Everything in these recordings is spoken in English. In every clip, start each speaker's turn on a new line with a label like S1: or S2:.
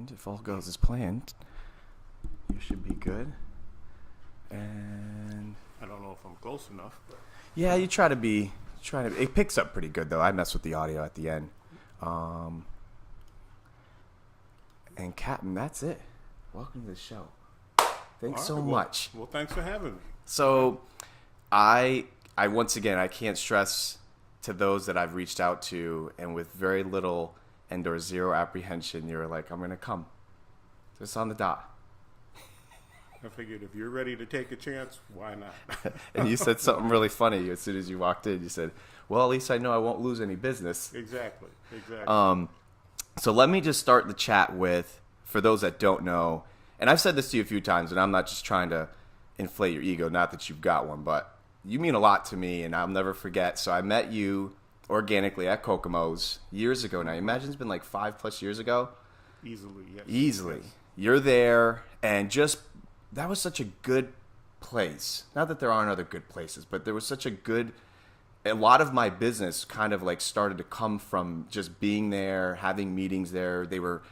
S1: And if all goes as planned, you should be good. And
S2: I don't know if I'm close enough. But.
S1: Yeah, you try to be. It picks up pretty good, though. I mess with the audio at the end. And Captain, that's it. Welcome to the show. Thanks so much.
S2: Well, thanks for having me.
S1: So, I once again, I can't stress to those that I've reached out to, and with very little and or zero apprehension, you're like, I'm going to come. Just on the dot.
S2: I figured if you're ready to take a chance, why not?
S1: And you said something really funny as soon as you walked in. You said, well, at least I know I won't lose any business.
S2: Exactly.
S1: So let me just start the chat with, for those that don't know, and I've said this to you a few times, and I'm not just trying to inflate your ego, not that you've got one, but you mean a lot to me, and I'll never forget. So I met you organically at Kokomo's years ago now. Imagine it's been like 5+ years ago.
S2: Easily, yes.
S1: Easily.
S2: Yes.
S1: You're there, and just, that was such a good place. Not that there aren't other good places, but there was such a lot of my business kind of like started to come from just being there, having meetings there. They were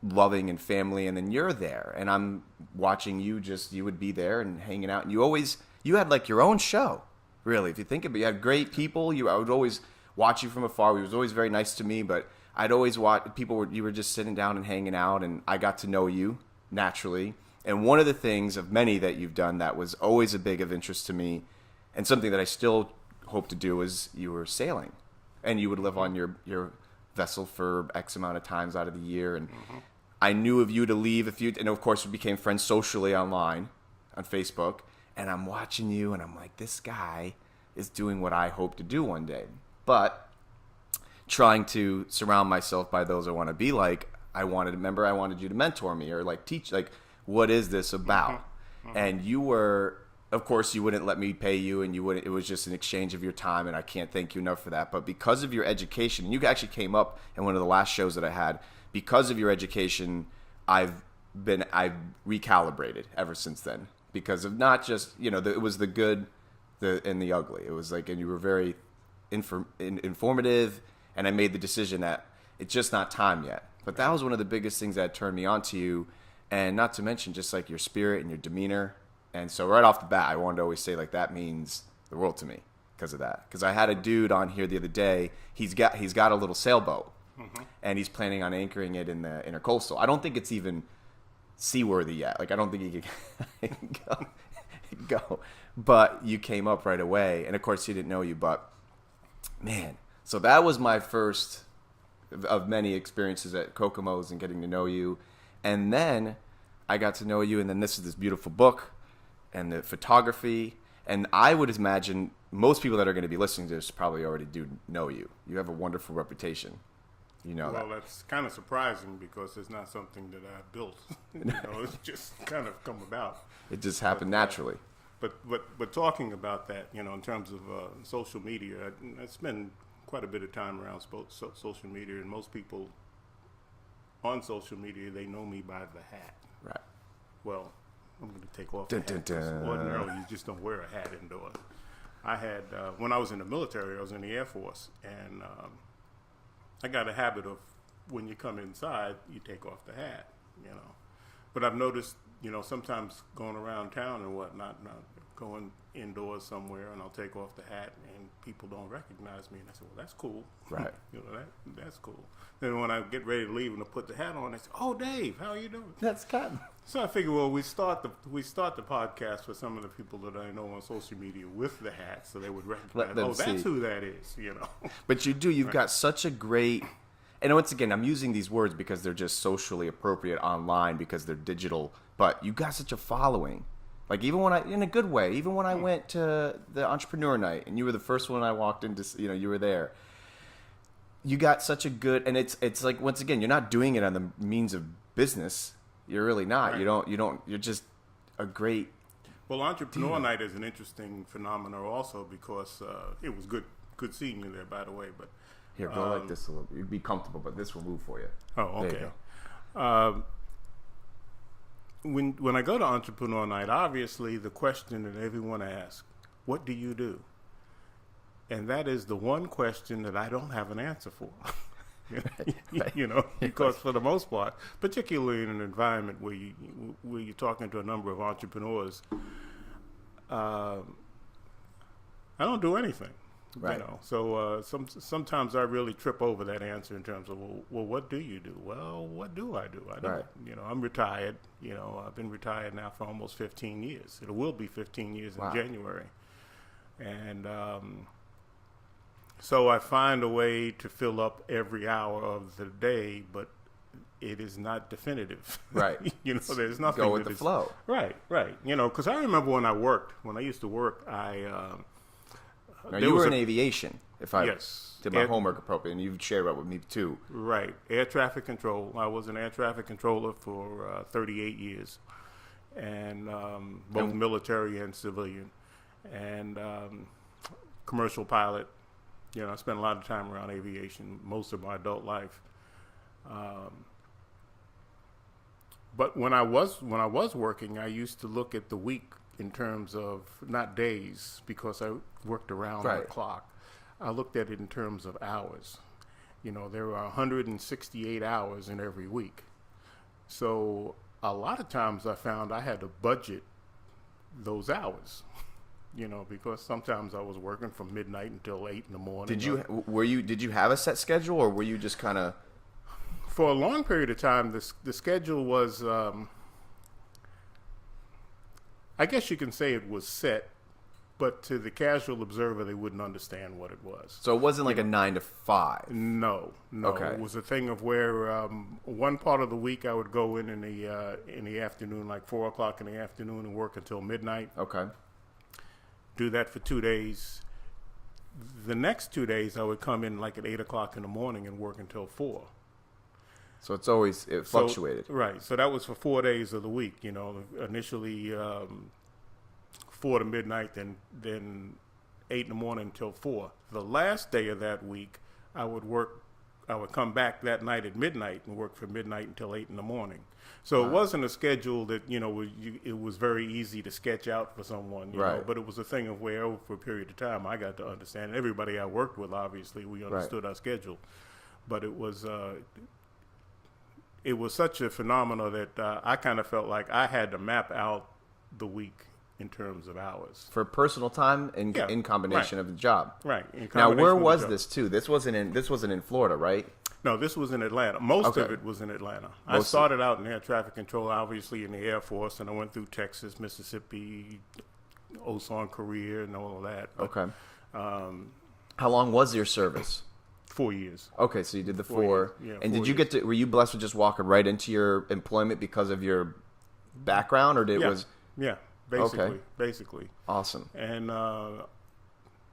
S1: loving and family, and then you're there, and I'm watching you would be there and hanging out, and you had like your own show, really. If you think of it, you had great people. I would always watch you from afar. You was always very nice to me, but I'd always watch you were just sitting down and hanging out, and I got to know you naturally. And one of the things of many that you've done that was always a big of interest to me, and something that I still hope to do, is you were sailing, and you would live on your vessel for X amount of times out of the year. And I knew of you to leave and of course we became friends socially online on Facebook, and I'm watching you and I'm like, this guy is doing what I hope to do one day, but trying to surround myself by those I want to be like. I wanted you to mentor me or like teach, like, what is this about? And you were, of course, you wouldn't let me pay you, and it was just an exchange of your time, and I can't thank you enough for that. But because of your education, and you actually came up in one of the last shows that I had, because of your education, I've recalibrated ever since then, because of not just, it was the good, and the ugly. It was like, and you were very informative, and I made the decision that it's just not time yet. But that was one of the biggest things that turned me on to you, and not to mention just like your spirit and your demeanor. And so right off the bat, I wanted to always say, like, that means the world to me because of that. Because I had a dude on here the other day. He's got a little sailboat, and he's planning on anchoring it in the intercoastal. I don't think it's even seaworthy yet. Like, I don't think he can go. But you came up right away, and of course he didn't know you. But man, so that was my first of many experiences at Kokomo's and getting to know you. And then I got to know you, and then this beautiful book and the photography. And I would imagine most people that are going to be listening to this probably already do know you. You have a wonderful reputation.
S2: Well, that's kind of surprising because it's not something that I built. It's just kind of come about.
S1: It just happened naturally.
S2: But talking about that, in terms of social media, I spend quite a bit of time around social media, and most people on social media, they know me by the hat.
S1: Right.
S2: Well, I'm going to take off the hat. Ordinarily, you just don't wear a hat indoors. I had, when I was in the military, I was in the Air Force, and I got a habit of when you come inside, you take off the hat, But I've noticed, sometimes going around town and whatnot, going indoors somewhere, and I'll take off the hat, and people don't recognize me. And I said, well, that's cool.
S1: Right.
S2: That's cool. Then when I get ready to leave and I put the hat on, they say, oh, Dave, how are you doing?
S1: That's Captain.
S2: So I figure, well, we start the podcast for some of the people that I know on social media with the hat, so they would recognize, that's who that is,
S1: But you've got such a great, and once again, I'm using these words because they're just socially appropriate online because they're digital, but you got such a following. Like, even in a good way, even when I went to the entrepreneur night and you were the first one I walked into, you were there. You got such a good, and it's like, once again, you're not doing it on the means of business. You're really not. Right. You're just a great.
S2: Well, entrepreneur night is an interesting phenomenon also because it was good seeing you there, by the way. But
S1: here, go like this a little bit. You'd be comfortable, but this will move for you.
S2: Oh, okay. When I go to entrepreneur night, obviously the question that everyone asks, what do? And that is the one question that I don't have an answer for.
S1: Right.
S2: You know, because for the most part, particularly in an environment where you're talking to a number of entrepreneurs, I don't do anything.
S1: Right.
S2: You know, so sometimes I really trip over that answer in terms of, well, what do you do? Well, what do I do? I don't.
S1: Right.
S2: You know, I'm retired. You know, I've been retired now for almost 15 years. It will be 15 years
S1: Wow.
S2: in January, and so I find a way to fill up every hour of the day, but it is not definitive.
S1: Right.
S2: You know, there's nothing.
S1: Go with
S2: that
S1: the
S2: is-
S1: flow.
S2: Right. Right. You know, because I remember when I used to work,
S1: Now,
S2: there
S1: you
S2: was
S1: were in
S2: a-
S1: aviation, if I
S2: Yes.
S1: did my
S2: Air-
S1: homework appropriately, and you've shared that with me too.
S2: Right. Air traffic control. I was an air traffic controller for 38 years, and both
S1: And-
S2: military and civilian, and commercial pilot. You know, I spent a lot of time around aviation most of my adult life. But when I was working, I used to look at the week in terms of not days, because I worked around
S1: Right.
S2: the clock. I looked at it in terms of hours. You know, there are 168 hours in every week. So a lot of times I found I had to budget those hours. You know, because sometimes I was working from midnight until 8 in the morning.
S1: Did you have a set schedule, or were you just kind of?
S2: For a long period of time, the schedule was, I guess you can say it was set, but to the casual observer, they wouldn't understand what it was.
S1: So it wasn't like a 9 to 5.
S2: No.
S1: Okay.
S2: It was a thing of where one part of the week I would go in the afternoon, like 4 o'clock in the afternoon, and work until midnight.
S1: Okay.
S2: Do that for 2 days. The next 2 days, I would come in like at 8 o'clock in the morning and work until 4.
S1: So it fluctuated.
S2: Right. So that was for 4 days of the week. You know, initially 4 to midnight, then 8 in the morning until 4. The last day of that week, I would come back that night at midnight and work from midnight until 8 in the morning. So It wasn't a schedule that, you know, it was very easy to sketch out for someone, you know, but it was a thing of where over a period of time I got to understand. Everybody I worked with, obviously, we understood our schedule. But it was such a phenomenon that I kind of felt like I had to map out the week in terms of hours.
S1: For personal time in combination of the job.
S2: Right.
S1: Now, where was this too? This wasn't in Florida, right?
S2: No, this was in Atlanta. Most of it was in Atlanta. I started out in air traffic control, obviously in the Air Force, and I went through Texas, Mississippi, Osan, Korea, and all of that. But,
S1: Okay. How long was your service?
S2: 4 years.
S1: Okay, so you did the 4.
S2: years. Yeah,
S1: and
S2: 4
S1: did you
S2: years.
S1: were you blessed with just walking right into your employment because of your background, or was
S2: Yeah, basically.
S1: Awesome?
S2: And,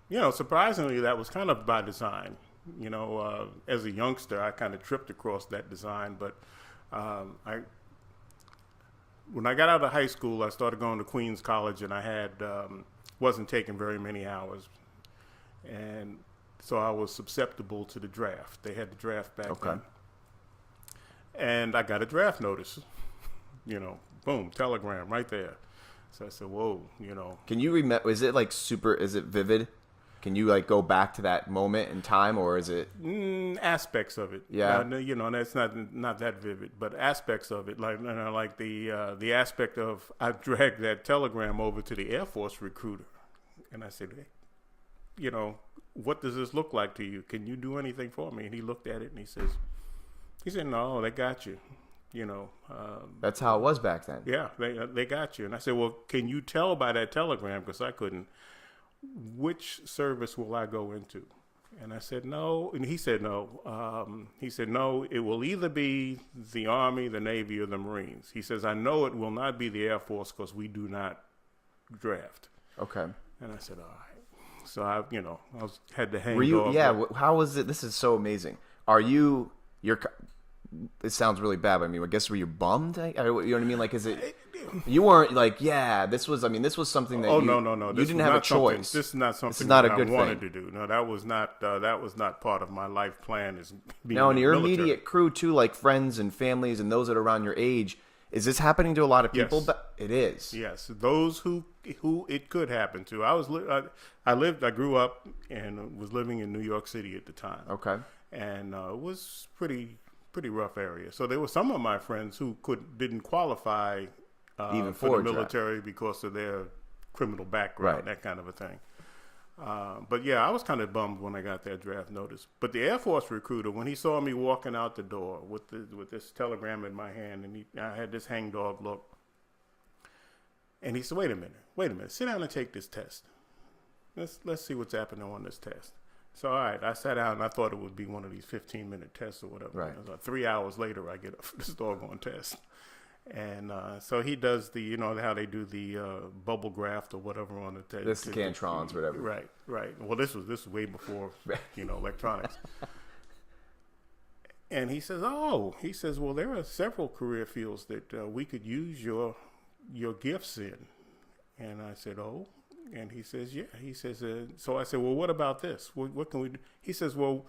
S2: you know, surprisingly, that was kind of by design. You know, as a youngster, I kind of tripped across that design. But when I got out of high school, I started going to Queens College, and I wasn't taking very many hours. And so I was susceptible to the draft. They had the draft back then. And I got a draft notice. You know, boom, telegram right there. So I said, whoa, you know.
S1: Can you remember? Is it like is it vivid? Can you like go back to that moment in time, or is it
S2: aspects of it?
S1: Yeah,
S2: you know, and that's not that vivid, but aspects of it, like like the aspect of I dragged that telegram over to the Air Force recruiter, and I said, hey, you know, what does this look like to you? Can you do anything for me? And he looked at it and he said, no, they got you. You know,
S1: that's how it was back then.
S2: Yeah, they got you. And I said, well, can you tell by that telegram, because I couldn't, which service will I go into? And I said, no. And he said, no. He said, no, it will either be the Army, the Navy, or the Marines. He says, I know it will not be the Air Force because we do not draft.
S1: Okay.
S2: And I said, all right. So I had to hang.
S1: Were you?
S2: off.
S1: Yeah. How was it? This is so amazing. It sounds really bad, but I mean, I guess were you bummed? You know what I mean? Like, is it? You weren't like, yeah. This was something that.
S2: Oh,
S1: you,
S2: no.
S1: You didn't have a choice.
S2: This is not something.
S1: This is not
S2: that
S1: a good
S2: I wanted
S1: thing.
S2: to do. No, that was not part of my life plan. Is being
S1: now, in your
S2: military.
S1: immediate crew too, like friends and families and those that are around your age. Is this happening to a lot of people?
S2: Yes.
S1: But it is.
S2: Yes, those who it could happen to. I grew up and was living in New York City at the time.
S1: Okay.
S2: and it was pretty rough area. So there were some of my friends who didn't qualify
S1: Even
S2: for
S1: for
S2: the
S1: a draft.
S2: military because of their criminal background,
S1: Right.
S2: that kind of a thing. But yeah, I was kind of bummed when I got that draft notice. But the Air Force recruiter, when he saw me walking out the door with this telegram in my hand, and I had this hangdog look, and he said, "Wait a minute, sit down and take this test. Let's see what's happening on this test." So all right, I sat down and I thought it would be one of these 15-minute tests or whatever.
S1: Right.
S2: It was like 3 hours later, I get up for this doggone test. And so he does the, how they do the bubble graft or whatever on the test.
S1: The scantrons, whatever.
S2: Right. Well, this was way before, electronics. And he says, well, there are several career fields that we could use your gifts in. And I said, oh. And he says, yeah. He says, so I said, well, what about this? What can we do? He says, well,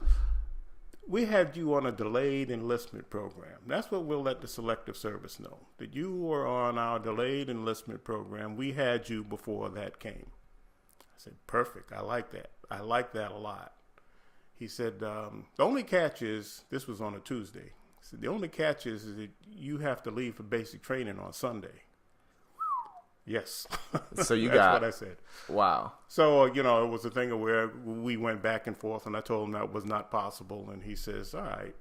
S2: we had you on a delayed enlistment program. That's what we'll let the Selective Service know, that you were on our delayed enlistment program. We had you before that came. I said, perfect. I like that. I like that a lot. He said, the only catch is, this was on a Tuesday. He said, the only catch is that you have to leave for basic training on Sunday. Yes.
S1: So you
S2: That's
S1: got
S2: what I said.
S1: Wow.
S2: So, it was a thing where we went back and forth, and I told him that was not possible. And he says, all right,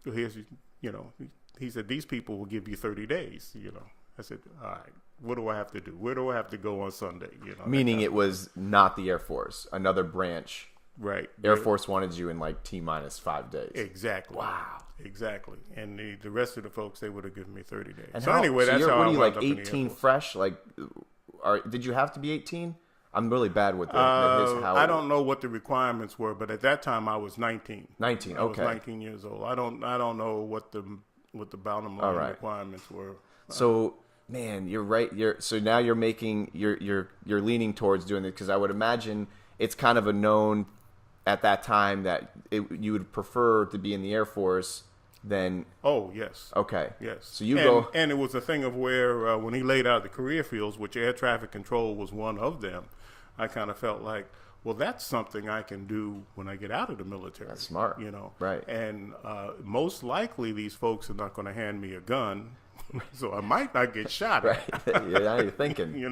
S2: here's, he said, these people will give you 30 days, I said, all right, what do I have to do? Where do I have to go on Sunday?
S1: Meaning it was not the Air Force, another branch.
S2: Right.
S1: Air Force wanted you in like T-minus 5 days.
S2: Exactly.
S1: Wow.
S2: Exactly. And the rest of the folks, they would have given me 30 days.
S1: And
S2: so anyway, that's how
S1: what
S2: I
S1: are you,
S2: wound
S1: like
S2: up in the Air
S1: 18
S2: Force.
S1: fresh? Like, did you have to be 18? I'm really bad with
S2: I don't know what the requirements were, but at that time I was 19.
S1: 19,
S2: I was
S1: okay.
S2: 19 years old. I don't know what the bottom line requirements were.
S1: So, man, you're right. So now you're leaning towards doing it, because I would imagine it's kind of a known at that time that you would prefer to be in the Air Force than.
S2: Oh, yes.
S1: Okay.
S2: Yes.
S1: So you go.
S2: And it was a thing of where when he laid out the career fields, which air traffic control was one of them, I kind of felt like, well, that's something I can do when I get out of the military.
S1: That's smart. Right.
S2: And most likely these folks are not going to hand me a gun, so I might not get shot.
S1: Right. Yeah, now you're thinking.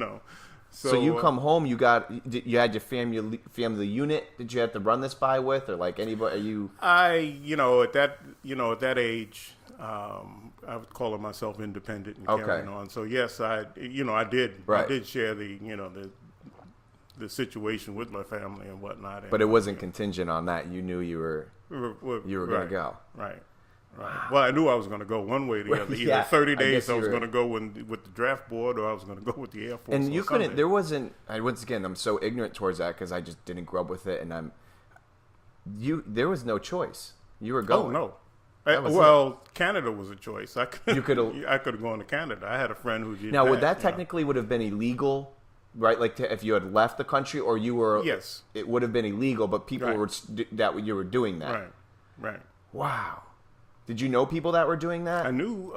S2: So
S1: you come home, you had your family unit. Did you have to run this by with, or like anybody? Are you?
S2: At that age, I was calling myself independent and carrying on. So yes, I did.
S1: Right.
S2: I did share the situation with my family and whatnot.
S1: But it wasn't contingent on that. You knew you were going to go.
S2: Right. Right. Well, I knew I was going to go one way or the other. Either 30 days I was going to go with the draft board, or I was going to go with the Air Force.
S1: And you couldn't.
S2: Sunday.
S1: There wasn't. Once again, I'm so ignorant towards that because I just didn't grow up with it, and there was no choice. You were going.
S2: Oh no. Canada was a choice. I could
S1: You
S2: have gone to Canada. I had a friend who did.
S1: Now, would that technically would have been illegal, right? Like if you had left the country, or you were.
S2: Yes.
S1: It would have been illegal, but people were you were doing that.
S2: Right.
S1: Wow. Did you know people that were doing that?
S2: I knew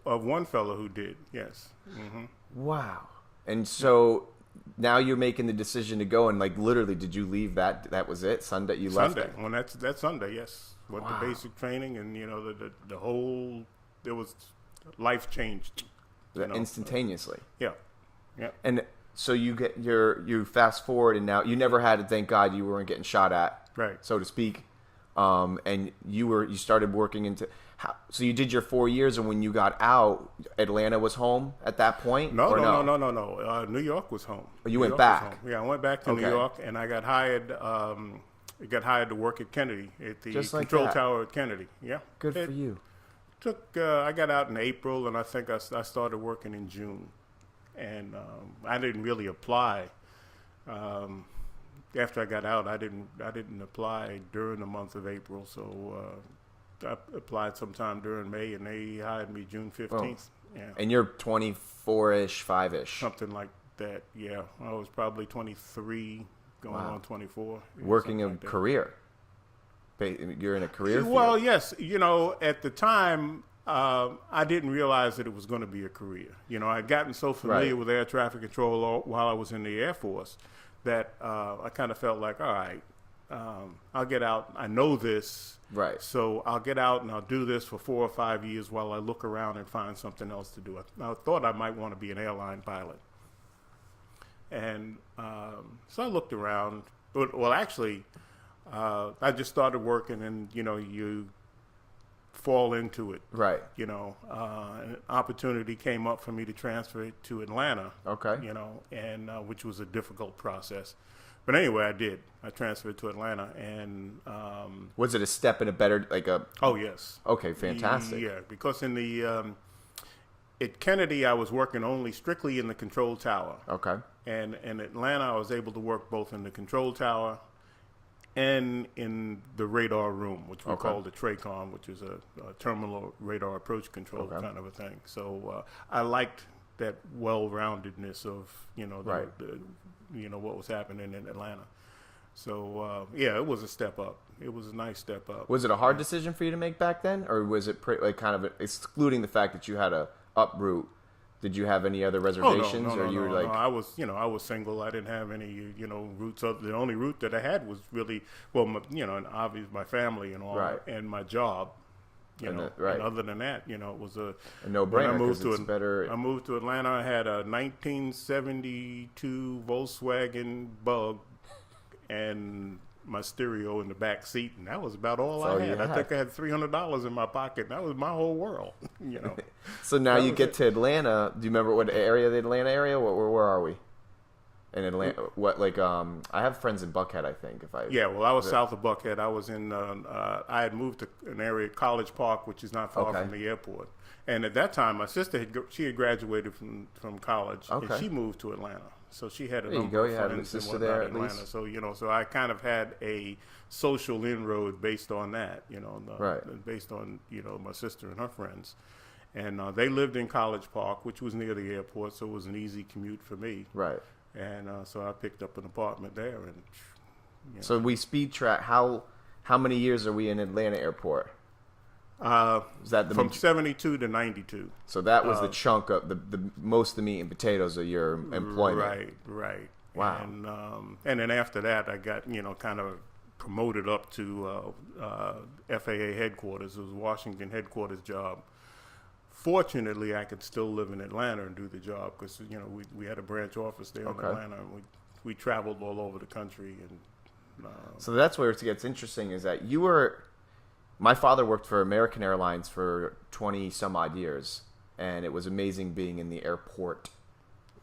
S2: of one fellow who did. Yes. Mm-hmm.
S1: Wow. And so now you're making the decision to go, and like literally, did you leave that? That was it. Sunday you left.
S2: Sunday. When that's Sunday. Yes. Went to basic training, and the whole life changed.
S1: Instantaneously.
S2: Yeah.
S1: And so you fast forward, and now you never had to. Thank God you weren't getting shot at,
S2: right,
S1: so to speak. And you started working into. So you did your 4 years, and when you got out, Atlanta was home at that point.
S2: No. New York was home.
S1: Oh, you went back.
S2: Yeah, I went back to New York, and I got hired. To work at Kennedy at the control tower at Kennedy. Yeah,
S1: good for you.
S2: I got out in April, and I think I started working in June, and I didn't really apply. After I got out, I didn't apply during the month of April, so I applied sometime during May, and they hired me June 15th. Yeah.
S1: And you're 24-ish, 5-ish.
S2: Something like that, yeah. I was probably 23, going on 24.
S1: Working a career. You're in a career field.
S2: Well, yes. At the time, I didn't realize that it was going to be a career. I'd gotten so familiar with air traffic control while I was in the Air Force that I kind of felt like, all right, I'll get out. I know this.
S1: Right.
S2: So I'll get out and I'll do this for 4 or 5 years while I look around and find something else to do. I thought I might want to be an airline pilot. And so I looked around. Well, actually, I just started working, and, you fall into it.
S1: Right.
S2: An opportunity came up for me to transfer it to Atlanta.
S1: Okay.
S2: And which was a difficult process. But anyway, I did. I transferred to Atlanta, and
S1: was it a step in a better,
S2: Oh, yes.
S1: Okay, fantastic.
S2: Yeah, because in the at Kennedy, I was working strictly in the control tower.
S1: Okay.
S2: And in Atlanta, I was able to work both in the control tower and in the radar room, which we call the TRACON, which is a terminal radar approach control kind of a thing. So I liked that well-roundedness of what was happening in Atlanta. So it was a step up. It was a nice step up.
S1: Was it a hard decision for you to make back then, or was it kind of excluding the fact that you had to uproot? Did you have any other reservations, or you were like?
S2: No, I was single. I didn't have any, roots. The only root that I had was really, and obviously my family and all, and my job. And other than that, it was a
S1: no-brainer.
S2: I moved to Atlanta. I had a 1972 Volkswagen Bug and my stereo in the back seat, and that was about all I had. I think I had $300 in my pocket. That was my whole world,
S1: So now you get to Atlanta. Do you remember what area? The Atlanta area? Where are we? In Atlanta, I have friends in Buckhead, I think. I
S2: was south of Buckhead. I was in. I had moved to an area, College Park, which is not far from the airport. And at that time, my sister had graduated from college, and she moved to Atlanta. So she had a number of friends and whatnot in Atlanta. So so I kind of had a social inroad based on that. Based on my sister and her friends. And they lived in College Park, which was near the airport, so it was an easy commute for me.
S1: Right.
S2: And so I picked up an apartment there, and
S1: So we speed track. How many years are we in Atlanta Airport?
S2: Is that from 72 to 92?
S1: So that was the chunk of the most of the meat and potatoes of your employment.
S2: Right.
S1: Wow.
S2: And then after that, I got kind of promoted up to FAA headquarters. It was a Washington headquarters job. Fortunately, I could still live in Atlanta and do the job because we had a branch office there in Atlanta, and we traveled all over the country. And
S1: so that's where it gets interesting. Is that my father worked for American Airlines for 20 some odd years, and it was amazing being in the airport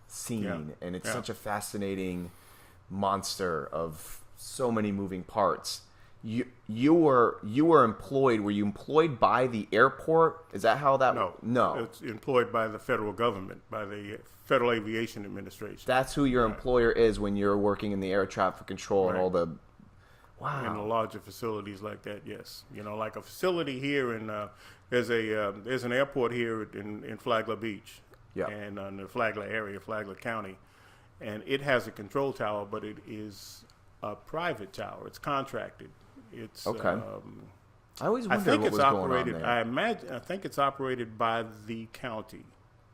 S1: scene. And it's such a fascinating monster of so many moving parts. You were employed. Were you employed by the airport? Is that how that? No.
S2: It's employed by the federal government, by the Federal Aviation Administration.
S1: That's who your employer is when you're working in the air traffic control and all the. Wow.
S2: In the larger facilities like that, yes. Like a facility here in there's an airport here in Flagler Beach, and in the Flagler area, Flagler County, and it has a control tower, but it is a private tower. It's contracted. It's
S1: okay. I always wondered what was going on there.
S2: I think it's operated by the county.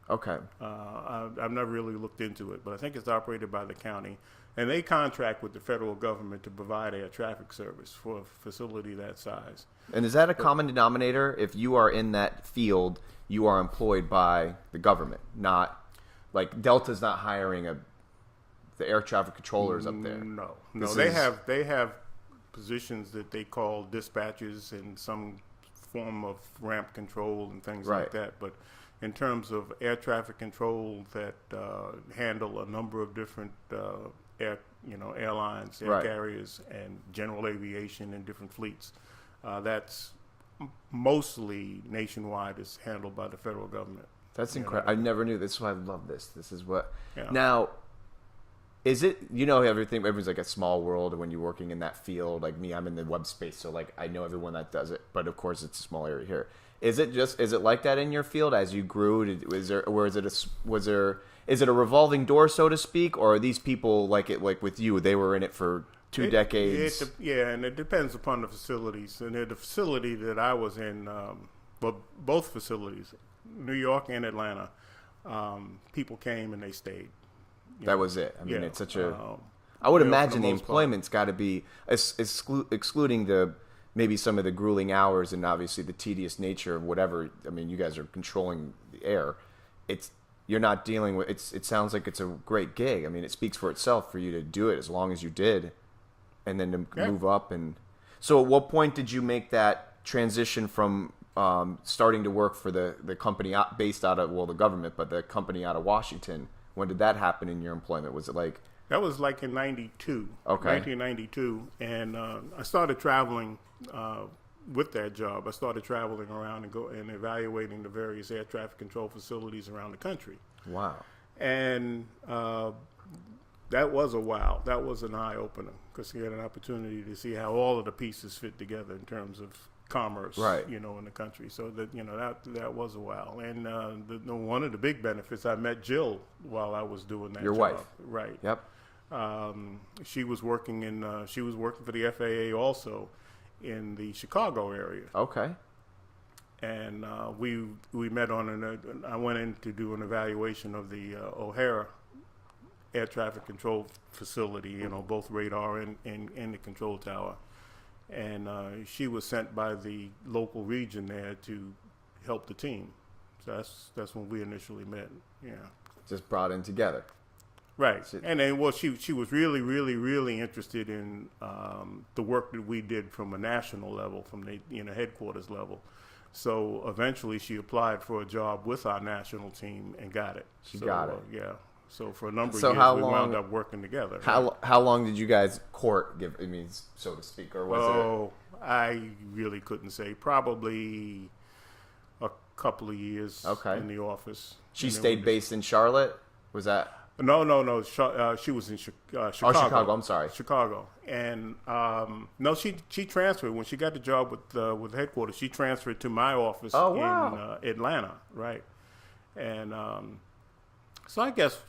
S1: Okay.
S2: I've never really looked into it, but I think it's operated by the county, and they contract with the federal government to provide air traffic service for a facility that size.
S1: And is that a common denominator? If you are in that field, you are employed by the government, not like Delta's not hiring the air traffic controllers up there.
S2: No, they have positions that they call dispatches and some form of ramp control and things like that. But in terms of air traffic control that handle a number of different airlines, air carriers, and general aviation and different fleets, that's mostly nationwide is handled by the federal government.
S1: That's incredible. I never knew this. Is why I love this. This is what now. Is it, everyone's like a small world when you're working in that field. Like me, I'm in the web space, so like I know everyone that does it, but of course it's a small area here. Is it like that in your field as you grew? Is it a revolving door, so to speak, or are these people like with you? They were in it for two decades.
S2: And it depends upon the facilities. And the facility that I was in, both facilities, New York and Atlanta, people came and they stayed.
S1: That was it. I mean, it's such a. I would
S2: for
S1: imagine the
S2: most part.
S1: employment's got to be excluding the maybe some of the grueling hours and obviously the tedious nature of whatever. I mean, you guys are controlling the air. You're not dealing with it sounds like it's a great gig. I mean, it speaks for itself for you to do it as long as you did and then to move up. And so at what point did you make that transition from starting to work for the company based out of, the government, but the company out of Washington? When did that happen in your employment? Was it like...
S2: That was like in 92.
S1: Okay.
S2: 1992. And I started traveling with that job. I started traveling around and evaluating the various air traffic control facilities around the country.
S1: Wow.
S2: And that was a wow. That was an eye-opener because you had an opportunity to see how all of the pieces fit together in terms of commerce,
S1: right.
S2: In the country. So that was a wow. And one of the big benefits, I met Jill while I was doing that.
S1: Your
S2: job.
S1: wife.
S2: Right.
S1: Yep.
S2: She was working for the FAA also in the Chicago area.
S1: Okay.
S2: And we met I went in to do an evaluation of the O'Hare air traffic control facility, both radar and the control tower. And she was sent by the local region there to help the team. So that's when we initially met. Yeah.
S1: Just brought in together.
S2: Right. And then, she was really, really, really interested in the work that we did from a national level, from the headquarters level. So eventually she applied for a job with our national team and got it.
S1: She got it.
S2: Yeah. So for a number of
S1: So
S2: years, we wound up working together.
S1: How long did you guys court, so to speak, or was it?
S2: I really couldn't say. Probably a couple of years in the office.
S1: She stayed based in Charlotte? Was that?
S2: No. She was in Chicago.
S1: Oh, Chicago. I'm sorry.
S2: Chicago. And no, she transferred when she got the job with headquarters. She transferred to my office in Atlanta, right? And so I guess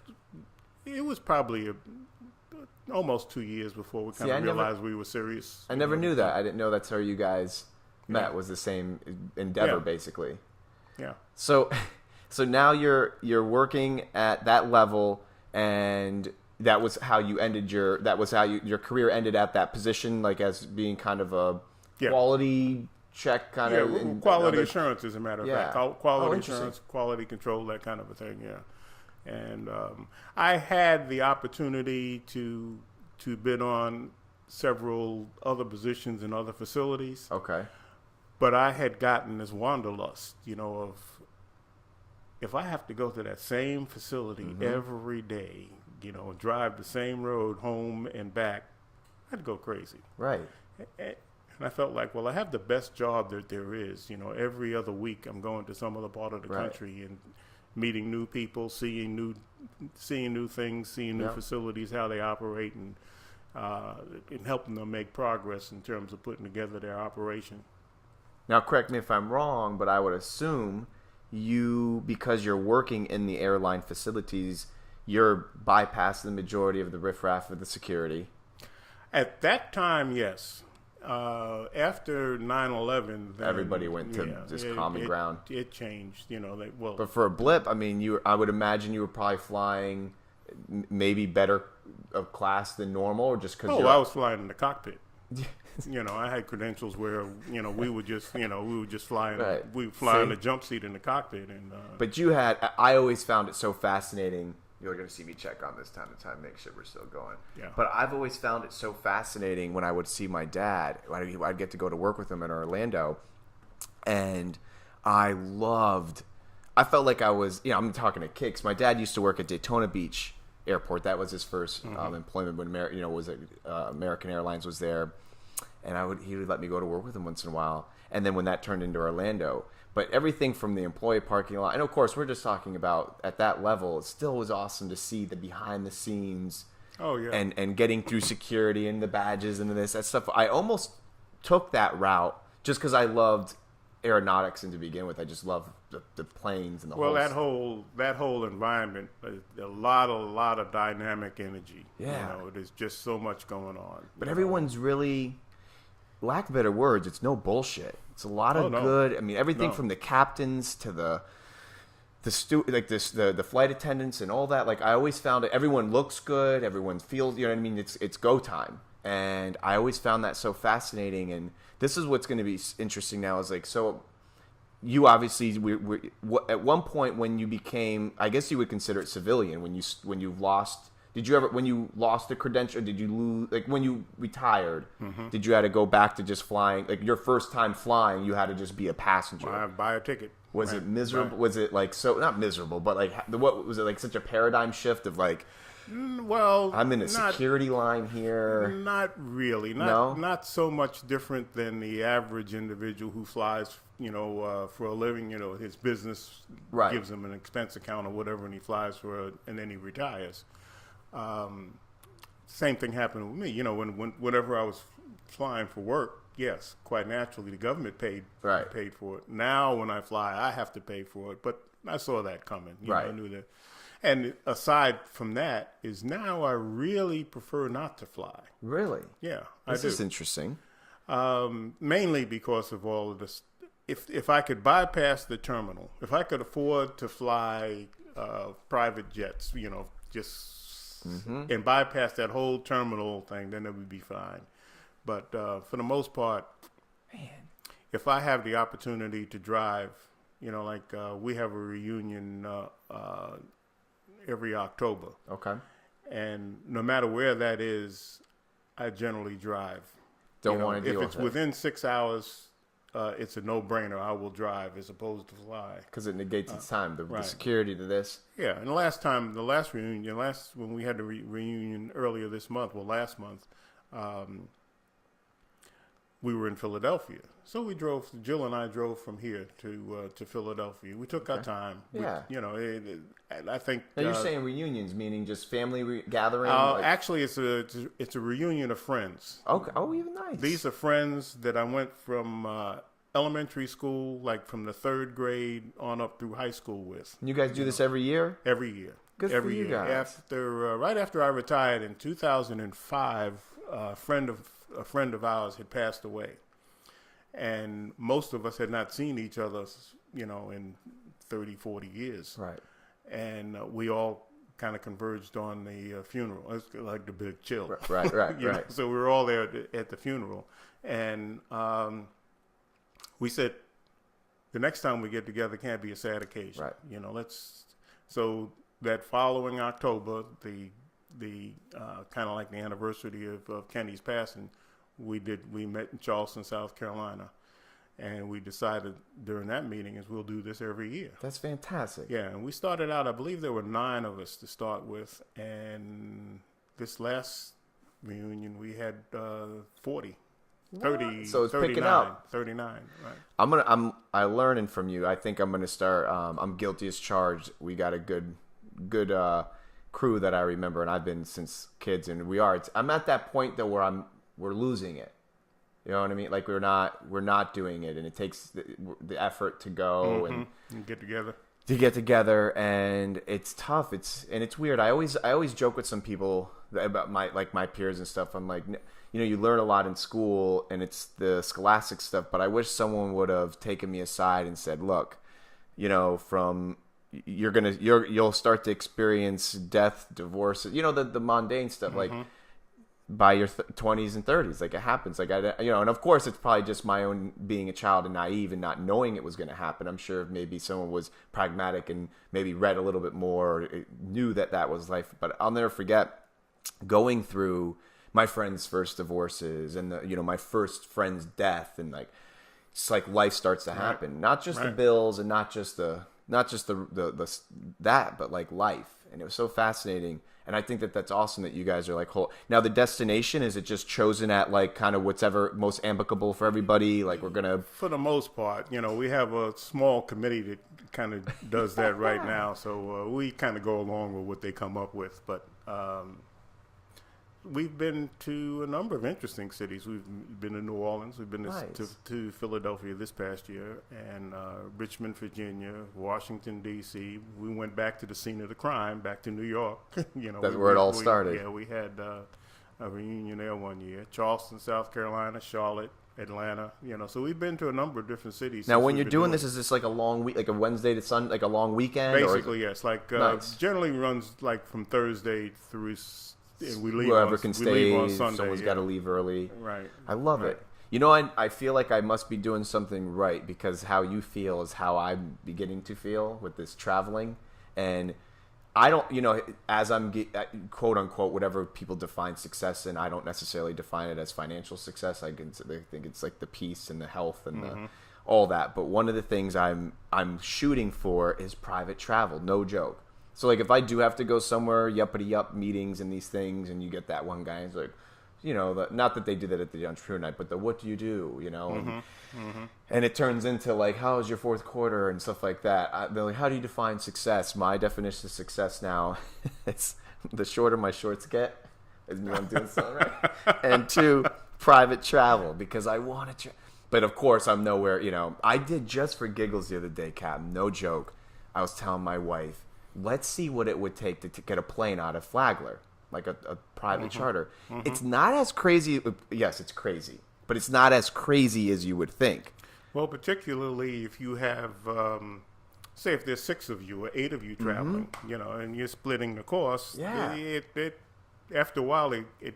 S2: it was probably almost 2 years before we kind of realized we were serious.
S1: I never knew that. I didn't know that's how you guys met. Was the same endeavor, basically.
S2: Yeah.
S1: So now you're working at that level, and that was how you ended your career ended at that position, like as being kind of a quality check kind of
S2: quality assurance, as a matter of fact. Quality assurance, quality control, that kind of a thing. Yeah. And I had the opportunity to bid on several other positions in other facilities.
S1: Okay.
S2: But I had gotten this wanderlust, of if I have to go to that same facility every day, drive the same road home and back, I'd go crazy.
S1: Right.
S2: And I felt like, well, I have the best job that there is. Every other week I'm going to some other part of the country and meeting new people, seeing new things, seeing new facilities, how they operate, and helping them make progress in terms of putting together their operation.
S1: Now, correct me if I'm wrong, but I would assume because you're working in the airline facilities, you're bypassing the majority of the riffraff of the security.
S2: At that time, yes. After 9/11,
S1: everybody went to just common ground.
S2: It changed,
S1: But for a blip, I mean, I would imagine you were probably flying maybe better of class than normal, or just because.
S2: I was flying in the cockpit. I had credentials where we would just fly.
S1: Right.
S2: We would fly in the jump seat in the cockpit, and.
S1: But I always found it so fascinating. You're going to see me check on this time to time, make sure we're still going.
S2: Yeah.
S1: But I've always found it so fascinating when I would see my dad. I'd get to go to work with him in Orlando, and I felt like I was, I'm talking to kids. My dad used to work at Daytona Beach Airport. That was his first employment when American Airlines was there, and he would let me go to work with him once in a while. And then when that turned into Orlando. But everything from the employee parking lot, and of course we're just talking about at that level, it still was awesome to see the behind the scenes.
S2: Oh yeah.
S1: And getting through security and the badges and that stuff. I almost took that route just because I loved aeronautics, and to begin with, I just love the planes and the whole.
S2: Well, that whole environment, a lot of dynamic energy.
S1: Yeah.
S2: There's just so much going on.
S1: But everyone's really, lack of better words, it's no bullshit. It's a lot of good. I mean, everything from the captains to the the flight attendants and all that. Like I always found it. Everyone looks good. Everyone feels. You know what I mean? It's go time, and I always found that so fascinating. And this is what's going to be interesting now. Is like so. You obviously at one point when you became, I guess you would consider it civilian when you lost. Did you ever, when you lost the credential, did you lose, like when you retired, did you have to go back to just flying, like your first time flying, you had to just be a passenger?
S2: Buy a ticket.
S1: Was it miserable? Was it like, so, not miserable, but like, what was it like such a paradigm shift of like,
S2: well,
S1: I'm in a security line here?
S2: Not really. Not so much different than the average individual who flies, for a living. His business gives him an expense account or whatever, and he flies and then he retires. Same thing happened with me. Whenever I was flying for work, yes, quite naturally, the government paid for it. Now, when I fly, I have to pay for it, but I saw that coming. I knew that. And aside from that, is now I really prefer not to fly.
S1: Really?
S2: Yeah,
S1: this is interesting.
S2: Mainly because of all of this. If I could bypass the terminal, if I could afford to fly private jets, just and bypass that whole terminal thing, then it would be fine. But for the most part, if I have the opportunity to drive, we have a reunion every October.
S1: Okay.
S2: And no matter where that is, I generally drive.
S1: Don't want to deal with it.
S2: If it's within 6 hours, it's a no-brainer. I will drive as opposed to fly.
S1: Because it negates its time, the security to this.
S2: Yeah, and the last reunion, when we had the reunion earlier this month, last month, we were in Philadelphia. So Jill and I drove from here to Philadelphia. We took our time.
S1: Yeah.
S2: I think.
S1: Now you're saying reunions, meaning just family gathering?
S2: Actually, it's a reunion of friends.
S1: Okay. Oh, even nice.
S2: These are friends that I went from elementary school, like from the 3rd grade on up through high school with.
S1: You guys do this every year?
S2: Every year.
S1: Good
S2: every
S1: for you
S2: year.
S1: guys.
S2: Right after I retired in 2005, a friend of ours had passed away, and most of us had not seen each other, in 30, 40 years.
S1: Right.
S2: And we all kind of converged on the funeral. It's like the big chill.
S1: Right.
S2: So we were all there at the funeral, and we said, the next time we get together can't be a sad occasion.
S1: Right.
S2: So that following October, the kind of like the anniversary of Kenny's passing, we met in Charleston, South Carolina, and we decided during that meeting is we'll do this every year.
S1: That's fantastic.
S2: Yeah, and we started out, I believe there were 9 of us to start with, and this last reunion we had 40. 30,
S1: so it's
S2: 39,
S1: picking up.
S2: 39, right.
S1: I learning from you. I think I'm gonna start. I'm guilty as charged. We got a good crew that I remember, and I've been since kids, and I'm at that point though where we're losing it. You know what I mean? Like we're not doing it, and it takes the effort to go and
S2: get together.
S1: To get together, and it's tough. It's weird. I always joke with some people about my peers and stuff. I'm like, you learn a lot in school, and it's the scholastic stuff. But I wish someone would have taken me aside and said, look, you'll start to experience death, divorce, the mundane stuff, like by your 20s and 30s, like it happens, like and of course it's probably just my own being a child and naive and not knowing it was going to happen. I'm sure if maybe someone was pragmatic and maybe read a little bit more, knew that was life. But I'll never forget going through my friend's first divorces and my first friend's death, and like it's like life starts to happen. Not just the bills and not just the that, but like life. And it was so fascinating. And I think that's awesome that you guys are like now the destination, is it just chosen at like kind of whatever most amicable for everybody? Like we're gonna, for
S2: the most part, we have a small committee that kind of does that right now. So we kind of go along with what they come up with. But we've been to a number of interesting cities. We've been to New Orleans. We've been to Philadelphia this past year, and Richmond, Virginia, Washington, D.C. We went back to the scene of the crime, back to New York.
S1: That's where it all started.
S2: Yeah, we had a reunion there one year. Charleston, South Carolina, Charlotte, Atlanta. So we've been to a number of different cities.
S1: Now,
S2: since
S1: when
S2: we've
S1: you're
S2: been
S1: doing this, is this like a long week, like a Wednesday to Sunday, like a long weekend?
S2: Basically, yes. Like
S1: Nice.
S2: generally runs like from Thursday through, and we leave
S1: Whoever
S2: on,
S1: can
S2: we
S1: stay,
S2: leave on Sunday.
S1: someone's got to leave early.
S2: Right.
S1: I love
S2: Right.
S1: it. I feel like I must be doing something right because how you feel is how I'm beginning to feel with this traveling. And I don't, as I'm quote unquote, whatever people define success in, I don't necessarily define it as financial success. I think it's like the peace and the health and all that. But one of the things I'm shooting for is private travel. No joke. So like if I do have to go somewhere, yuppity yup meetings and these things, and you get that one guy who's like, not that they do that at the entrepreneur night, but what do you do, and it turns into like, how was your fourth quarter and stuff like that. They're like, how do you define success? My definition of success now, it's the shorter my shorts get, is me I'm doing something right, and 2, private travel, because I want to. But of course, I'm nowhere. I did just for giggles the other day, Cap. No joke. I was telling my wife, let's see what it would take to get a plane out of Flagler. Like a private charter. It's not as crazy. Yes, it's crazy, but it's not as crazy as you would think.
S2: Well, particularly if you have, say, if there's 6 of you or 8 of you traveling, and you're splitting the cost.
S1: Yeah.
S2: It after a while, it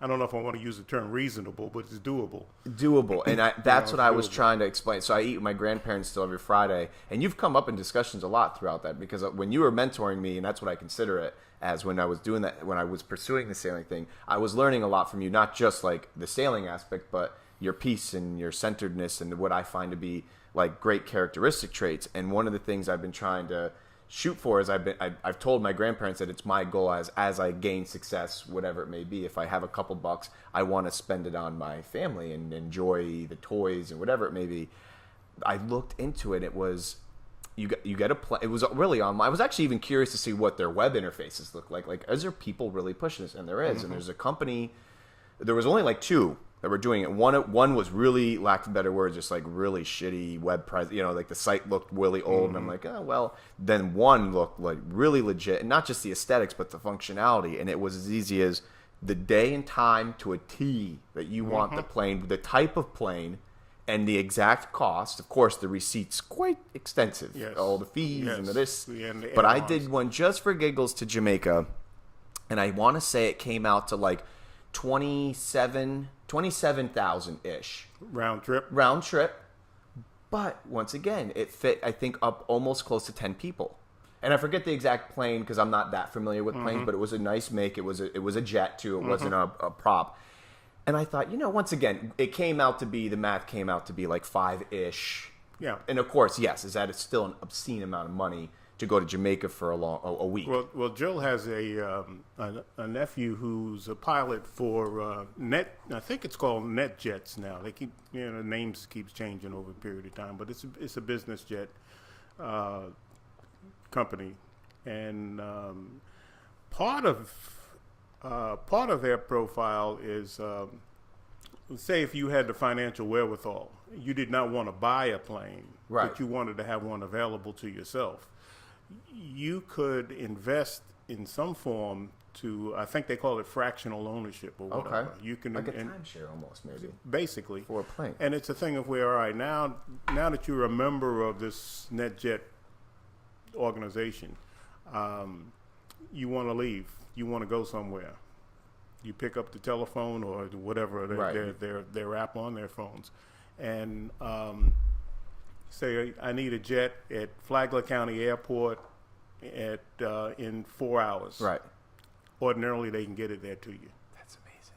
S2: I don't know if I want to use the term reasonable, but it's doable.
S1: Doable, and that's what I was
S2: doable.
S1: trying to explain. So I eat with my grandparents still every Friday, and you've come up in discussions a lot throughout that, because when you were mentoring me, and that's what I consider it as when I was doing that, when I was pursuing the sailing thing, I was learning a lot from you, not just like the sailing aspect, but your peace and your centeredness and what I find to be like great characteristic traits. And one of the things I've been trying to shoot for is I've told my grandparents that it's my goal as I gain success, whatever it may be. If I have a couple bucks, I want to spend it on my family and enjoy the toys and whatever it may be. I looked into it. It was you get a play. It was really online. I was actually even curious to see what their web interfaces look like. Like, is there people really pushing this? And there is. And there's a company. There was only like 2 that were doing it. One was really, lack of better words, just like really shitty web presence. Like the site looked really old, and I'm like, oh well. Then one looked like really legit, and not just the aesthetics, but the functionality. And it was as easy as the day and time to a T that you want the plane, the type of plane, and the exact cost. Of course, the receipt's quite extensive.
S2: Yes.
S1: All the fees and the this.
S2: And the
S1: but I
S2: add-ons.
S1: did one just for giggles to Jamaica, and I want to say it came out to like 27,000-ish
S2: round trip.
S1: But once again, it fit, I think, up almost close to 10 people. And I forget the exact plane because I'm not that familiar with planes, but it was a nice make. It was a jet too. It wasn't a prop. And I thought, once again, the math came out to be like 5-ish.
S2: Yeah.
S1: And of course, yes, is that it's still an obscene amount of money to go to Jamaica for a week.
S2: Well, Jill has a nephew who's a pilot for Net. I think it's called NetJets now. They keep, the names keeps changing over a period of time, but it's a business jet company, and part of their profile is, say, if you had the financial wherewithal, you did not want to buy a plane,
S1: right,
S2: but you wanted to have one available to yourself. You could invest in some form to, I think they call it fractional ownership or whatever.
S1: Okay.
S2: You can,
S1: like a timeshare almost, maybe.
S2: Basically.
S1: For a plane.
S2: And it's a thing of where, all right, now that you're a member of this NetJet organization, you want to leave. You want to go somewhere. You pick up the telephone or whatever,
S1: right,
S2: their app on their phones, and say, I need a jet at Flagler County Airport in 4 hours.
S1: Right.
S2: Ordinarily, they can get it there to you.
S1: That's amazing.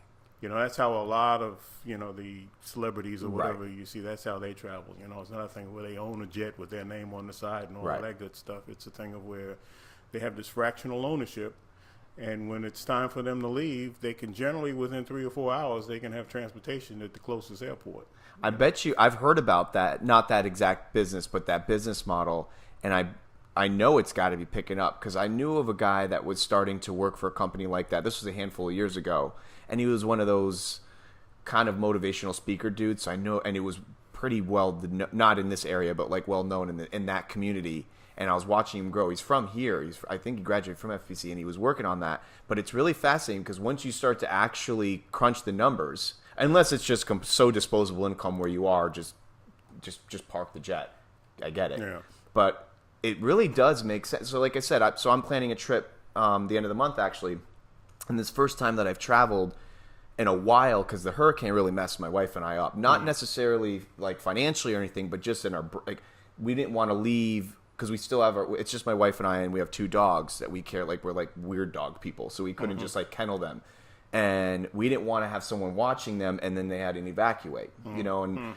S2: That's how a lot of, the celebrities or whatever
S1: Right.
S2: you see, that's how they travel. It's not a thing where they own a jet with their name on the side and all
S1: Right.
S2: that good stuff. It's a thing of where they have this fractional ownership. And when it's time for them to leave, they can generally, within 3 or 4 hours, they can have transportation at the closest airport.
S1: I bet you I've heard about that, not that exact business, but that business model, and I know it's got to be picking up because I knew of a guy that was starting to work for a company like that. This was a handful of years ago, and he was one of those kind of motivational speaker dudes. I know, and it was pretty well, not in this area, but like well known in that community. And I was watching him grow. He's from here. I think he graduated from FPC, and he was working on that. But it's really fascinating because once you start to actually crunch the numbers, unless it's just so disposable income where you are just park the jet. I get it.
S2: Yeah.
S1: But it really does make sense. So like I said, I'm planning a trip the end of the month actually, and this first time that I've traveled in a while because the hurricane really messed my wife and I up. Not necessarily like financially or anything, but just in our like we didn't want to leave because we still have it's just my wife and I, and we have 2 dogs that we care, like we're like weird dog people, so we couldn't just like kennel them, and we didn't want to have someone watching them and then they had to evacuate, you know, and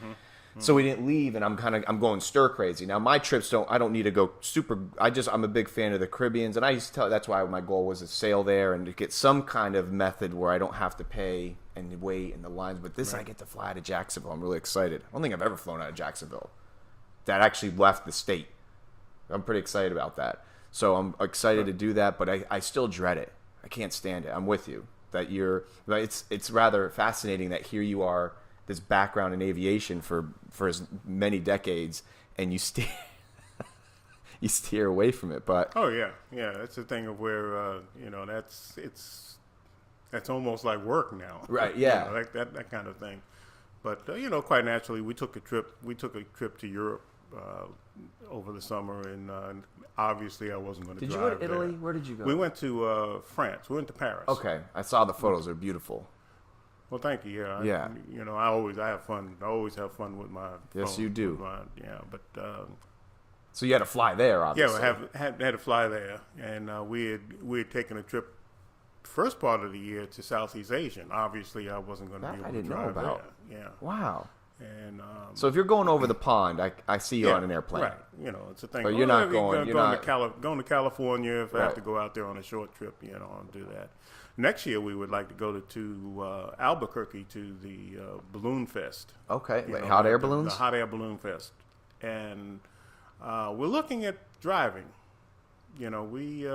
S1: so we didn't leave, and I'm going stir crazy. Now my trips I don't need to go super. I'm a big fan of the Caribbeans, and I used to tell that's why my goal was to sail there and to get some kind of method where I don't have to pay and wait in the lines. But this I get to fly to Jacksonville. I'm really excited. I don't think I've ever flown out of Jacksonville. That actually left the state. I'm pretty excited about that. So I'm excited to do that, but I still dread it. I can't stand it. I'm with you. It's rather fascinating that here you are, this background in aviation for as many decades, and you steer away from it. But
S2: that's the thing of where that's almost like work now,
S1: right? Yeah,
S2: you know, like that kind of thing. But quite naturally, we took a trip to Europe over the summer, and obviously I wasn't going to drive.
S1: Did you go to Italy?
S2: There.
S1: Where did you go?
S2: We went to France. We went to Paris.
S1: Okay, I saw the photos. They're beautiful.
S2: Well, thank you.
S1: Yeah.
S2: I have fun. I always have fun with my
S1: Yes,
S2: phone,
S1: you do.
S2: But
S1: so you had to fly there, obviously.
S2: Yeah, we had to fly there, and we had taken a trip first part of the year to Southeast Asia. Obviously, I wasn't going to be able to drive there. Yeah.
S1: Wow.
S2: And
S1: so if you're going over the pond, I see you on an airplane.
S2: Right. It's a thing.
S1: But you're not going.
S2: Going to California if I have to go out there on a short trip. I'll do that. Next year we would like to go to Albuquerque to the Balloon Fest.
S1: Okay, hot air balloons.
S2: The hot air balloon fest, and we're looking at driving. We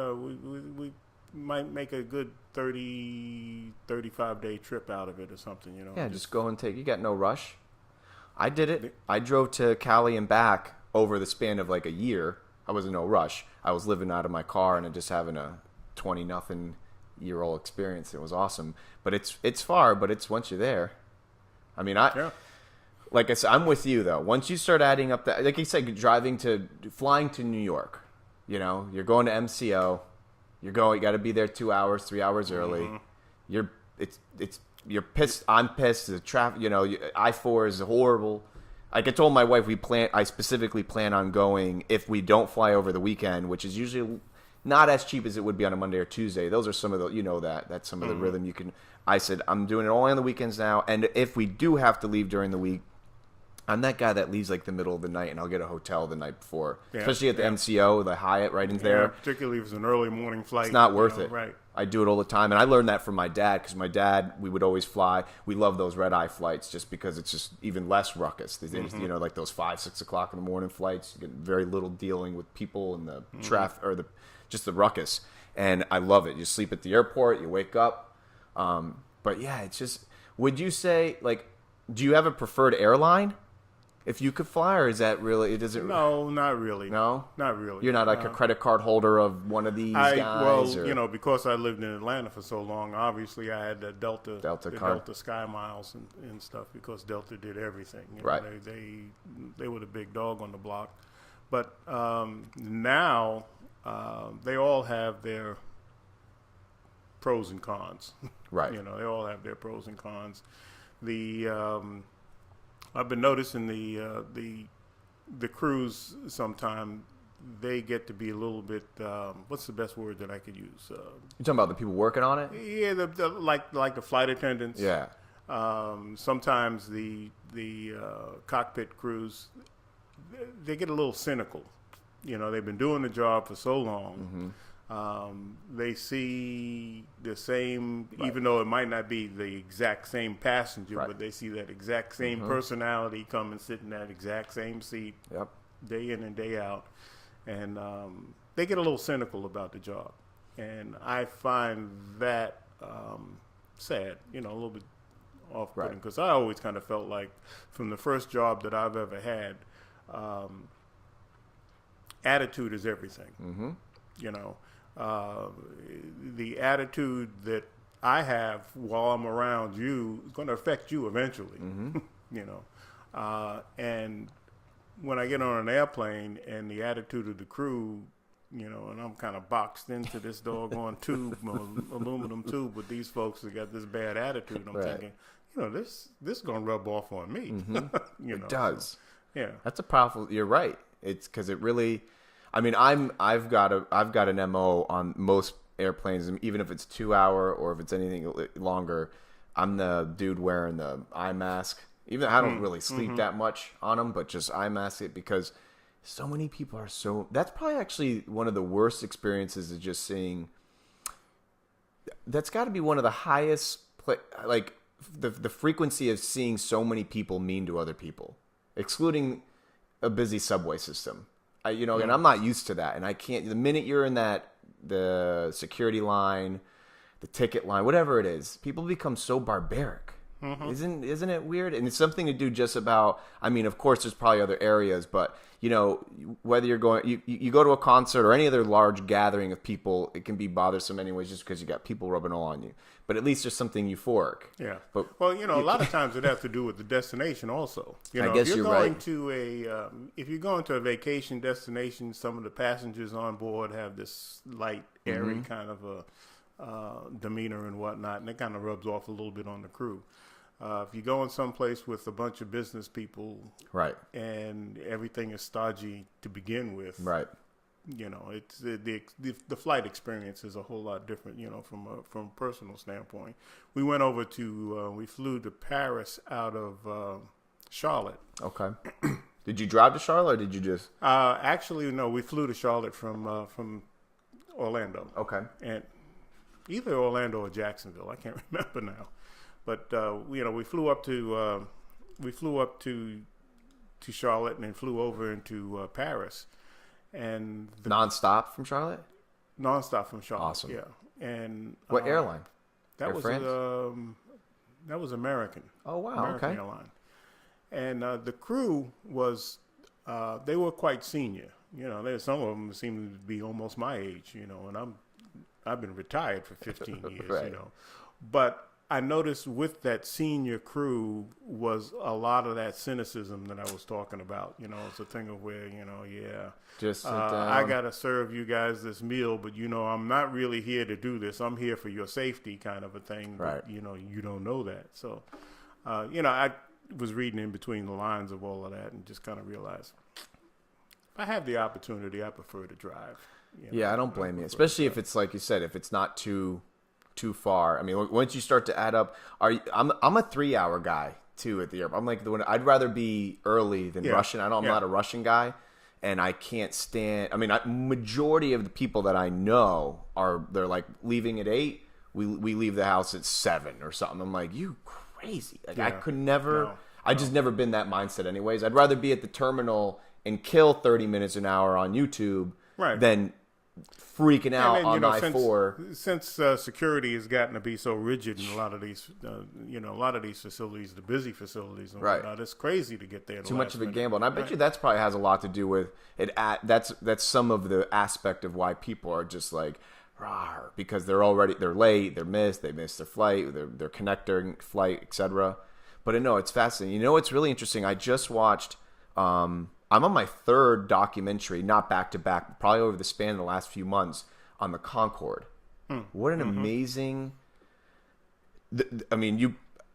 S2: might make a good 35-day trip out of it or something.
S1: Yeah, just go and take. You got no rush. I did it. I drove to Cali and back over the span of like a year. I was in no rush. I was living out of my car and just having a 20-year-old experience. It was awesome. But it's far, but it's once you're there. I mean, like I said, I'm with you though. Once you start adding up that, like you said, flying to New York, you're going to MCO. You got to be there 2 hours, 3 hours early. You're pissed. I'm pissed. The traffic, I-4 is horrible. Like I told my wife, I specifically plan on going if we don't fly over the weekend, which is usually not as cheap as it would be on a Monday or Tuesday. Those are some of the, that's some of the rhythm you can. I said, I'm doing it only on the weekends now. And if we do have to leave during the week, I'm that guy that leaves like the middle of the night and I'll get a hotel the night before, especially at the MCO, the Hyatt right in there.
S2: Particularly if it's an early morning flight.
S1: It's not worth it.
S2: Right.
S1: I do it all the time. And I learned that from my dad because my dad, we would always fly. We love those red-eye flights just because it's just even less ruckus. Like those 5, 6 o'clock in the morning flights, you get very little dealing with people and the traffic or just the ruckus. And I love it. You sleep at the airport, you wake up. But yeah, it's just, would you say, like, do you have a preferred airline? If you could fly, or is that really?
S2: No, not really.
S1: No,
S2: not really.
S1: You're not like a credit card holder of one of these guys.
S2: Well, because I lived in Atlanta for so long, obviously I had the Delta card. Delta Sky Miles and stuff because Delta did everything.
S1: Right.
S2: They were the big dog on the block, but now they all have their pros and cons.
S1: Right.
S2: They all have their pros and cons. I've been noticing the crews sometimes they get to be a little bit. What's the best word that I could use?
S1: You're talking about the people working on it?
S2: Yeah, like the flight attendants.
S1: Yeah.
S2: Sometimes the cockpit crews they get a little cynical. They've been doing the job for so long.
S1: Mm-hmm.
S2: They see the same, even though it might not be the exact same passenger, but they see that exact same personality come and sit in that exact same seat day in and day out. And they get a little cynical about the job. And I find that sad, a little bit off-putting, because I always kind of felt like from the first job that I've ever had, attitude is everything. Mm-hmm. The attitude that I have while I'm around you is going to affect you eventually. You know, and when I get on an airplane and the attitude of the crew, you know, and I'm kind of boxed into this doggone tube, aluminum tube with these folks that got this bad attitude, I'm thinking, you know, this is going to rub off on me. You know,
S1: it does.
S2: So, yeah,
S1: that's a powerful. You're right. It's because it really. I mean, I've got an MO on most airplanes, even if it's 2 hour or if it's anything longer. I'm the dude wearing the eye mask. Even I don't really sleep that much on them, but just eye mask it because so many people are so. That's probably actually one of the worst experiences is just seeing. That's got to be one of the highest, like the frequency of seeing so many people mean to other people, excluding a busy subway system. And I'm not used to that, and I can't. The minute you're in the security line, the ticket line, whatever it is, people become so barbaric. Isn't it weird? And it's something to do just about. I mean, of course, there's probably other areas, but whether you're going, you go to a concert or any other large gathering of people, it can be bothersome anyways, just because you got people rubbing all on you. But at least there's something euphoric.
S2: Yeah.
S1: But
S2: a lot of times it has to do with the destination also.
S1: I guess
S2: if
S1: you're
S2: going
S1: right.
S2: to if you're going to a vacation destination, some of the passengers on board have this light, airy kind of a demeanor and whatnot, and it kind of rubs off a little bit on the crew. If you go in someplace with a bunch of business people,
S1: right,
S2: and everything is stodgy to begin with,
S1: right,
S2: it's the flight experience is a whole lot different, from a personal standpoint. We went over to we flew to Paris out of Charlotte.
S1: Okay. Did you drive to Charlotte or did you just?
S2: Actually, no. We flew to Charlotte from Orlando.
S1: Okay.
S2: And either Orlando or Jacksonville, I can't remember now. But we flew up to Charlotte and then flew over into Paris, and
S1: nonstop from Charlotte.
S2: Nonstop from Charlotte.
S1: Awesome.
S2: Yeah. And
S1: what airline?
S2: That
S1: Air
S2: was
S1: France?
S2: That was American.
S1: Oh wow.
S2: American
S1: Okay.
S2: Airline. And the crew was they were quite senior. There's some of them seemed to be almost my age. And I've been retired for 15 years.
S1: Right.
S2: But I noticed with that senior crew was a lot of that cynicism that I was talking about. It's a thing of where,
S1: Just sit down.
S2: I got to serve you guys this meal, but, I'm not really here to do this. I'm here for your safety kind of a thing.
S1: Right.
S2: But, you don't know that. So, I was reading in between the lines of all of that and just kind of realized if I have the opportunity, I prefer to drive.
S1: Yeah, I don't blame you. Especially if it's like you said, if it's not too far. I mean, once you start to add up, I'm a 3 hour guy too at the airport. I'm like the one. I'd rather be early than rushing. I'm not a rushing guy, and I can't stand. I mean, majority of the people that I know they're like leaving at 8. We leave the house at 7 or something. I'm like, you crazy? Like I could never. I just never been that mindset. Anyways, I'd rather be at the terminal and kill 30 minutes an hour on YouTube than freaking out on I-4.
S2: Since security has gotten to be so rigid in a lot of these, facilities, the busy facilities, and whatnot, it's crazy to get there.
S1: Too much of a gamble, and I bet you that's probably has a lot to do with it. That's some of the aspect of why people are just like, rawr, because they're late, they missed their flight, their connector flight, etc. But no, it's fascinating. It's really interesting. I just watched. I'm on my third documentary, not back to back, but probably over the span of the last few months on the Concorde. What an amazing!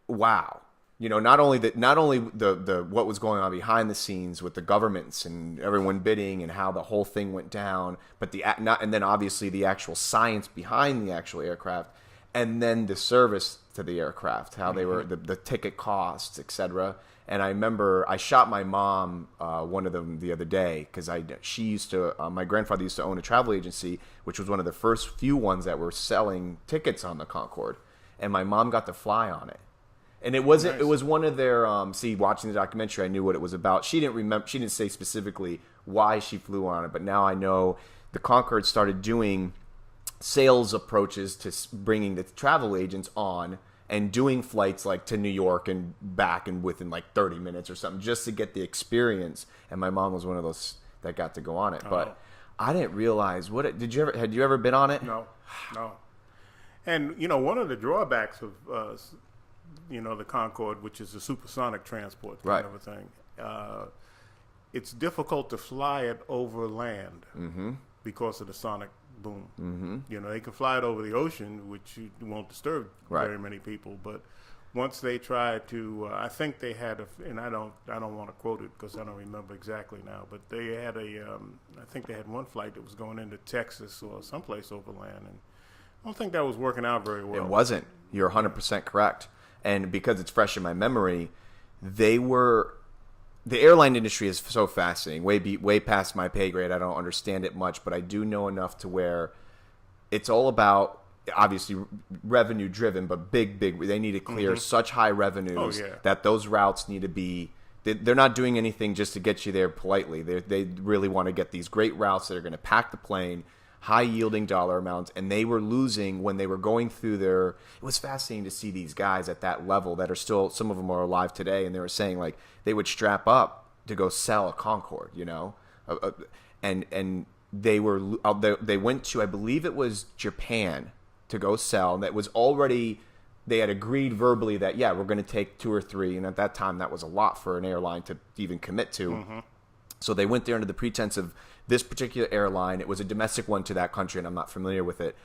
S1: Wow. Not only the what was going on behind the scenes with the governments and everyone bidding and how the whole thing went down, but and then obviously the actual science behind the actual aircraft, and then the service to the aircraft, how they were the ticket costs, etc. And I remember I shot my mom one of them the other day because she used to my grandfather used to own a travel agency, which was one of the first few ones that were selling tickets on the Concorde, and my mom got to fly on it. And it wasn't. Nice. It was one of their. Watching the documentary, I knew what it was about. She didn't remember. She didn't say specifically why she flew on it, but now I know the Concorde started doing sales approaches to bringing the travel agents on and doing flights like to New York and back and within like 30 minutes or something just to get the experience. And my mom was one of those that got to go on it. But I didn't realize had you ever been on it?
S2: No. And one of the drawbacks of the Concorde, which is a supersonic transport kind of a thing, it's difficult to fly it over land because of the sonic boom. They can fly it over the ocean, which won't disturb very many people. But once they tried to, I think they had and I don't want to quote it because I don't remember exactly now. But they had I think they had one flight that was going into Texas or someplace over land, and I don't think that was working out very well.
S1: It wasn't. You're 100% correct. And because it's fresh in my memory, the airline industry is so fascinating, way past my pay grade. I don't understand it much, but I do know enough to where it's all about, obviously, revenue driven, but big. They need to clear such high revenues that those routes need to be. They're not doing anything just to get you there politely. They really want to get these great routes that are going to pack the plane, high yielding dollar amounts, and they were losing when they were going through their. It was fascinating to see these guys at that level that are still, some of them are alive today, and they were saying like they would strap up to go sell a Concorde, and they went to, I believe it was Japan, to go sell, and that was already, they had agreed verbally that we're going to take 2 or 3, and at that time that was a lot for an airline to even commit to. So they went there under the pretense of this particular airline. It was a domestic one to that country, and I'm not familiar with it,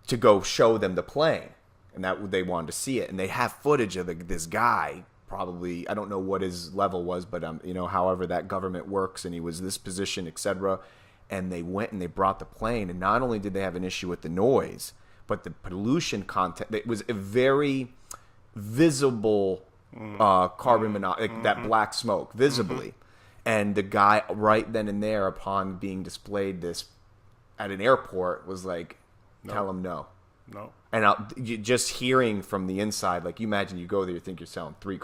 S1: to go show them the plane, and that they wanted to see it. And they have footage of this guy, probably, I don't know what his level was, but however that government works, and he was this position, etc. And they went and they brought the plane, and not only did they have an issue with the noise, but the pollution content. It was a very visible carbon monoxide, that black smoke, visibly. And the guy right then and there, upon being displayed this at an airport, was like, tell him no.
S2: No.
S1: And just hearing from the inside, like, you imagine you go there, you think you're selling 3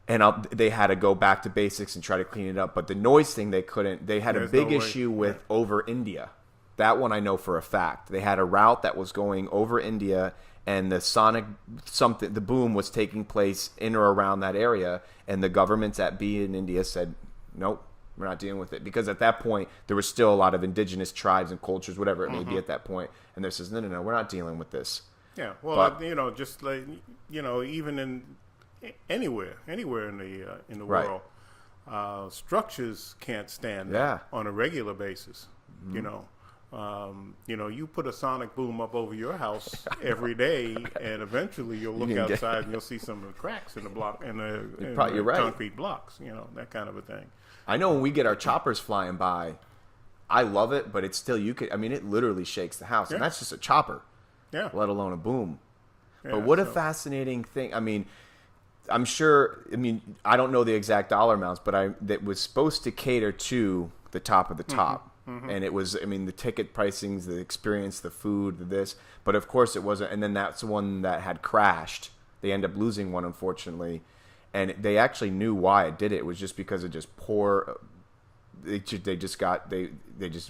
S1: and they had to go back to basics and try to clean it up. But the noise thing, they couldn't. They had a big issue with over India. That one I know for a fact. They had a route that was going over India, and the boom was taking place in or around that area, and the governments at in India said, nope, we're not dealing with it, because at that point there was still a lot of indigenous tribes and cultures, whatever it may be at that point, and they says, no, we're not dealing with this.
S2: Yeah, well, just like even in anywhere in the world, structures can't stand that on a regular basis. You put a sonic boom up over your house every day, and eventually you'll look outside and you'll see some of the cracks in the block and the concrete blocks. That kind of a thing.
S1: I know when we get our choppers flying by, I love it, but it's still, it literally shakes the house, and that's just a chopper, let alone a boom. But what a fascinating thing. I'm sure. I don't know the exact dollar amounts, but that was supposed to cater to the top of the top. And it was, the ticket pricings, the experience, the food, this. But of course it wasn't. And then that's the one that had crashed. They end up losing one, unfortunately. And they actually knew why it did it. It was just because of just poor. They just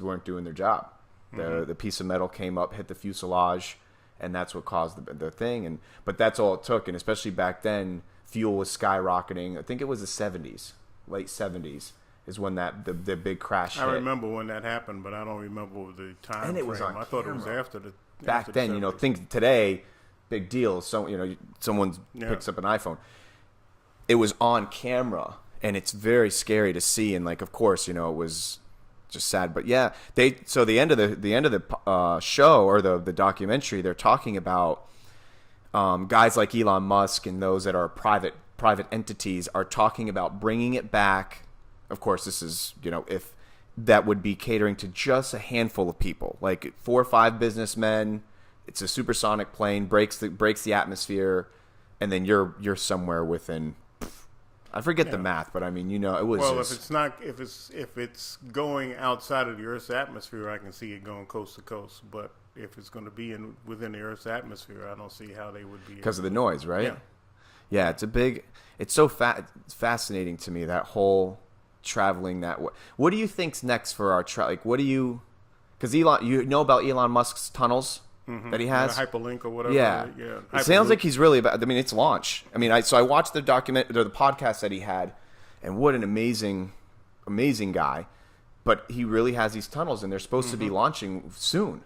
S1: weren't doing their job. The piece of metal came up, hit the fuselage, and that's what caused the thing. But that's all it took. And especially back then, fuel was skyrocketing. I think it was the 70s, late 70s. Is when the big crash hit.
S2: I remember when that happened, but I don't remember the time
S1: and it was
S2: frame.
S1: on
S2: I thought it was after the
S1: back then. Things today, big deal. So someone picks up an iPhone. It was on camera, and it's very scary to see. And of course, it was just sad. But the end of the show, or the documentary, they're talking about guys like Elon Musk and those that are private entities are talking about bringing it back. Of course, this is, if that would be catering to just a handful of people, like 4 or 5 businessmen. It's a supersonic plane, breaks the atmosphere, and then you're somewhere within. I forget the math, but it was.
S2: Well, if it's going outside of the Earth's atmosphere, I can see it going coast to coast. But if it's going to be within the Earth's atmosphere, I don't see how they would be.
S1: Because of the noise, right? Yeah. It's so fascinating to me, that whole traveling that way. What do you think's next for our travel? Because Elon, about Elon Musk's tunnels that he has,
S2: hyperlink or whatever.
S1: Yeah. It sounds like he's really about. It's launch. I watched the the podcast that he had, and what an amazing guy. But he really has these tunnels, and they're supposed to be launching soon.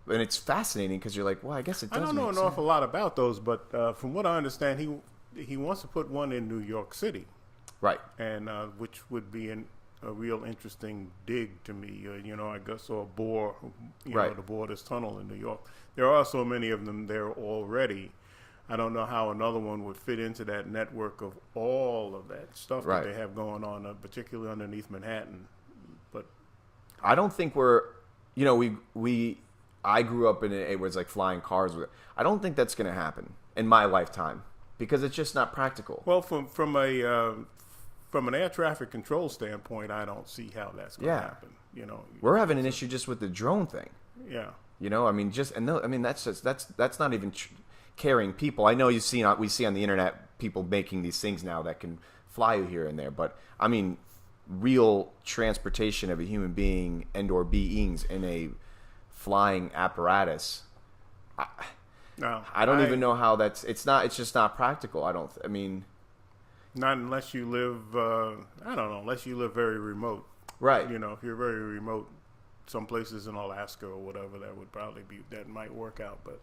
S1: and it's fascinating because you're like, well, I guess it does.
S2: I don't know
S1: make
S2: an
S1: sense.
S2: awful lot about those, but from what I understand, he wants to put one in New York City,
S1: Right.
S2: and which would be a real interesting dig to me. I guess, or bore,
S1: Right.
S2: the Borders Tunnel in New York. There are so many of them there already. I don't know how another one would fit into that network of all of that stuff
S1: Right.
S2: that they have going on, particularly underneath Manhattan. But
S1: I don't think we're, I grew up in it was like flying cars. I don't think that's going to happen in my lifetime because it's just not practical.
S2: well, from an air traffic control standpoint, I don't see how that's going to
S1: Yeah.
S2: happen.
S1: We're having an issue just with the drone thing.
S2: Yeah.
S1: That's not even carrying people. I know we see on the internet people making these things now that can fly you here and there, but I mean, real transportation of a human being and/or beings in a flying apparatus.
S2: No,
S1: I don't even know how that's. It's just not practical.
S2: Not unless you live. I don't know. Unless you live very remote.
S1: Right.
S2: If you're very remote, some places in Alaska or whatever, that might work out. But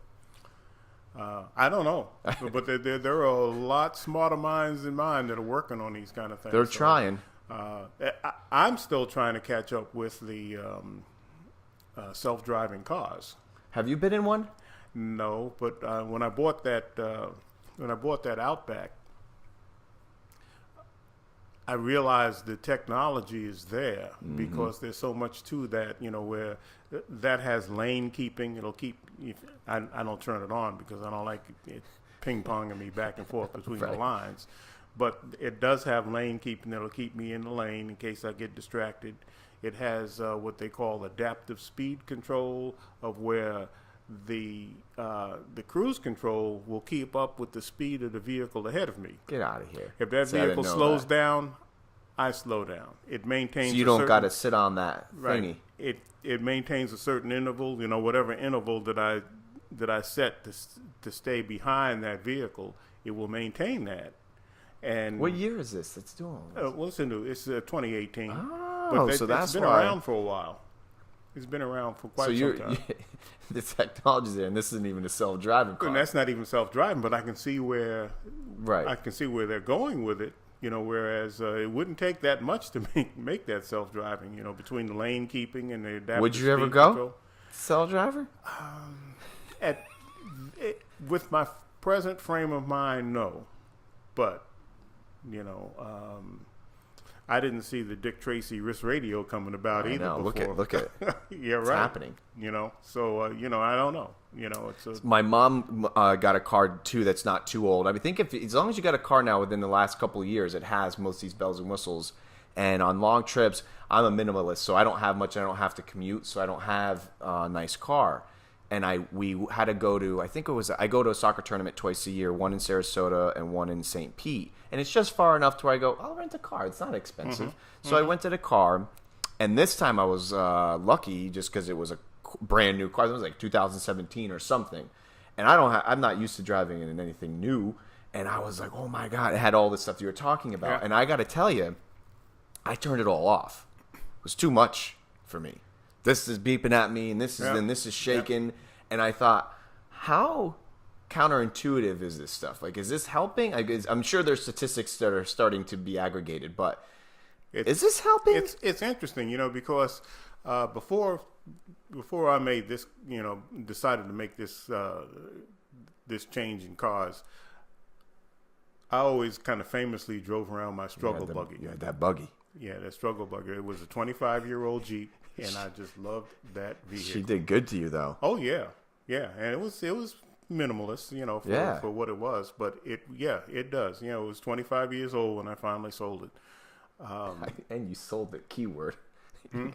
S2: I don't know. But there are a lot smarter minds than mine that are working on these kind of things.
S1: They're trying.
S2: I'm still trying to catch up with the self-driving cars.
S1: Have you been in one?
S2: No, but when I bought that Outback, I realized the technology is there because there's so much to that, where that has lane keeping. It'll keep. I don't turn it on because I don't like it ping-ponging me back and forth between
S1: Right.
S2: the lines. But it does have lane keeping. It'll keep me in the lane in case I get distracted. It has what they call adaptive speed control, of where the cruise control will keep up with the speed of the vehicle ahead of me.
S1: Get out of here.
S2: If that
S1: See, I didn't
S2: vehicle
S1: know
S2: slows
S1: that.
S2: down, I slow down. It maintains.
S1: So you don't got to sit on that thingy.
S2: Right. It maintains a certain interval. Whatever interval that I set to stay behind that vehicle, it will maintain that. And
S1: What year is this? It's doing all this.
S2: what's new? It's 2018.
S1: Oh, so that's
S2: it's been
S1: why.
S2: around for a while. It's been around for quite
S1: So
S2: some time.
S1: the technology's there, and this isn't even a self-driving car.
S2: And that's not even self-driving, but I can see where
S1: Right.
S2: they're going with it. Whereas it wouldn't take that much to make that self-driving. Between the lane keeping and the adaptive
S1: Would you ever
S2: speed
S1: go
S2: control.
S1: self-driver?
S2: With my present frame of mind, no. But I didn't see the Dick Tracy Risk Radio coming about
S1: I
S2: either.
S1: know.
S2: Before.
S1: Look at
S2: Yeah,
S1: it's
S2: right.
S1: happening.
S2: So I don't know. It's
S1: My mom got a car too that's not too old. I think as long as you got a car now within the last couple of years, it has most of these bells and whistles. And on long trips, I'm a minimalist, so I don't have much. I don't have to commute, so I don't have a nice car. And we had to go to, I go to a soccer tournament twice a year, one in Sarasota and one in St. Pete. And it's just far enough to where I go, I'll rent a car. It's not expensive. So I rented a car. And this time I was lucky just because it was a brand new car. It was like 2017 or something. And I'm not used to driving in anything new. And I was like, oh my God, it had all this stuff you were talking about.
S2: Yeah.
S1: And I got to tell you, I turned it all off. It was too much for me. This is beeping at me, and this is shaking, and I thought, how counterintuitive is this stuff? Like, is this helping? I'm sure there's statistics that are starting to be aggregated, but is this helping?
S2: It's interesting, because before I made this, decided to make this this change in cars, I always kind of famously drove around my struggle buggy.
S1: You had that buggy.
S2: Yeah, that struggle buggy. It was a 25-year-old Jeep, and I just loved that vehicle.
S1: She did good to you, though.
S2: Oh yeah, and it was minimalist, for what it was. But it does. It was 25 years old when I finally sold it.
S1: And you sold it. Keyword.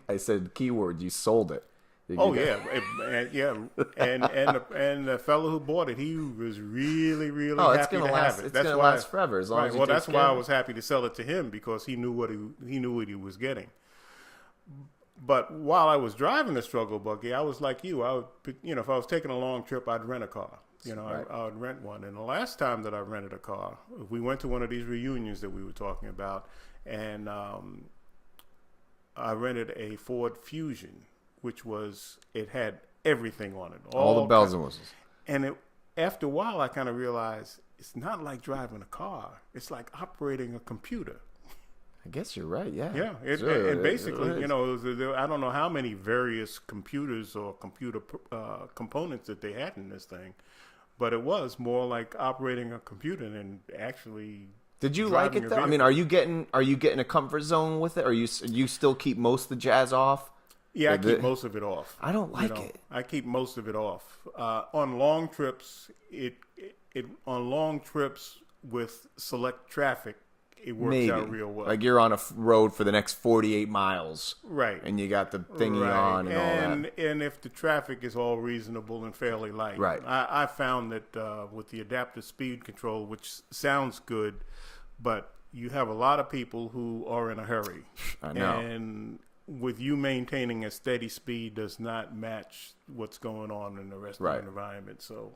S1: I said keyword. You sold it. And the fellow who bought it, he was really happy to have it. It's gonna last forever as long as you take
S2: that's
S1: care
S2: why I
S1: of it.
S2: was happy to sell it to him, because he knew what he was getting. But while I was driving the struggle buggy, I was like you. I would, if I was taking a long trip, I'd rent a car.
S1: Right.
S2: I would rent one. And the last time that I rented a car, we went to one of these reunions that we were talking about, and I rented a Ford Fusion, which had everything on it.
S1: All the bells and whistles.
S2: And after a while, I kind of realized it's not like driving a car. It's like operating a computer.
S1: I guess you're right. Yeah.
S2: Yeah. And basically, you know, I don't know how many various computers or computer components that they had in this thing, but it was more like operating a computer than actually.
S1: Did you like it though? I mean, are you getting a comfort zone with it? Or you still keep most of the jazz off?
S2: Yeah, I keep most of it off.
S1: I don't like it.
S2: I keep most of it off. On long trips, on long trips with select traffic, it works out real well.
S1: Like you're on a road for the next 48 miles.
S2: Right.
S1: And you got the thingy on and all that.
S2: And if the traffic is all reasonable and fairly light.
S1: Right.
S2: I found that with the adaptive speed control, which sounds good, but you have a lot of people who are in a hurry.
S1: I know.
S2: And with you maintaining a steady speed does not match what's going on in the rest of the environment. So,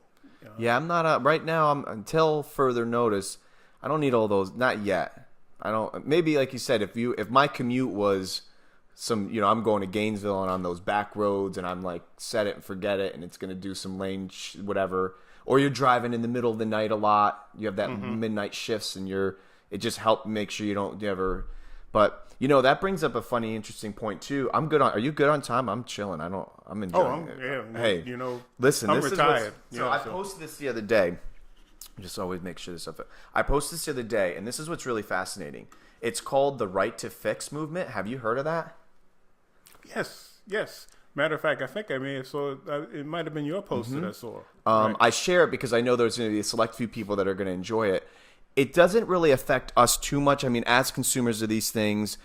S1: yeah, I'm not right now. Until further notice, I don't need all those. Not yet. I don't. Maybe like you said, if my commute was some, you know, I'm going to Gainesville and on those back roads and I'm like set it and forget it and it's going to do some lane whatever. Or you're driving in the middle of the night a lot. You have that midnight shifts and it just helped make sure you don't ever. But you know that brings up a funny, interesting point too. Are you good on time? I'm chilling. I'm enjoying it.
S2: Yeah.
S1: Hey,
S2: you know,
S1: listen.
S2: I'm
S1: this
S2: retired.
S1: Is I posted this the other day. Just always make sure this stuff. I posted this the other day, and this is what's really fascinating. It's called the Right to Fix movement. Have you heard of that?
S2: Yes. Matter of fact, I think I may have saw it might have been your post that I saw.
S1: I share it because I know there's going to be a select few people that are going to enjoy it. It doesn't really affect us too much. I mean, as consumers of these things,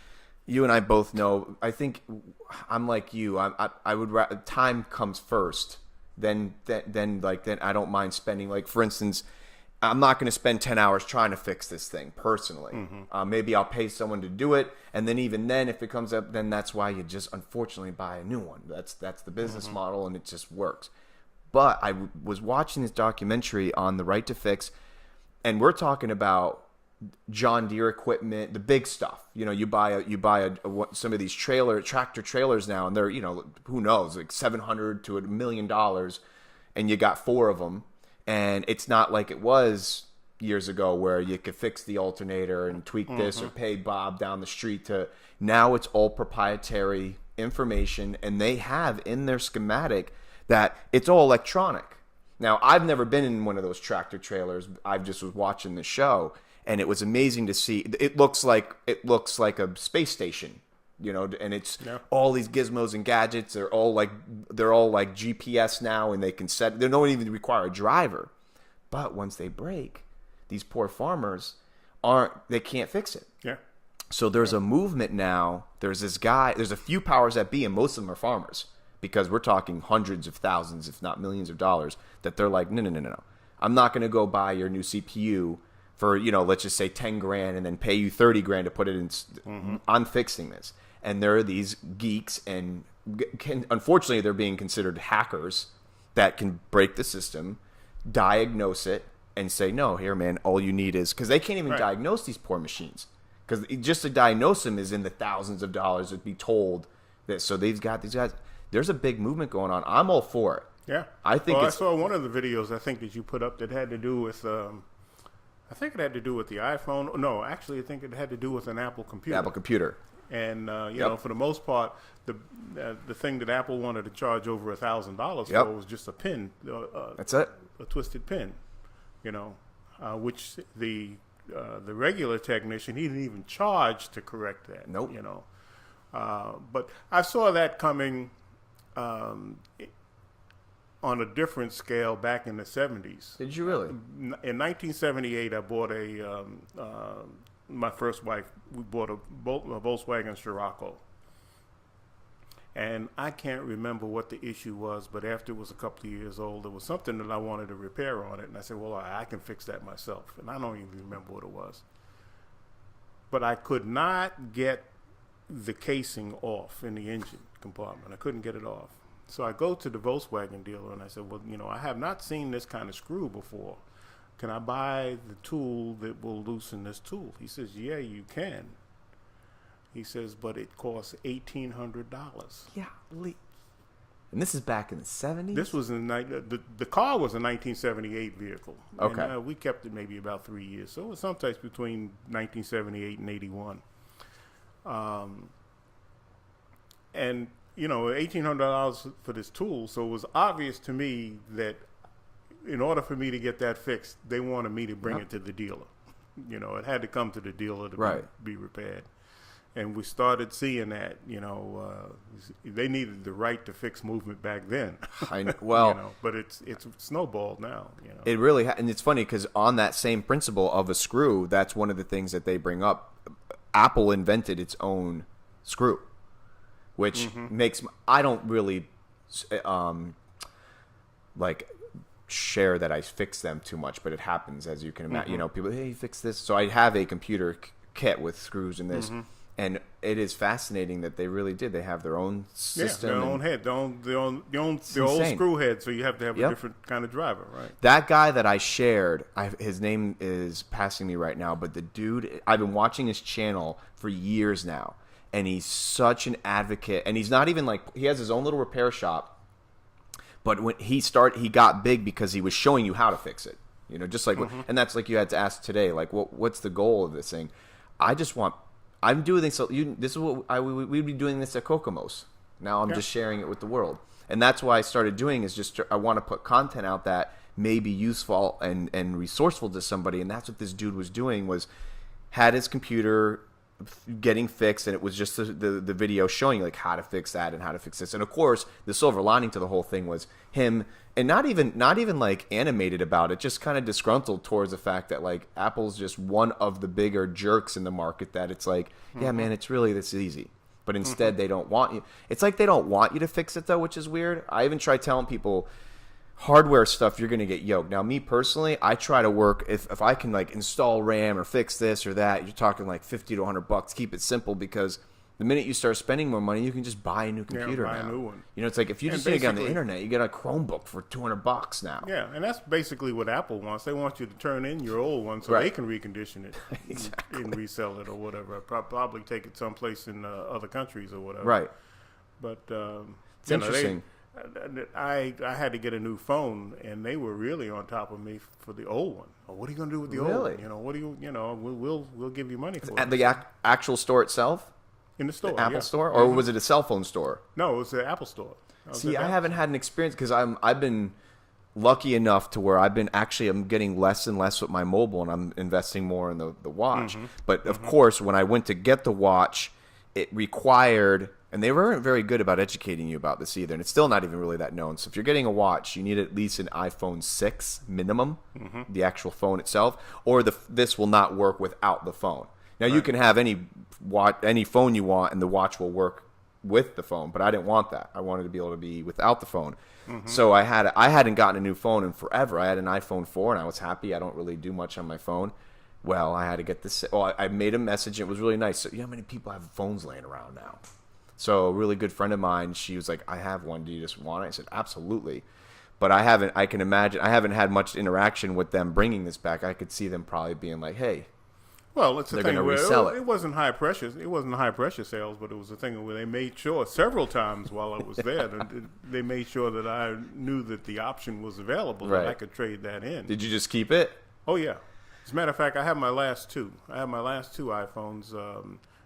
S1: you and I both know. I think I'm like you. I would time comes first. Then I don't mind spending. Like for instance, I'm not going to spend 10 hours trying to fix this thing personally. Maybe I'll pay someone to do it, and then even then, if it comes up, then that's why you just unfortunately buy a new one. That's the business model, and it just works. But I was watching this documentary on the Right to Fix, and we're talking about John Deere equipment, the big stuff. You know, you buy some of these tractor trailers now, and they're, you know, who knows, like $700 to $1 million, and you got 4 of them. And it's not like it was years ago where you could fix the alternator and tweak this or pay Bob down the street to. Now it's all proprietary information, and they have in their schematic that it's all electronic. Now, I've never been in one of those tractor trailers. I just was watching the show, and it was amazing to see. It looks like a space station, you know, and it's all these gizmos and gadgets. They're all like GPS now, and they can set. They don't even require a driver. But once they break, these poor farmers they can't fix it.
S2: Yeah.
S1: So there's a movement now. There's this guy. There's a few powers that be, and most of them are farmers, because we're talking hundreds of thousands, if not millions of dollars, that they're like, no. I'm not going to go buy your new CPU for, you know, let's just say 10 grand and then pay you 30 grand to put it in. I'm fixing this. And there are these geeks, and unfortunately they're being considered hackers that can break the system, diagnose it, and say, no, here, man, all you need is, because they can't even diagnose these poor machines. Because just to diagnose them is in the thousands of dollars to be told that. So they've got these guys. There's a big movement going on. I'm all for it.
S2: Yeah.
S1: I
S2: saw one of the videos I think that you put up that had to do with I think it had to do with the iPhone. No, actually, I think it had to do with an Apple computer.
S1: Apple computer.
S2: And you know, for the most part, the thing that Apple wanted to charge over $1,000 for was just a pin.
S1: That's it.
S2: A twisted pin. You know, which the regular technician, he didn't even charge to correct that.
S1: Nope.
S2: You know, but I saw that coming on a different scale back in the 70s.
S1: Did you really?
S2: In 1978, I bought my first wife, we bought a Volkswagen Scirocco. And I can't remember what the issue was, but after it was a couple of years old, there was something that I wanted to repair on it. And I said, well, I can fix that myself. And I don't even remember what it was. But I could not get the casing off in the engine compartment. I couldn't get it off. So I go to the Volkswagen dealer and I said, well, you know, I have not seen this kind of screw before. Can I buy the tool that will loosen this tool? He says, yeah, you can. He says, but it costs $1,800.
S1: Yeah. And this is back in the 70s?
S2: This was in the car was a 1978 vehicle.
S1: Okay.
S2: And, we kept it maybe about 3 years. So it was someplace between 1978 and 81. And, $1,800 for this tool. So it was obvious to me that in order for me to get that fixed, they wanted me to bring it to the dealer. It had to come to the dealer to be repaired. And we started seeing that, they needed the right to fix movement back then. But it's snowballed now.
S1: It really, and it's funny because on that same principle of a screw, that's one of the things that they bring up. Apple invented its own screw, which makes, I don't really share that I fix them too much, but it happens, as you can imagine. People, hey, fix this. So I have a computer kit with screws in this. And it is fascinating that they really did. They have their own system.
S2: Yeah, their own head, their own screw head. So you have to have a different kind of driver, right?
S1: That guy that I shared, his name is passing me right now, but the dude, I've been watching his channel for years now, and he's such an advocate. And he's not even he has his own little repair shop, but when he got big because he was showing you how to fix it. Just like, and that's like you had to ask today, what's the goal of this thing? I'm doing this. So this is what we'd be doing this at Kokomos. Now I'm just sharing it with the world, and that's why I started doing is just I want to put content out that may be useful and resourceful to somebody. And that's what this dude was doing, was had his computer getting fixed, and it was just the video showing how to fix that and how to fix this. And of course, the silver lining to the whole thing was him, and not even animated about it, just kind of disgruntled towards the fact that Apple's just one of the bigger jerks in the market, that it's yeah, man, it's really this easy. But instead they don't want you. It's like they don't want you to fix it though, which is weird. I even try telling people hardware stuff, you're going to get yoked. Now, me personally, I try to work, if I can install RAM or fix this or that, you're talking $50 to $100. Keep it simple, because the minute you start spending more money, you can just buy a new computer now.
S2: A new one.
S1: It's like if you just get on the internet, you get a Chromebook for $200 now.
S2: Yeah, and that's basically what Apple wants. They want you to turn in your old one so they can recondition it and resell it or whatever. Probably take it someplace in other countries or whatever.
S1: Right.
S2: But
S1: it's interesting.
S2: I had to get a new phone, and they were really on top of me for the old one. Oh, what are you going to do with the old one? What do you, we'll give you money for it.
S1: At the actual store itself?
S2: In the store,
S1: the Apple store? Or was it a cell phone store?
S2: No, it was the Apple store.
S1: See, I haven't had an experience, because I've been lucky enough to where I'm getting less and less with my mobile, and I'm investing more in the watch. But of course, when I went to get the watch, it required, and they weren't very good about educating you about this either, and it's still not even really that known. So if you're getting a watch, you need at least an iPhone 6 minimum, the actual phone itself, or this will not work without the phone. Now, you can have any phone you want, and the watch will work with the phone, but I didn't want that. I wanted to be able to be without the phone. So I hadn't gotten a new phone in forever. I had an iPhone 4, and I was happy. I don't really do much on my phone. Well, I had to get this. Well, I made a message. And it was really nice. So, how many people have phones laying around now? So a really good friend of mine, she was like, I have one. Do you just want it? I said, absolutely. But I haven't had much interaction with them bringing this back. I could see them probably being like, hey.
S2: Well, it's
S1: they're going to resell it.
S2: It wasn't high pressure. It wasn't high pressure sales, but it was a thing where they made sure several times while I was there, they made sure that I knew that the option was available, that I could trade that in.
S1: Did you just keep it?
S2: Oh yeah. As a matter of fact, I have my last two. I have my last two iPhones.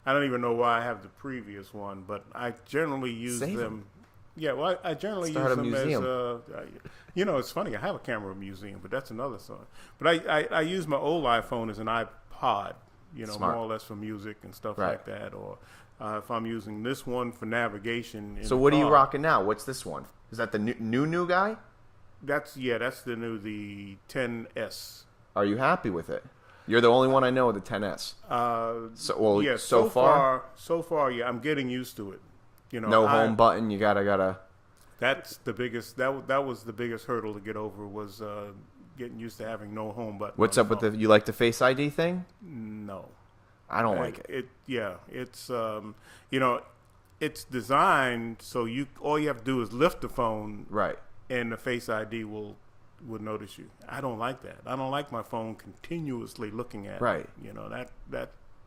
S2: I don't even know why I have the previous one, but I generally use them. Yeah, well, I generally use them as it's funny. I have a camera museum, but that's another story. But I use my old iPhone as an iPod,
S1: Smart.
S2: more or less for music and stuff like that. Or if I'm using this one for navigation.
S1: So what are you rocking now? What's this one? Is that the new guy?
S2: That's the 10S.
S1: Are you happy with it? You're the only one I know with the 10S. So far, yeah, I'm getting used to it. No home button. You gotta.
S2: That's the biggest. That was the biggest hurdle to get over, was getting used to having no home button.
S1: What's up with you like the Face ID thing?
S2: No,
S1: I don't like it.
S2: It's it's designed so all you have to do is lift the phone,
S1: right,
S2: and the Face ID will notice you. I don't like that. I don't like my phone continuously looking at
S1: right.
S2: me.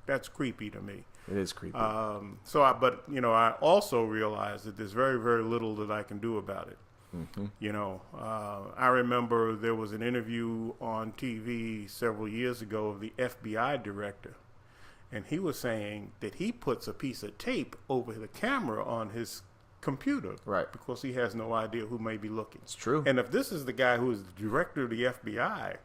S2: That's creepy to me.
S1: It is creepy.
S2: But I also realize that there's very, very little that I can do about it. Mm-hmm. I remember there was an interview on TV several years ago of the FBI director, and he was saying that he puts a piece of tape over the camera on his computer,
S1: right?
S2: Because he has no idea who may be looking.
S1: It's true.
S2: And if this is the guy who is the director of the FBI,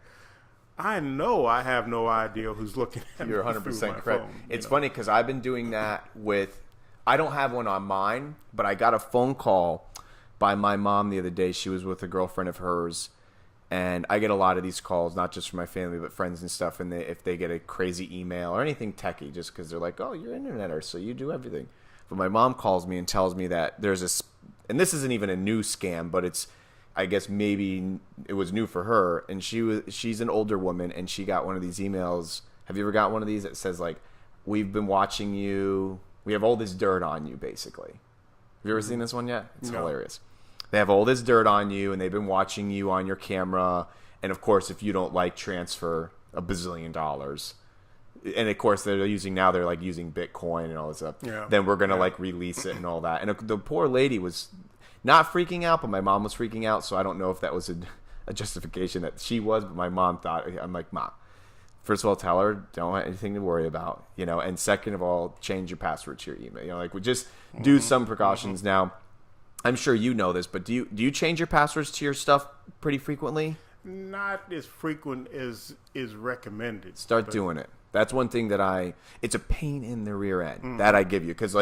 S2: I know I have no idea who's looking at
S1: You're
S2: me
S1: 100% correct.
S2: phone,
S1: It's funny because I've been doing that I don't have one on mine, but I got a phone call by my mom the other day. She was with a girlfriend of hers, and I get a lot of these calls, not just from my family, but friends and stuff, and if they get a crazy email or anything techie, just because they're like, oh, you're an interneter, so you do everything. But my mom calls me and tells me that there's and this isn't even a new scam, but it's, I guess maybe it was new for her, and she's an older woman, and she got one of these emails. Have you ever got one of these that says, like, we've been watching you, we have all this dirt on you, basically? Have you ever seen this one yet? It's hilarious. They have all this dirt on you, and they've been watching you on your camera, and of course, if you don't like, transfer $1 bazillion. And of course, they're using Bitcoin and all this stuff.
S2: Yeah.
S1: Then we're gonna release it and all that. And the poor lady was not freaking out, but my mom was freaking out. So I don't know if that was a justification that she was, but my mom thought. I'm like, Mom, first of all, tell her don't have anything to worry about, and second of all, change your password to your email. We just do some precautions. Now, I'm sure you know this, but do you change your passwords to your stuff pretty frequently?
S2: Not as frequent as is recommended.
S1: Start doing it. That's one thing that it's a pain in the rear end that I give you. Cause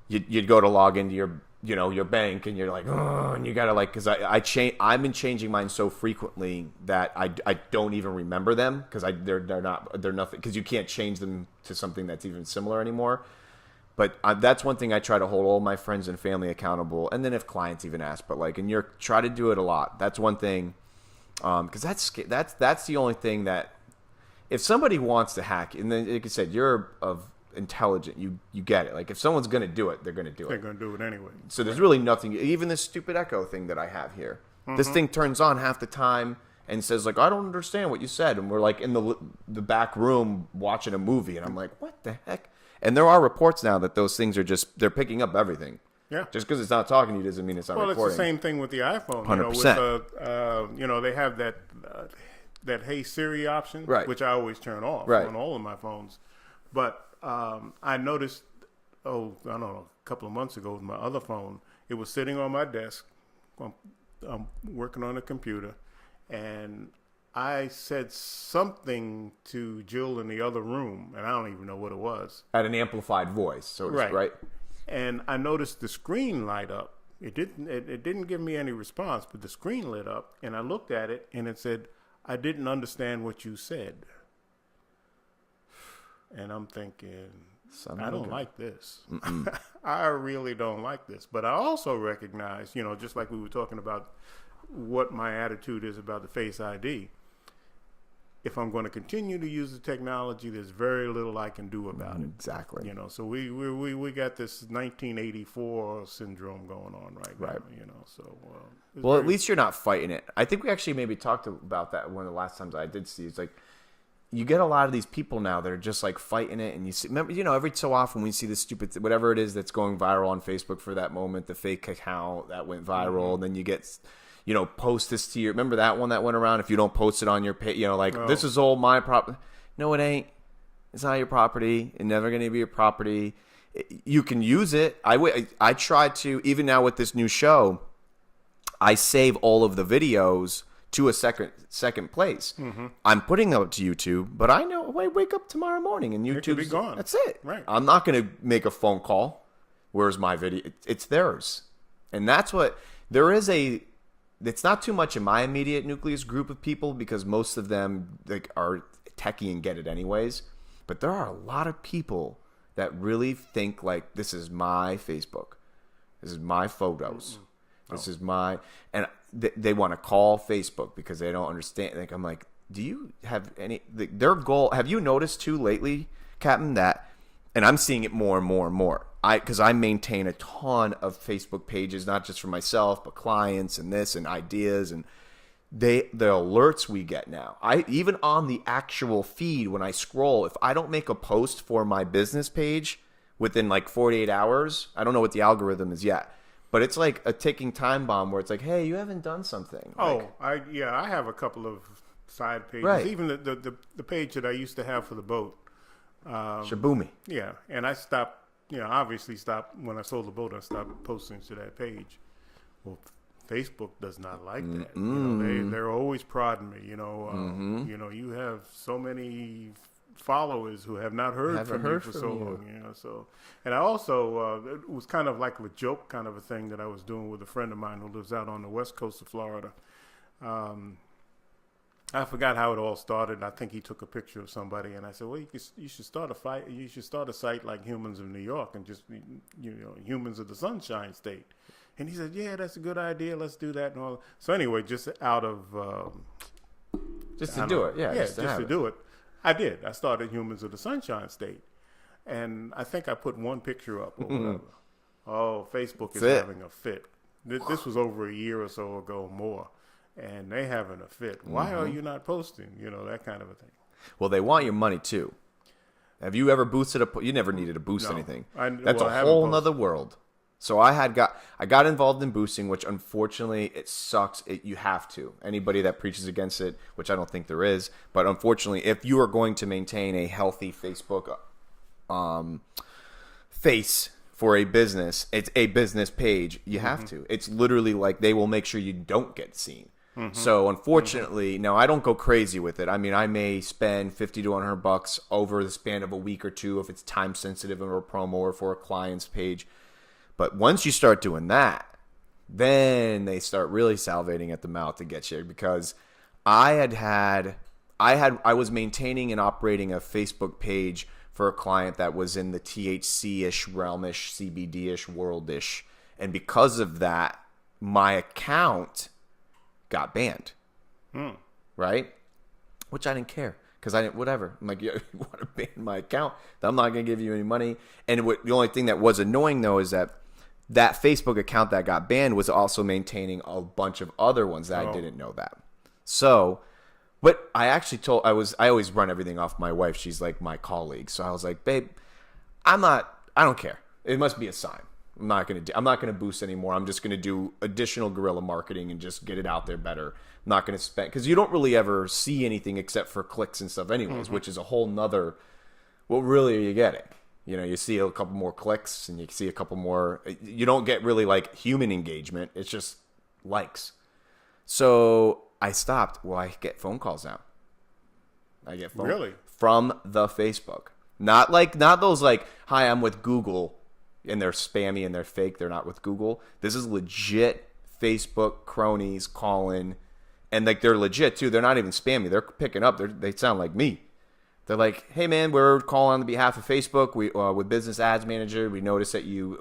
S1: you'd go to log into your bank and you're like, oh, and you gotta cause I've been changing mine so frequently that I don't even remember them. Cause they're nothing. Cause you can't change them to something that's even similar anymore. But that's one thing I try to hold all my friends and family accountable. And then if clients even ask, but try to do it a lot. That's one thing. Cause that's the only thing that, if somebody wants to hack, and then like I said, you're intelligent, you get it. If someone's going to do it, they're going to do it.
S2: They're going to do it anyway.
S1: So there's really nothing. Even this stupid Echo thing that I have here, this thing turns on half the time and says I don't understand what you said, and we're in the back room watching a movie, and I'm like, what the heck? And there are reports now that those things are they're picking up everything.
S2: Yeah.
S1: Just because it's not talking to you doesn't mean it's not recording.
S2: Well, it's the same thing with the iPhone.
S1: 100%.
S2: They have that Hey Siri option,
S1: right,
S2: which I always turn off on all of my phones. But I noticed, I don't know, a couple of months ago with my other phone, it was sitting on my desk. I'm working on a computer, and I said something to Jill in the other room, and I don't even know what it was.
S1: At an amplified voice, so right.
S2: And I noticed the screen light up. It didn't give me any response, but the screen lit up, and I looked at it, and it said, I didn't understand what you said. And I'm thinking, I don't like this. I really don't like this. But I also recognize, just like we were talking about what my attitude is about the Face ID, if I'm going to continue to use the technology, there's very little I can do about it.
S1: Exactly.
S2: So we got this 1984 syndrome going on right now. So
S1: at least you're not fighting it. I think we actually maybe talked about that one of the last times I did see. It's you get a lot of these people now that are just fighting it, and you see. Remember, every so often we see this stupid whatever it is that's going viral on Facebook for that moment, the fake account that went viral, and then you get. Post this to your. Remember that one that went around? If you don't post it on your page, this is all my property. No, it ain't. It's not your property. It's never going to be your property. You can use it. I try to, even now with this new show, I save all of the videos to a second place. I'm putting them up to YouTube, but I know I wake up tomorrow morning and YouTube's
S2: be gone.
S1: That's it.
S2: Right.
S1: I'm not going to make a phone call. Where's my video? It's theirs, and that's what there is a. It's not too much in my immediate nucleus group of people because most of them are techie and get it anyways. But there are a lot of people that really think this is my Facebook. This is my photos. This is my... And they want to call Facebook because they don't understand. I'm like, do you have any... Their goal... Have you noticed too lately, Captain, that... And I'm seeing it more and more and more. Because I maintain a ton of Facebook pages, not just for myself, but clients and this and ideas. And the alerts we get now. I even on the actual feed when I scroll, if I don't make a post for my business page within like 48 hours, I don't know what the algorithm is yet, but it's like a ticking time bomb where it's like, hey, you haven't done something.
S2: I have a couple of side pages.
S1: Right.
S2: Even the page that I used to have for the boat.
S1: Shaboomy.
S2: Yeah, and I stopped. Obviously stopped when I sold the boat. I stopped posting to that page. Well, Facebook does not like that. They're always prodding me. You have so many followers who have not heard from you for so long. So, and I also it was kind of like a joke kind of a thing that I was doing with a friend of mine who lives out on the west coast of Florida. I forgot how it all started. I think he took a picture of somebody, and I said, "Well, you should start a fight. You should start a site like Humans of New York, and just Humans of the Sunshine State." And he said, "Yeah, that's a good idea. Let's do that." And all. So anyway, just out of
S1: just to do it, just to
S2: do it, I did. I started Humans of the Sunshine State, and I think I put one picture up or whatever. Oh, Facebook is having a fit. This was over a year or so ago, more. And they having a fit. Why are you not posting? That kind of a thing.
S1: Well, they want your money too. Have you ever boosted you never needed to boost anything. That's a whole nother world. So I got involved in boosting, which unfortunately it sucks. You have to. Anybody that preaches against it, which I don't think there is, but unfortunately, if you are going to maintain a healthy Facebook face for a business, it's a business page. You have to. It's literally like they will make sure you don't get seen. So unfortunately, no, I don't go crazy with it. I mean, I may spend $50 to $100 over the span of a week or two if it's time sensitive or a promo or for a client's page. But once you start doing that, then they start really salivating at the mouth to get you, because I was maintaining and operating a Facebook page for a client that was in the THC-ish, realm-ish, CBD-ish, world-ish. And because of that, my account got banned. Right? Which I didn't care, because I didn't, whatever. I'm like, you want to ban my account? I'm not going to give you any money. And the only thing that was annoying, though, is that Facebook account that got banned was also maintaining a bunch of other ones that I didn't know that. So, but I actually I always run everything off my wife. She's like my colleague. So I was like, babe, I don't care. It must be a sign. I'm not gonna boost anymore. I'm just gonna do additional guerrilla marketing and just get it out there better. I'm not gonna spend, because you don't really ever see anything except for clicks and stuff anyways, which is a whole nother. What really are you getting? You see a couple more clicks and you see a couple more. You don't get really like human engagement. It's just likes. So I stopped. Well, I get phone calls now. I get phone
S2: really
S1: from the Facebook. Not those like, hi, I'm with Google, and they're spammy and they're fake. They're not with Google. This is legit Facebook cronies calling, and like they're legit too. They're not even spammy. They're picking up. They sound like me. They're like, hey man, we're calling on behalf of Facebook. We with Business Ads Manager. We noticed that you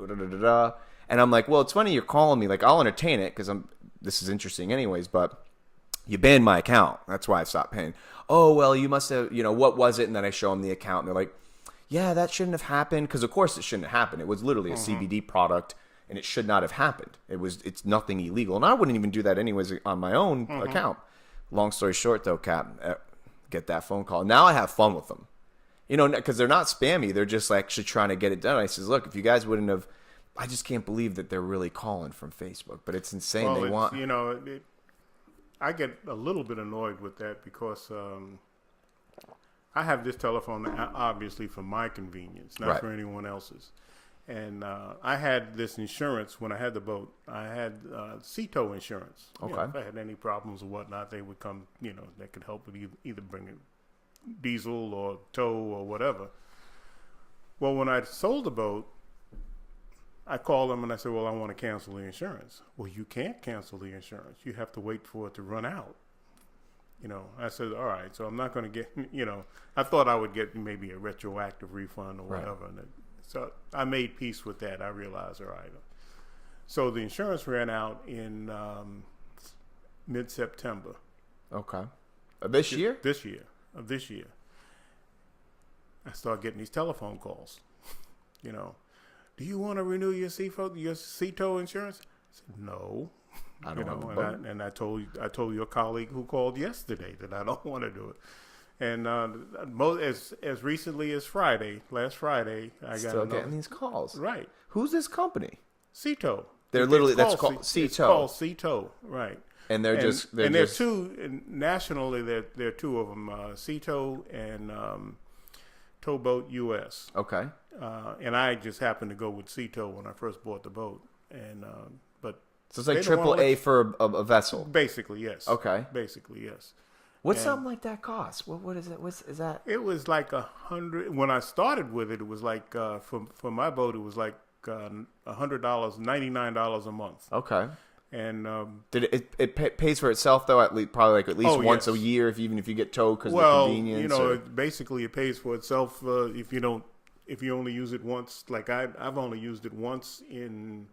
S1: and I'm like, well, it's funny you're calling me. Like, I'll entertain it because this is interesting anyways. But you banned my account. That's why I stopped paying. Oh well, you must have. What was it? And then I show them the account, and they're like, yeah, that shouldn't have happened, because of course it shouldn't have happened. It was literally a CBD product, and it should not have happened. It's nothing illegal, and I wouldn't even do that anyways on my own account. Long story short, though, Cap, get that phone call. Now I have fun with them, because they're not spammy. They're just actually trying to get it done. I says, look, if you guys wouldn't have, I just can't believe that they're really calling from Facebook. But it's insane.
S2: Well, I get a little bit annoyed with that because. I have this telephone obviously for my convenience, not for anyone else's. And I had this insurance when I had the boat. I had CETO insurance.
S1: Okay.
S2: If I had any problems or whatnot, they would come, they could help with either bring a diesel or tow or whatever. Well, when I sold the boat, I called them and I said, well, I want to cancel the insurance. Well, you can't cancel the insurance. You have to wait for it to run out. I said, all right, so I'm not going to get, I thought I would get maybe a retroactive refund or whatever. Right. So I made peace with that. I realized, all right. So the insurance ran out in mid-September.
S1: Okay. This year?
S2: This year. I started getting these telephone calls. Do you want to renew your CETO insurance? I said, no.
S1: I don't have a boat.
S2: And I told your colleague who called yesterday that I don't want to do it. And as recently as last Friday, I got
S1: Still getting these calls.
S2: Right.
S1: Who's this company?
S2: Cito.
S1: They're literally that's called Cito.
S2: It's called Cito, right?
S1: And they're
S2: two nationally. There are two of them, Cito and Towboat US.
S1: Okay.
S2: And I just happened to go with Cito when I first bought the boat, and but
S1: so it's like AAA for a vessel.
S2: Basically, yes.
S1: Okay.
S2: Basically, yes.
S1: What's something like that cost? What is it? Is that?
S2: It was like $100. When I started with it, it was like for my boat, it was like $100, $99 a month.
S1: Okay.
S2: And
S1: did it pays for itself though? At least probably at least once
S2: yes.
S1: a year, even if you get towed because of the convenience.
S2: Basically it pays for itself if you only use it once. Like I've only used it once in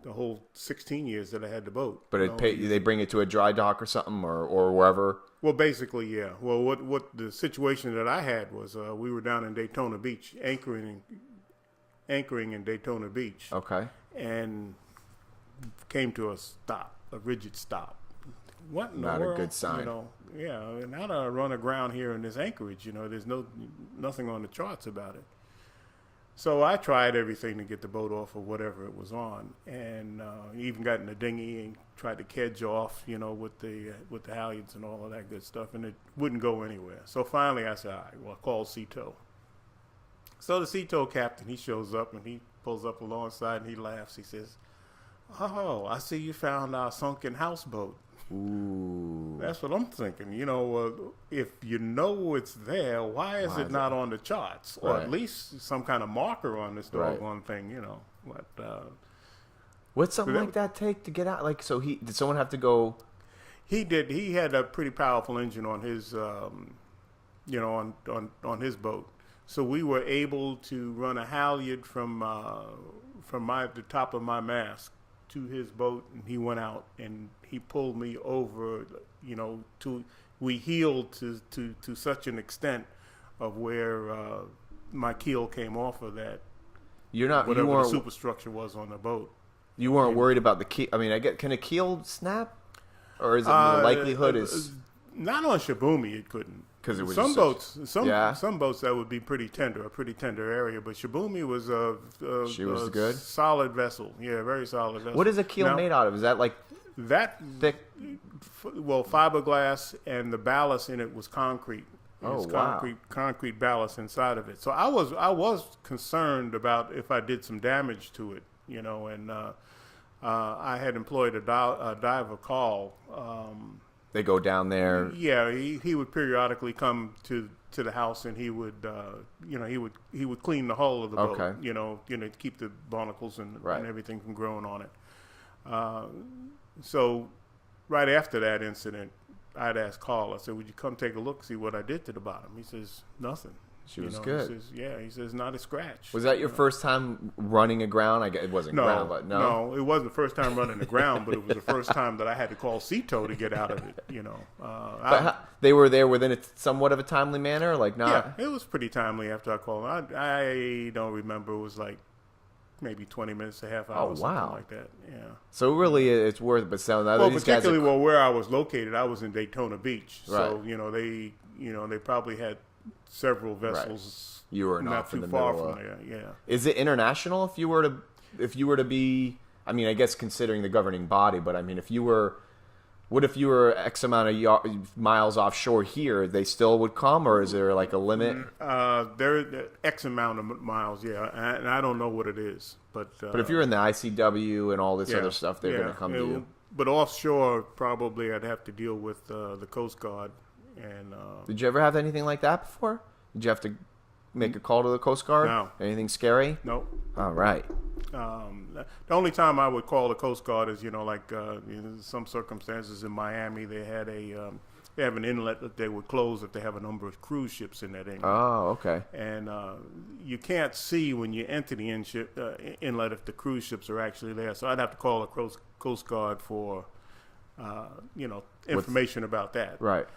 S2: the whole 16 years that I had the boat.
S1: But they bring it to a dry dock or something or wherever.
S2: Well, basically, yeah. Well, what the situation that I had was we were down in Daytona Beach, anchoring in Daytona Beach.
S1: Okay.
S2: And came to a rigid stop. What in
S1: Not
S2: the world?
S1: a good sign.
S2: And how do I run aground here in this anchorage? There's nothing on the charts about it. So I tried everything to get the boat off of whatever it was on, and even got in the dinghy and tried to kedge off, with the halyards and all of that good stuff, and it wouldn't go anywhere. So finally I said, all right, well, call Cito. So the Cito captain, he shows up and he pulls up alongside and he laughs. He says, "Oh, I see you found our sunken houseboat."
S1: Ooh.
S2: That's what I'm thinking. If you know it's there, why is it not on the charts? Or
S1: Right.
S2: at least some kind of marker on this doggone thing,
S1: What's something like that take to get out? Like, so did someone have to go?
S2: He did. He had a pretty powerful engine on his, on his boat. So we were able to run a halyard from the top of my mast to his boat, and he went out and he pulled me over. We heeled to such an extent of where my keel came off of that. Whatever the superstructure was on the boat.
S1: You weren't worried about the keel. I mean, can a keel snap, or is it the likelihood is
S2: not on Shibumi? It couldn't.
S1: Because it was
S2: some boats that would be a pretty tender area, but Shibumi was
S1: she was good,
S2: solid vessel. Yeah, very solid vessel.
S1: What is a keel made out of? Is that like
S2: that
S1: thick?
S2: Well, fiberglass, and the ballast in it was concrete.
S1: Wow.
S2: Concrete ballast inside of it. So I was concerned about if I did some damage to it, and I had employed a diver call.
S1: They go down there.
S2: Yeah, he would periodically come to the house, and he would he would clean the hull of the boat. To keep the barnacles and everything from growing on it. So right after that incident, I'd asked Carl. I said, "Would you come take a look, see what I did to the bottom?" He says, "Nothing."
S1: She was good.
S2: He says, "Not a scratch."
S1: Was that your first time running aground? I guess it wasn't ground, but no.
S2: No, it wasn't the first time running the ground, but it was the first time that I had to call Cito to get out of it.
S1: But they were there within somewhat of a timely manner, like not.
S2: Yeah, it was pretty timely after I called. I don't remember. It was like maybe 20 minutes, a half hour, something like that. Yeah.
S1: So really, it's worth it. But
S2: particularly where I was located, I was in Daytona Beach, so they probably had several vessels.
S1: You were
S2: not too far from there. Yeah.
S1: Is it international? If you were to be, I mean, I guess considering the governing body, but I mean, if you were X amount of miles offshore here, they still would come, or is there like a limit?
S2: There X amount of miles, yeah, and I don't know what it is, but
S1: if you're in the ICW and all this other stuff, they're going to come to you.
S2: But offshore, probably I'd have to deal with the Coast Guard. And
S1: did you ever have anything like that before? Did you have to make a call to the Coast Guard?
S2: No.
S1: Anything scary?
S2: Nope.
S1: All right.
S2: The only time I would call the Coast Guard is, some circumstances in Miami, they had they have an inlet that they would close if they have a number of cruise ships in that inlet.
S1: Oh, okay.
S2: And you can't see when you enter the inlet if the cruise ships are actually there. So I'd have to call the Coast Guard for, information about that.
S1: Right.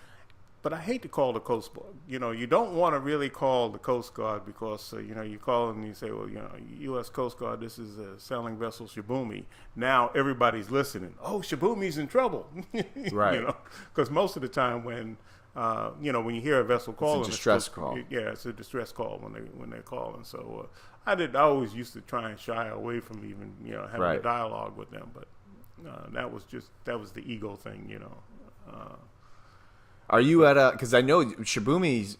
S2: But I hate to call the Coast Guard. You don't want to really call the Coast Guard because, you call and you say, well, U.S. Coast Guard, this is a sailing vessel Shibumi. Now everybody's listening. Oh, Shibumi's in trouble.
S1: Right.
S2: Because most of the time when, when you hear a vessel calling.
S1: It's a distress call.
S2: Yeah, it's a distress call when they're calling. So I always used to try and shy away from even, having a dialogue with them. But that was the ego thing,
S1: Are you at because I know Shibumi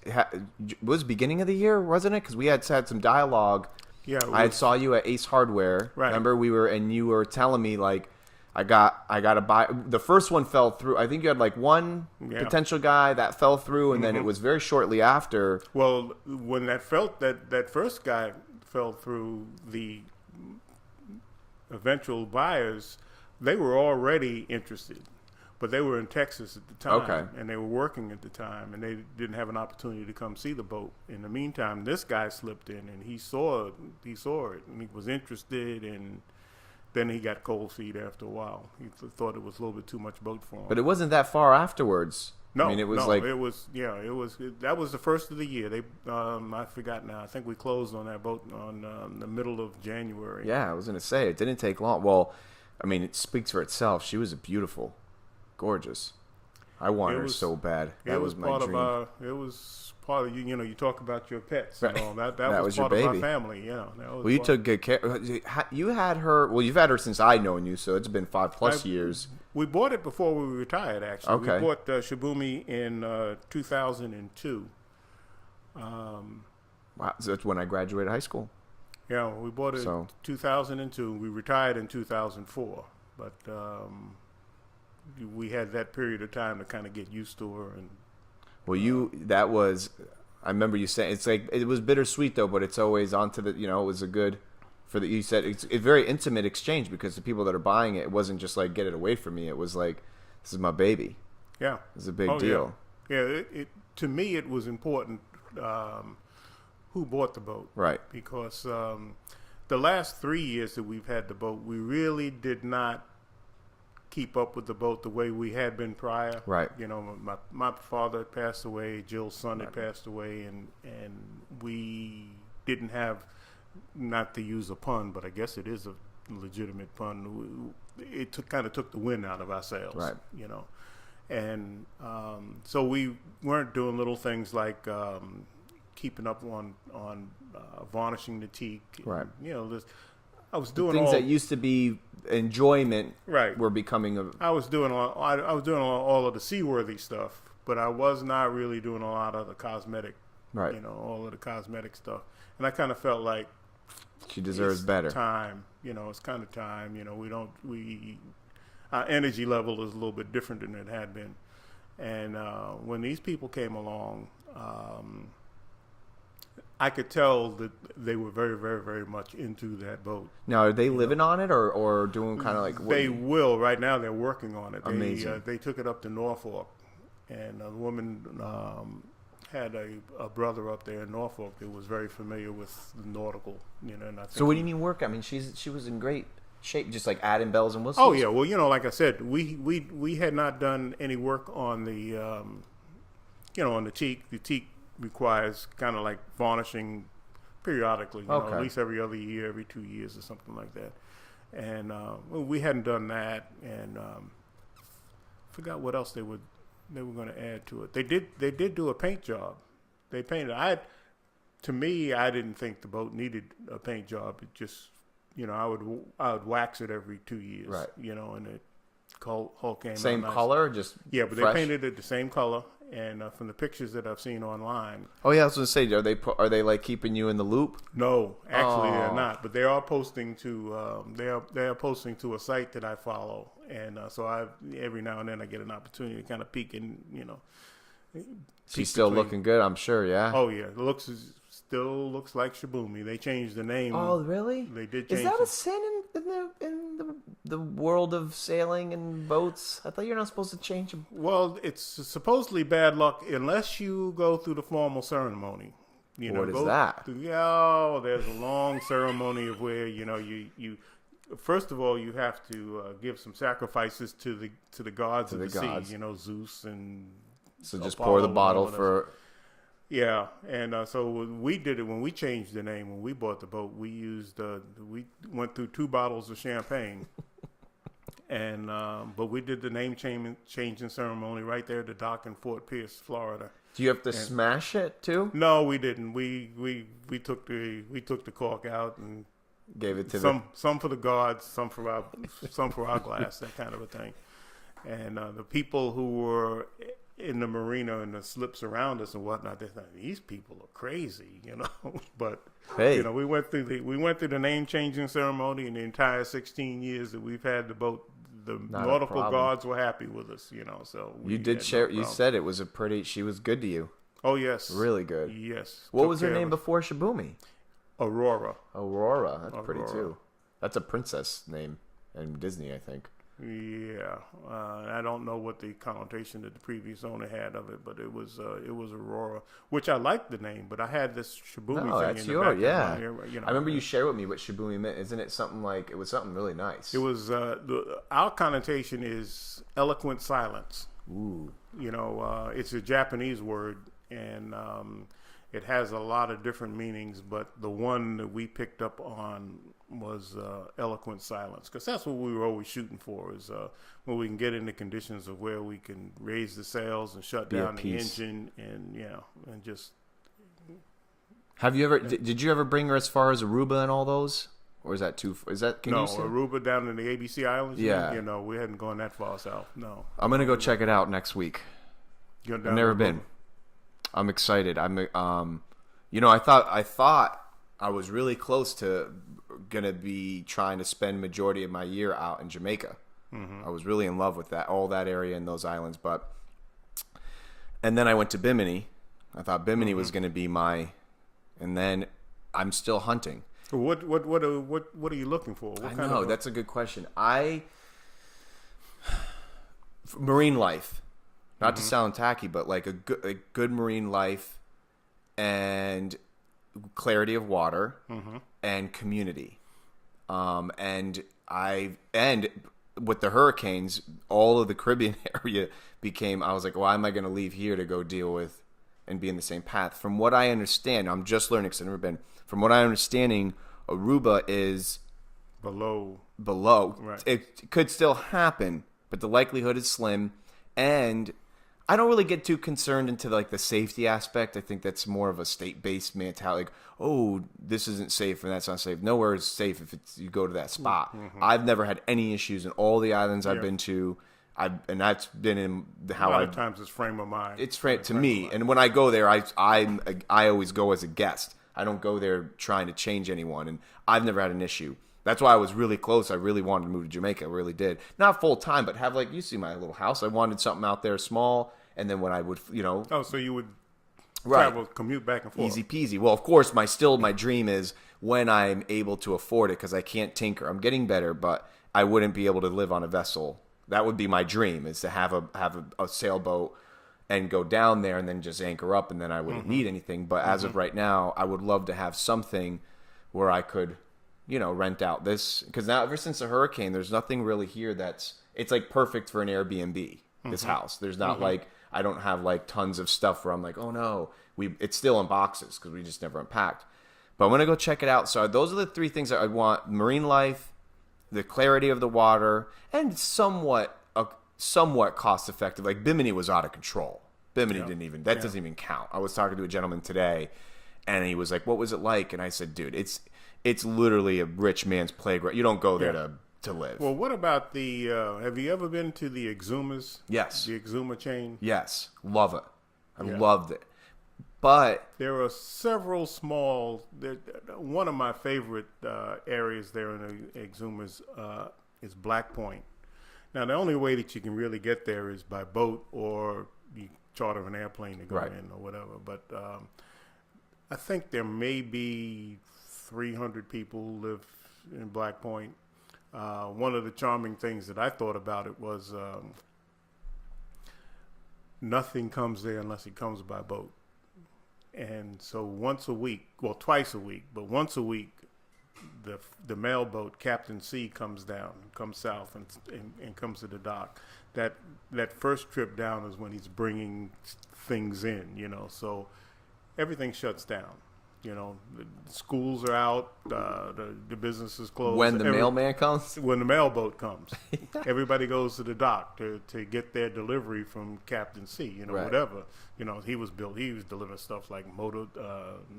S1: was beginning of the year, wasn't it? Because we had some dialogue.
S2: Yeah,
S1: I saw you at Ace Hardware.
S2: Right.
S1: Remember you were telling me like I got to buy. The first one fell through. I think you had like one potential guy that fell through, and then it was very shortly after.
S2: Well, when that first guy fell through, the eventual buyers, they were already interested. But they were in Texas at the time, and they were working at the time, and they didn't have an opportunity to come see the boat. In the meantime, this guy slipped in, and he saw it, and he was interested, and then he got cold feet after a while. He thought it was a little bit too much boat for him.
S1: But it wasn't that far afterwards.
S2: No,
S1: I mean, it was
S2: that was the first of the year. I forgot now. I think we closed on that boat on the middle of January.
S1: Yeah, I was going to say, it didn't take long. Well, I mean, it speaks for itself. She was beautiful. Gorgeous. I want her so bad. That was my dream.
S2: It was part of you talk about your pets and all that. That was
S1: your
S2: part
S1: baby.
S2: of our family. Yeah.
S1: Well, you took good care. You had her. Well, you've had her since I known you, so it's been 5+ years.
S2: We bought it before we retired. Actually,
S1: okay.
S2: We bought Shibumi in 2002.
S1: Wow, so that's when I graduated high school.
S2: Yeah, we bought it in 2002. We retired in 2004, but. We had that period of time to kind of get used to her, and
S1: that was. I remember you saying it's like it was bittersweet though, but it's always onto the. It was a good for the. You said it's a very intimate exchange because the people that are buying it wasn't just like get it away from me. It was like this is my baby.
S2: Yeah,
S1: it's a big deal.
S2: Yeah, to me it was important who bought the boat,
S1: right?
S2: Because the last 3 years that we've had the boat, we really did not keep up with the boat the way we had been prior.
S1: Right.
S2: My father had passed away, Jill's son had passed away, and we didn't have, not to use a pun, but I guess it is a legitimate pun. It kind of took the wind out of our sails.
S1: Right.
S2: And so we weren't doing little things like keeping up on varnishing the teak.
S1: Right.
S2: I was doing
S1: things that used to be enjoyment.
S2: Right.
S1: Were becoming
S2: I was doing all of the seaworthy stuff, but I was not really doing a lot of the cosmetic.
S1: Right.
S2: All of the cosmetic stuff, and I kind of felt like
S1: she deserves better.
S2: Time. It's kind of time. Our energy level is a little bit different than it had been, and when these people came along. I could tell that they were very, very, very much into that boat.
S1: Now, are they living on it or doing kind of like...
S2: They will. Right now, they're working on it.
S1: Amazing.
S2: They took it up to Norfolk, and the woman had a brother up there in Norfolk that was very familiar with the nautical. And I think
S1: so what do you mean work? I mean, she was in great shape, just like adding bells and whistles?
S2: Oh, yeah. Well, like I said, we had not done any work on the, on the teak. The teak requires kind of like varnishing periodically, at least every other year, every 2 years or something like that. And we hadn't done that, and forgot what else they were going to add to it. They did do a paint job. They painted. To me, I didn't think the boat needed a paint job. It just, I would wax it every 2 years,
S1: right?
S2: And it hull came
S1: same
S2: out
S1: color,
S2: nice.
S1: just
S2: yeah, but
S1: fresh?
S2: They painted it the same color. And from the pictures that I've seen online.
S1: Oh yeah, I was going to say, are they like keeping you in the loop?
S2: No, actually they're not. But they are posting to they are posting to a site that I follow, and so every now and then I get an opportunity to kind of peek in,
S1: She's still looking good, I'm sure. Yeah.
S2: Oh yeah, still looks like Shibumi. They changed the name.
S1: Oh really?
S2: They did change.
S1: Is that a sin in the world of sailing and boats? I thought you're not supposed to change them.
S2: Well, it's supposedly bad luck unless you go through the formal ceremony.
S1: What is that?
S2: There's a long ceremony of where you first of all you have to give some sacrifices to the gods of the sea. Zeus and
S1: So just pour the bottle for.
S2: Yeah, and so we did it when we changed the name. When we bought the boat, we went through 2 bottles of champagne, and but we did the name changing ceremony right there at the dock in Fort Pierce, Florida.
S1: Do you have to smash it too?
S2: No, we didn't. We took the cork out and
S1: gave it to
S2: some for the guards, some for our glass, that kind of a thing. And the people who were in the marina and the slips around us and whatnot, they thought these people are crazy, But
S1: hey,
S2: we went through the name changing ceremony, in the entire 16 years that we've had the boat. The nautical guards were happy with us, So
S1: you did share. You said it was she was good to you.
S2: Oh yes,
S1: really good.
S2: Yes.
S1: What was her name before Shibumi?
S2: Aurora.
S1: That's pretty too. That's a princess name in Disney, I think.
S2: Yeah, I don't know what the connotation that the previous owner had of it, but it was Aurora, which I liked the name, but I had this Shibumi thing
S1: that's
S2: in the
S1: yours,
S2: back
S1: yeah.
S2: of my ear,
S1: I remember you shared with me what Shibumi meant. Isn't it something like, it was something really nice?
S2: It was, our connotation is eloquent silence.
S1: Ooh.
S2: It's a Japanese word, and it has a lot of different meanings, but the one that we picked up on was eloquent silence, because that's what we were always shooting for, is when we can get into conditions of where we can raise the sails and shut down the engine, and and just.
S1: Have you ever? Did you ever bring her as far as Aruba and all those, or is that too? Is that can
S2: no
S1: you say?
S2: Aruba down in the ABC Islands?
S1: Yeah,
S2: we hadn't gone that far south. No,
S1: I'm gonna go check it out next week. I've never been. I'm excited. I thought I was really close to gonna be trying to spend majority of my year out in Jamaica. Mm-hmm. I was really in love with all that area and those islands, and then I went to Bimini. I thought Bimini was gonna be and then I'm still hunting.
S2: What are you looking for?
S1: I know that's a good question. Marine life. Not to sound tacky, but like a good marine life and clarity of water and community. And with the hurricanes, all of the Caribbean area I was like, why am I going to leave here to go deal with and be in the same path? From what I understand, I'm just learning because I've never been. From what I'm understanding, Aruba is below. Right. It could still happen, but the likelihood is slim. And I don't really get too concerned into like the safety aspect. I think that's more of a state-based mentality. Like, oh, this isn't safe and that's not safe. Nowhere is safe if you go to that spot. Mm-hmm. I've never had any issues in all the islands I've been to. And that's been in how
S2: a lot of times it's frame of mind.
S1: It's to me. And when I go there, I always go as a guest. I don't go there trying to change anyone. And I've never had an issue. That's why I was really close. I really wanted to move to Jamaica. I really did. Not full time, but have you see my little house. I wanted something out there small. And then when I would,
S2: Oh, so you would travel, commute back and forth.
S1: Easy peasy. Well, of course, my dream is when I'm able to afford it, because I can't tinker. I'm getting better, but I wouldn't be able to live on a vessel. That would be my dream, is to have a sailboat and go down there and then just anchor up, and then I wouldn't need anything. But as of right now, I would love to have something where I could, rent out this. Because now, ever since the hurricane, there's nothing really here it's like perfect for an Airbnb, this house. There's not I don't have tons of stuff where I'm like, oh no, it's still in boxes because we just never unpacked. But I'm going to go check it out. So those are the 3 things that I want: marine life, the clarity of the water, and somewhat cost effective. Like Bimini was out of control. Bimini doesn't even count. I was talking to a gentleman today, and he was like, what was it like? And I said, dude, it's literally a rich man's playground. You don't go there to live.
S2: Well, what about have you ever been to the Exumas?
S1: Yes.
S2: The Exuma chain?
S1: Yes. Love it. I loved it. But
S2: there are several small, one of my favorite areas there in the Exumas is Black Point. Now, the only way that you can really get there is by boat, or you charter an airplane to go in or whatever. But I think there may be 300 people who live in Black Point. One of the charming things that I thought about it was nothing comes there unless it comes by boat. And so twice a week, but once a week, the mail boat Captain C comes south and comes to the dock. that first trip down is when he's bringing things in, so everything shuts down. The schools are out, the business is closed.
S1: When the mailman comes?
S2: When the mailboat comes. Everybody goes to the dock to get their delivery from Captain C,
S1: right.
S2: whatever. He was delivering stuff like motorbikes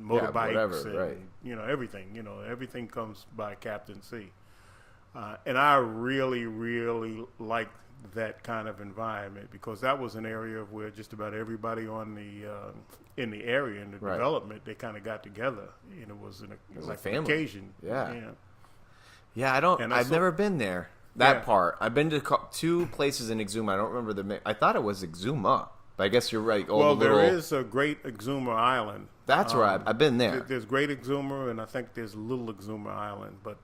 S1: whatever,
S2: and,
S1: right.
S2: everything. Everything comes by Captain C. And I really, really liked that kind of environment because that was an area where just about everybody on the in the area in the
S1: right.
S2: development, they kind of got together, and it was like a family occasion.
S1: I've never been there part. I've been to 2 places in Exuma. I don't remember I thought it was Exuma, but I guess you're right.
S2: There is a Great Exuma Island.
S1: That's right. I've been there.
S2: There's Great Exuma, and I think there's Little Exuma Island, but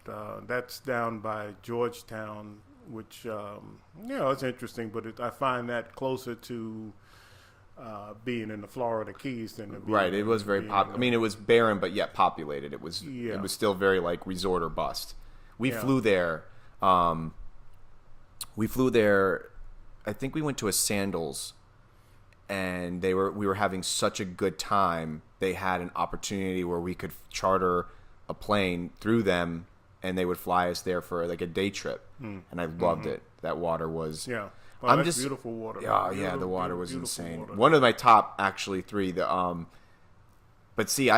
S2: that's down by Georgetown, which it's interesting, but I find that closer to being in the Florida Keys than
S1: right. It was very popular. I mean, it was barren, but yet populated. It was still very like resort or bust. We flew there. I think we went to a Sandals, and we were having such a good time. They had an opportunity where we could charter a plane through them, and they would fly us there for like a day trip. And I loved it. That water was
S2: that's beautiful water.
S1: The water was insane. Water. One of my top actually 3. But see,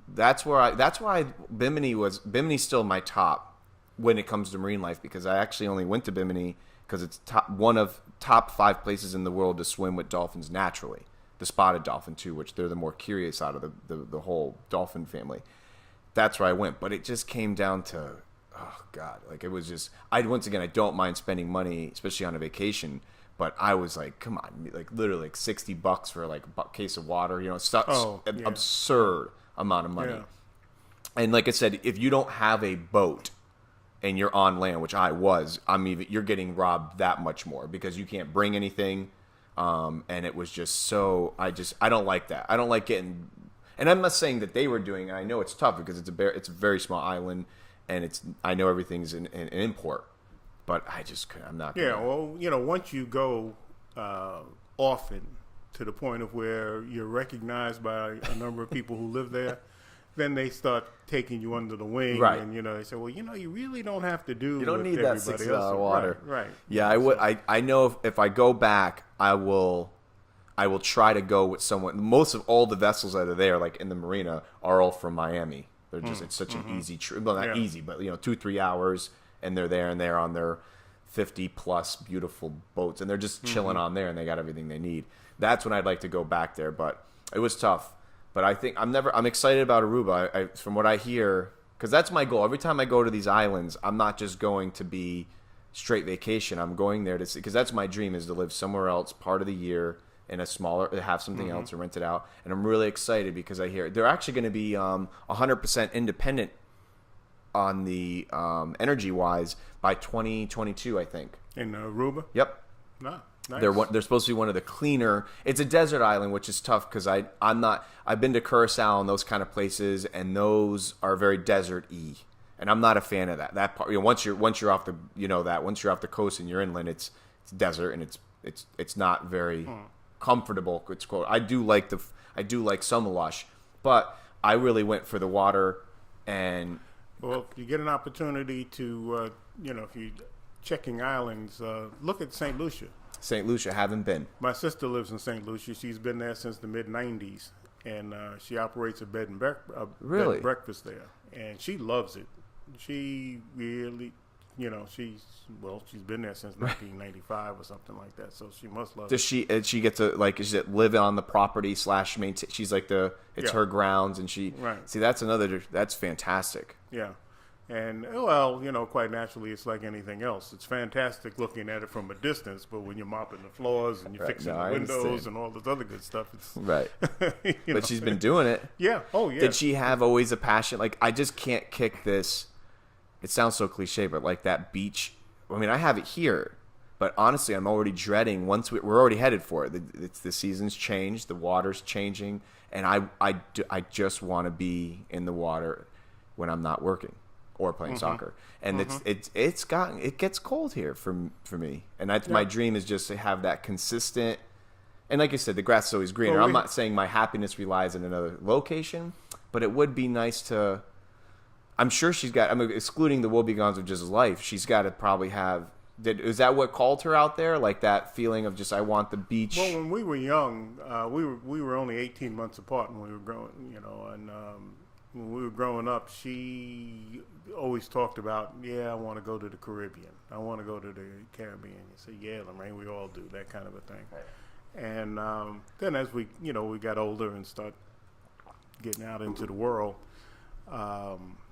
S1: that's why Bimini's still my top when it comes to marine life, because I actually only went to Bimini because it's one of top 5 places in the world to swim with dolphins naturally. The spotted dolphin too, which they're the more curious out of the whole dolphin family. That's where I went, but it just came down to, oh God, like it was just. I don't mind spending money, especially on a vacation, but I was like, come on, like literally like $60 for like a case of water, absurd amount of money. Yeah. And like I said, if you don't have a boat and you're on land, which you're getting robbed that much more because you can't bring anything. And it was just so. I don't like that. I don't like getting. And I'm not saying that they were doing it. I know it's tough because it's a very small island, and I know everything's an import, but I'm not.
S2: Once you go often to the point of where you're recognized by a number of people who live there, then they start taking you under the wing,
S1: right?
S2: And they say, well, you really don't have to do.
S1: You don't need that $60 water,
S2: right?
S1: Yeah, I would. I know if I go back, I will try to go with someone. Most of all the vessels that are there, like in the marina, are all from Miami. They're just it's such an easy trip. Well, not easy, but 2-3 hours, and they're there, and they're on their 50+ beautiful boats, and they're just chilling on there, and they got everything they need. That's when I'd like to go back there, but it was tough. But I think I'm excited about Aruba. From what I hear, because that's my goal. Every time I go to these islands, I'm not just going to be straight vacation. I'm going there to see, because that's my dream, is to live somewhere else part of the year in a smaller, have something else or rent it out. And I'm really excited because I hear they're actually going to be 100% independent on the energy wise by 2022, I think.
S2: In Aruba?
S1: Yep.
S2: Nice.
S1: They're supposed to be one of the cleaner. It's a desert island, which is tough because I've been to Curacao and those kind of places, and those are very desert-y, and I'm not a fan of that. That part, once you're off the once you're off the coast and you're inland, it's desert, and it's not very comfortable. It's quote. I do like some lush, but I really went for the water. And
S2: well, if you get an opportunity to if you're checking islands, look at St. Lucia.
S1: St. Lucia, haven't been.
S2: My sister lives in St. Lucia. She's been there since the mid-'90s, and she operates a bed and breakfast there, and she loves it. She really, she's been there since 1995 or something like that, so she must love it.
S1: Does she get to, like, is it live on the property / maintain? She's like her grounds, and see, that's fantastic.
S2: Yeah. And, well, quite naturally, it's like anything else. It's fantastic looking at it from a distance, but when you're mopping the floors and you're fixing the windows and all this other good stuff, it's...
S1: Right. But she's been doing it.
S2: Yeah. Oh, yeah.
S1: Did she have always a passion? Like, I just can't kick this... It sounds so cliche, but like that beach... I mean, I have it here, but honestly, I'm already dreading once we're already headed for it. The season's changed, the water's changing, and I just want to be in the water when I'm not working. or playing soccer. And it gets cold here for me. And my dream is just to have that consistent. And like I said, the grass is always greener. I'm not saying my happiness relies in another location, but it would be nice to. I'm sure she's got. I mean, excluding the woebegones of just life, she's got to probably have. Is that what called her out there? Like that feeling of just I want the beach.
S2: Well, when we were young, we were only 18 months apart when we were growing. And when we were growing up, she always talked about, I want to go to the Caribbean. I want to go to the Caribbean. You say, yeah, Lorraine, we all do that kind of a thing. Right. And then as we got older and start getting out into the world,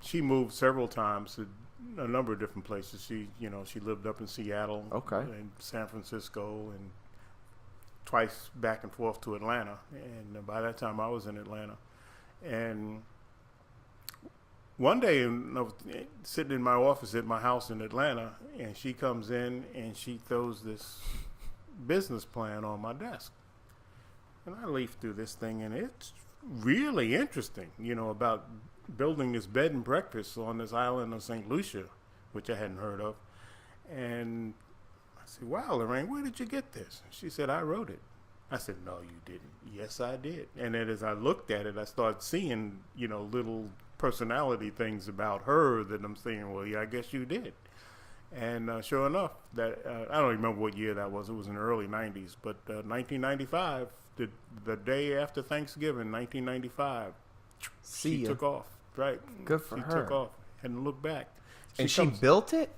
S2: she moved several times to a number of different places. She lived up in Seattle, and San Francisco, and twice back and forth to Atlanta. And by that time, I was in Atlanta. And one day, I was sitting in my office at my house in Atlanta, and she comes in and she throws this business plan on my desk. And I leaf through this thing, and it's really interesting, about building this bed and breakfast on this island of St. Lucia, which I hadn't heard of. And I said, wow, Lorraine, where did you get this? She said, I wrote it. I said, no, you didn't. Yes, I did. And then as I looked at it, I started seeing, little personality things about her that I'm saying, well, yeah, I guess you did. And sure enough, that I don't remember what year that was. It was in the early 90s. But 1995, the day after Thanksgiving, 1995, she took off. Right.
S1: Good for her.
S2: She took off and looked back.
S1: She built it?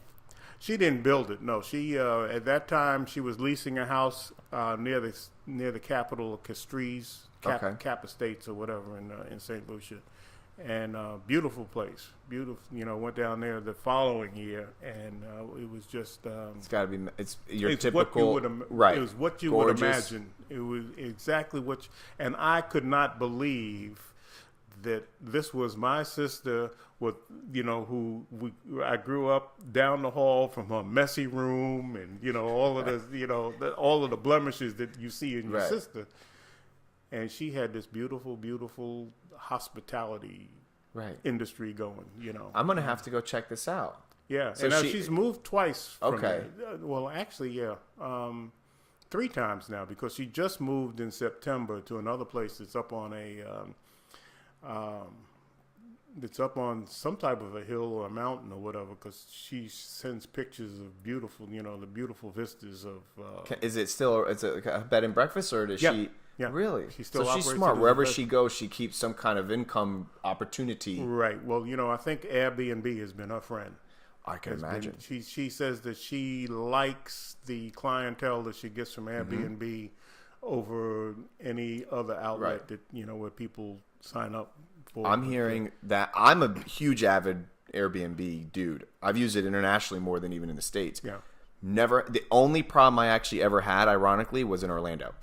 S2: She didn't build it. No, she at that time she was leasing a house near the capital of Castries, Cap Estates or whatever in St. Lucia, and beautiful place. Beautiful. Went down there the following year, and it was just.
S1: It's got to be. It's your
S2: it's
S1: typical. Right.
S2: It was what you
S1: Gorgeous.
S2: would imagine. It was exactly what. And I could not believe that this was my sister with, I grew up down the hall from her messy room and, all of all of the blemishes that you see in your sister. And she had this beautiful, beautiful hospitality industry going,
S1: I'm going to have to go check this out.
S2: Yeah. So and now she's moved twice. From there. Well, actually, 3 times now, because she just moved in September to another place that's up on it's up on some type of a hill or a mountain or whatever, because she sends pictures of beautiful, the beautiful vistas of.
S1: Is it still? Is it a bed and breakfast, or does she?
S2: Yeah,
S1: really.
S2: She still
S1: so she's smart. Wherever she goes, she keeps some kind of income opportunity.
S2: Right. Well, I think Airbnb has been her friend.
S1: I can imagine.
S2: She says that she likes the clientele that she gets from Airbnb over any other outlet that where people sign up for.
S1: I'm hearing that. I'm a huge avid Airbnb dude. I've used it internationally more than even in the States.
S2: Yeah.
S1: Never. The only problem I actually ever had, ironically, was in Orlando.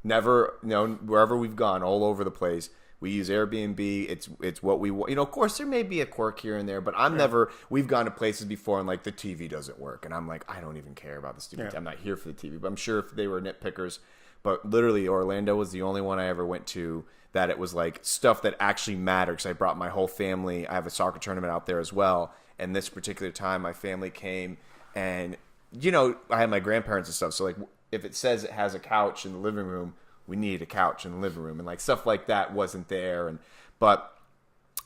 S1: Never, wherever we've gone, all over the place, we use Airbnb. It's what we want. Of course, there may be a quirk here and there, but I'm never. We've gone to places before and like the TV doesn't work, and I'm like, I don't even care about the stupid. I'm not here for the TV, but I'm sure if they were nitpickers. But literally, Orlando was the only one I ever went to that it was like stuff that actually mattered, because I brought my whole family. I have a soccer tournament out there as well. And this particular time, my family came, and I had my grandparents and stuff. So like, if it says it has a couch in the living room, we needed a couch in the living room, and like stuff like that wasn't there. But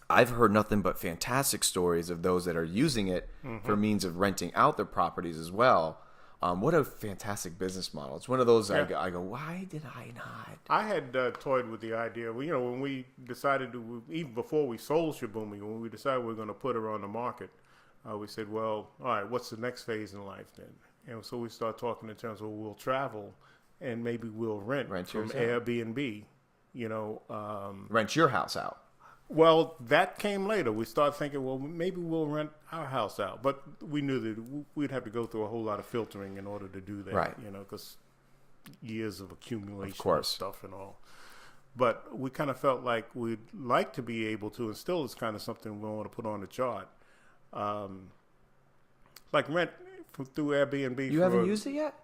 S1: I've heard nothing but fantastic stories of those that are using it for means of renting out their properties as well. What a fantastic business model. It's one of those I go, why did I not?
S2: I had toyed with the idea, when we decided to, even before we sold Shibumi, when we decided we were going to put her on the market, we said, well, all right, what's the next phase in life then? And so we started talking in terms of, we'll travel and maybe we'll rent from Airbnb,
S1: Rent your house out.
S2: Well, that came later. We started thinking, well, maybe we'll rent our house out. But we knew that we'd have to go through a whole lot of filtering in order to do that,
S1: right.
S2: Because years of accumulation
S1: of
S2: stuff and all. But we kind of felt like we'd like to be able to, and still it's kind of something we want to put on the chart, like rent through Airbnb.
S1: You haven't used it yet?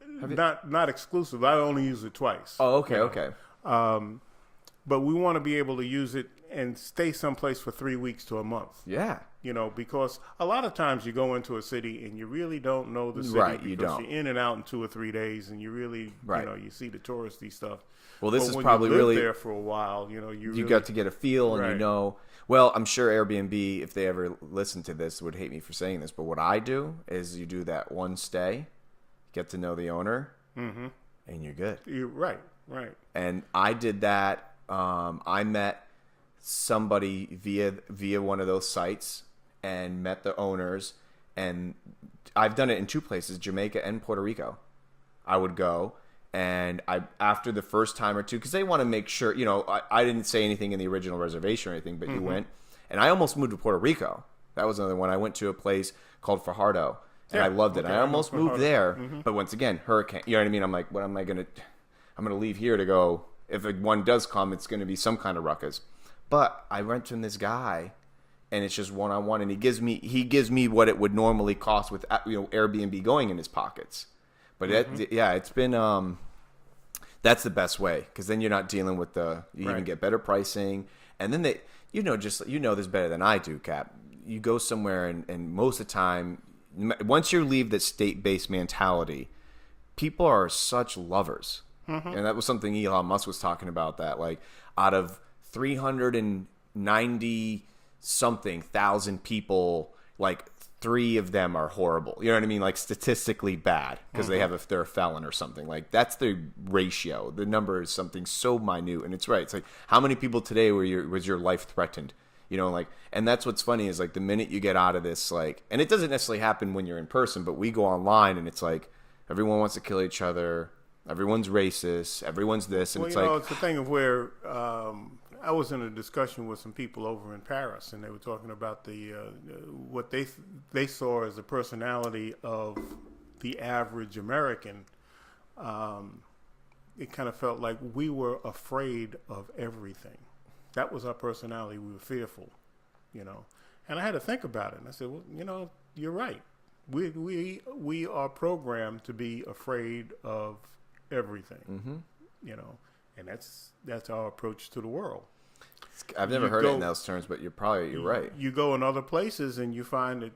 S2: Not exclusive. I only used it twice.
S1: Oh, okay, okay.
S2: but we want to be able to use it and stay someplace for 3 weeks to a month.
S1: Yeah.
S2: You know, because a lot of times you go into a city and you really don't know the city,
S1: Right,
S2: because
S1: you don't.
S2: you're in and out in 2 or 3 days, and you really,
S1: Right.
S2: you know, you see the touristy stuff.
S1: Well, this
S2: But
S1: is
S2: when
S1: probably
S2: you live
S1: really
S2: there for a while. You know, you really,
S1: got to get a feel, and you
S2: Right.
S1: know. Well, I'm sure Airbnb, if they ever listen to this, would hate me for saying this, but what I do is you do that one stay, get to know the owner, and you're good.
S2: You're right.
S1: And I did that. I met somebody via one of those sites and met the owners, and I've done it in 2 places, Jamaica and Puerto Rico. I would go, and after the first time or two, because they want to make sure, you know, I didn't say anything in the original reservation or anything, but you went, and I almost moved to Puerto Rico. That was another one. I went to a place called Fajardo, and I loved it.
S2: Okay,
S1: I almost moved
S2: Fajardo.
S1: there, but once again, hurricane. You know what I mean? I'm like, what am I gonna? I'm gonna leave here to go. If one does come, it's gonna be some kind of ruckus. But I went from this guy, and it's just one-on-one, and he gives me what it would normally cost with, you know, Airbnb going in his pockets. But it's been that's the best way, because then you're not dealing with you even
S2: Right.
S1: get better pricing, and then you know this better than I do, Cap. You go somewhere, and most of the time, once you leave that state-based mentality, people are such lovers. And that was something Elon Musk was talking about, that like out of 390 something thousand people, like 3 of them are horrible. You know what I mean? Like statistically bad, because they're a felon or something. Like that's the ratio. The number is something so minute, and it's right. It's like, how many people today was your life threatened? You know, like, and that's what's funny is like the minute you get out of this, like, and it doesn't necessarily happen when you're in person, but we go online and it's like everyone wants to kill each other. Everyone's racist. Everyone's this, and
S2: Well,
S1: it's
S2: you know,
S1: like
S2: it's the thing of where I was in a discussion with some people over in Paris, and they were talking about the what they saw as the personality of the average American. It kind of felt like we were afraid of everything. That was our personality. We were fearful, you know. And I had to think about it, and I said, well, you know, you're right. We are programmed to be afraid of everything, you know, and that's our approach to the world.
S1: I've never heard it in those terms, but you're right.
S2: You go in other places and you find that,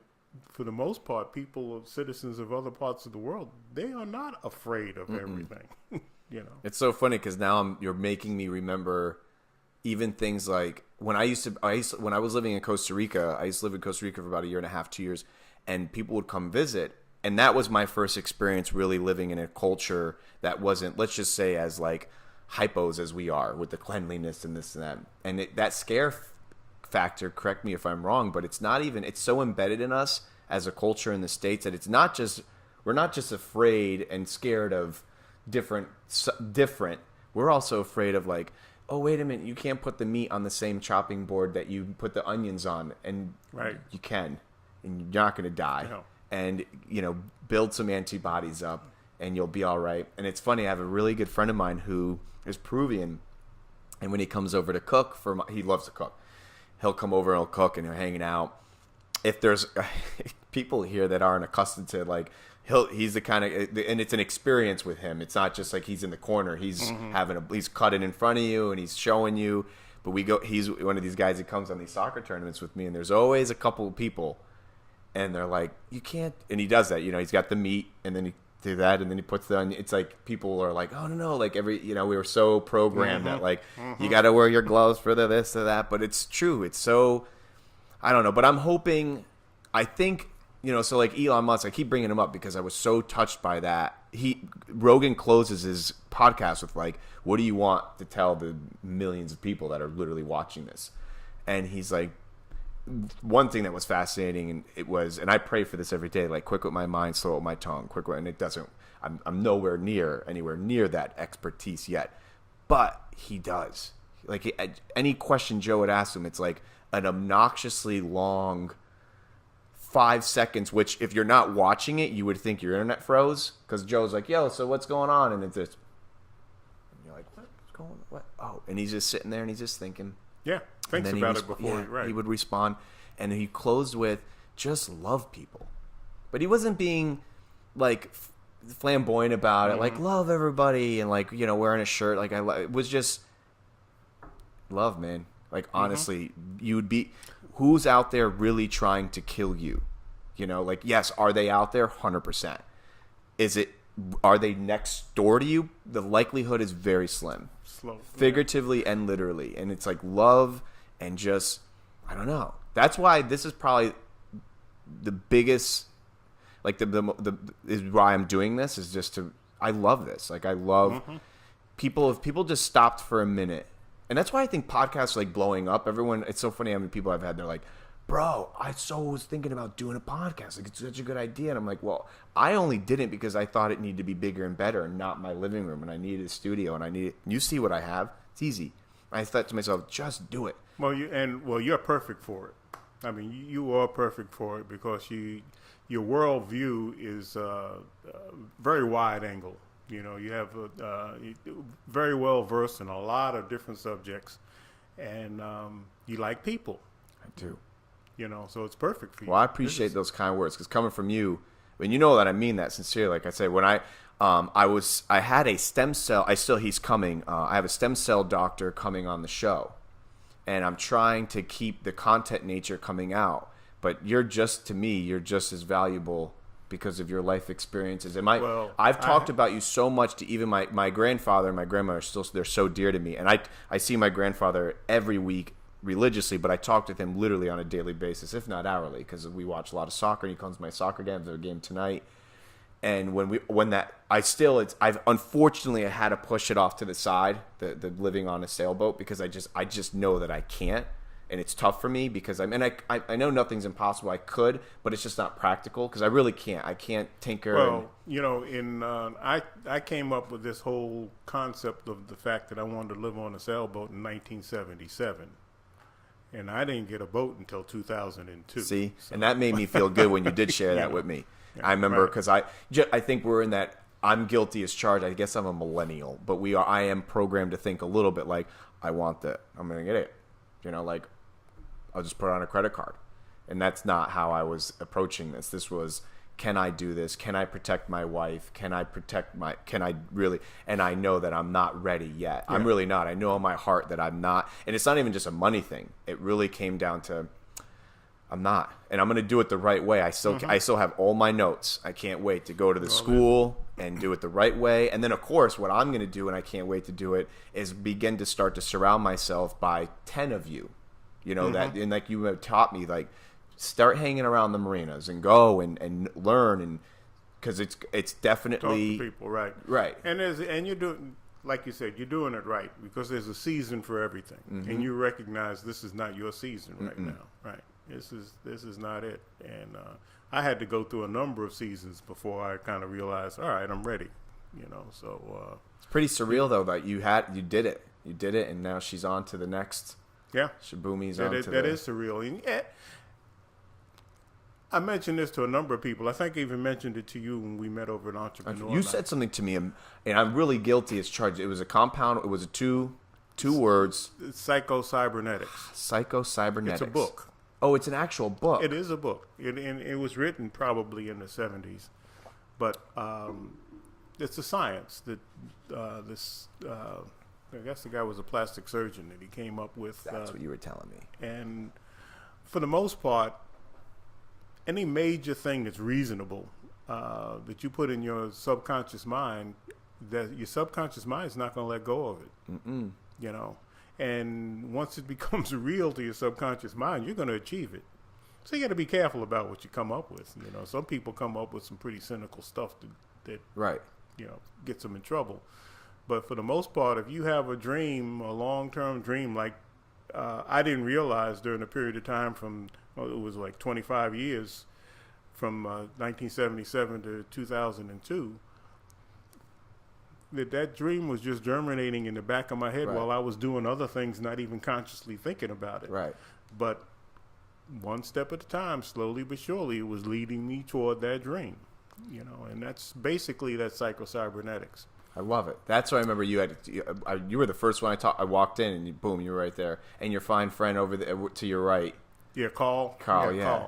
S2: for the most part, citizens of other parts of the world, they are not afraid of everything. You know,
S1: It's so funny because now you're making me remember even things like when when I was living in Costa Rica. I used to live in Costa Rica for about 1.5 to 2 years, and people would come visit. And that was my first experience really living in a culture that wasn't, let's just say, as like hypos as we are with the cleanliness and this and that. And that scare factor, correct me if I'm wrong, but it's so embedded in us as a culture in the States that we're not just afraid and scared of different. We're also afraid of like, oh, wait a minute, you can't put the meat on the same chopping board that you put the onions on. And you can, and you're not going to die.
S2: No.
S1: And, you know, build some antibodies up and you'll be all right. And it's funny, I have a really good friend of mine who is Peruvian, and when he comes over to cook he loves to cook. He'll come over and he'll cook, and he'll hanging out. If there's people here that aren't accustomed to, like, he's the kind of, and it's an experience with him. It's not just like he's in the corner. He's he's cutting in front of you and he's showing you. But he's one of these guys that comes on these soccer tournaments with me, and there's always a couple of people. And they're like, you can't, and he does that, you know, he's got the meat, and then he do that, and then he puts the onion. It's like people are like, oh no, like you know, we were so programmed that like you got to wear your gloves for this or that, but it's true. It's so, I don't know, but I think, you know, so like Elon Musk, I keep bringing him up because I was so touched by that. Rogan closes his podcast with like, what do you want to tell the millions of people that are literally watching this? And he's like, one thing that was fascinating, and I pray for this every day, like quick with my mind, slow with my tongue, and it doesn't, I'm nowhere near that expertise yet, but he does. Like any question Joe would ask him, it's like an obnoxiously long 5 seconds, which if you're not watching it, you would think your internet froze, because Joe's like, yo, so what's going on? And it's just, and you're like, what's going on? What? Oh, and he's just sitting there and he's just thinking.
S2: Yeah, thinks about it before.
S1: He would respond, and he closed with, just love people. But he wasn't being like flamboyant about it, like love everybody, and like, you know, wearing a shirt. Like it was just, love, man. Like, honestly, you would be, who's out there really trying to kill you? You know, like, yes, are they out there? 100%. Are they next door to you? The likelihood is very slim. Figuratively and literally. And it's like love and just, I don't know. That's why this is probably the biggest, like, is why I'm doing this, is just I love this. Like, I love people, if people just stopped for a minute. And that's why I think podcasts are like blowing up. Everyone, it's so funny how many people I've had, they're like, bro, I was thinking about doing a podcast. Like, it's such a good idea. And I'm like, well, I only didn't because I thought it needed to be bigger and better and not my living room. And I needed a studio and you see what I have. It's easy. I thought to myself, just do it.
S2: Well, you're perfect for it. I mean, you are perfect for it because your worldview is very wide angle. You know, you have very well versed in a lot of different subjects, and you like people.
S1: I do.
S2: You know, so it's perfect for you.
S1: Well, I appreciate those kind words because coming from you, I mean, you know that I mean that sincerely. Like I say, when I had a stem cell. He's coming. I have a stem cell doctor coming on the show, and I'm trying to keep the content nature coming out. But you're just as valuable because of your life experiences. And I've talked about you so much to even my grandfather and my grandmother. They're so dear to me, and I see my grandfather every week religiously, but I talk with him literally on a daily basis, if not hourly, because we watch a lot of soccer. He comes to my soccer games. There's a game tonight. And I've unfortunately I had to push it off to the side, the living on a sailboat, because I just know that I can't, and it's tough for me because I know nothing's impossible. I could, but it's just not practical because I really can't. I can't tinker.
S2: Well, I came up with this whole concept of the fact that I wanted to live on a sailboat in 1977. And I didn't get a boat until 2002.
S1: See, so. And that made me feel good when you did share that with me. Yeah, I remember because I think we're in that. I'm guilty as charged. I guess I'm a millennial, but I am programmed to think a little bit like, I want that. I'm gonna get it. You know, like I'll just put it on a credit card, and that's not how I was approaching this. This was, can I do this? Can I protect my wife? Can I really? And I know that I'm not ready yet. Yeah. I'm really not. I know in my heart that I'm not. And it's not even just a money thing. It really came down to, I'm not. And I'm going to do it the right way. I still have all my notes. I can't wait to go to the school and do it the right way. And then, of course, what I'm going to do, and I can't wait to do it, is begin to start to surround myself by 10 of you. You know, that, and like you have taught me, like, start hanging around the marinas and go and learn, and because it's definitely
S2: talk to people, right? And you're doing, like you said, you're doing it right because there's a season for everything, and you recognize this is not your season right now, right? This is not it, and I had to go through a number of seasons before I kind of realized, all right, I'm ready, you know. So
S1: it's pretty surreal though that you did it, and now she's on to the next.
S2: Yeah,
S1: Shabumi's
S2: on to that is surreal. And I mentioned this to a number of people. I think I even mentioned it to you when we met over at Entrepreneur.
S1: You said something to me, and I'm really guilty as charged. It was a compound. It was two words.
S2: Psycho-cybernetics.
S1: Psycho-cybernetics.
S2: It's a book.
S1: Oh, it's an actual book.
S2: It is a book. It was written probably in the 70s. But it's a science that I guess the guy was a plastic surgeon that he came up with.
S1: That's what you were telling me.
S2: And for the most part, any major thing that's reasonable that you put in your subconscious mind, that your subconscious mind is not going to let go of it. You know, and once it becomes real to your subconscious mind, you're going to achieve it. So you got to be careful about what you come up with. You know, some people come up with some pretty cynical stuff that
S1: right,
S2: you know, gets them in trouble. But for the most part, if you have a dream, a long-term dream, like I didn't realize during a period of time it was like 25 years from 1977 to 2002, that dream was just germinating in the back of my head while I was doing other things, not even consciously thinking about it.
S1: Right.
S2: But one step at a time, slowly but surely, it was leading me toward that dream. You know, and that's basically that psycho-cybernetics.
S1: I love it. That's why I remember you were the first one I walked in, and boom, you were right there. And your fine friend over to your right.
S2: Yeah, Carl.
S1: Yeah.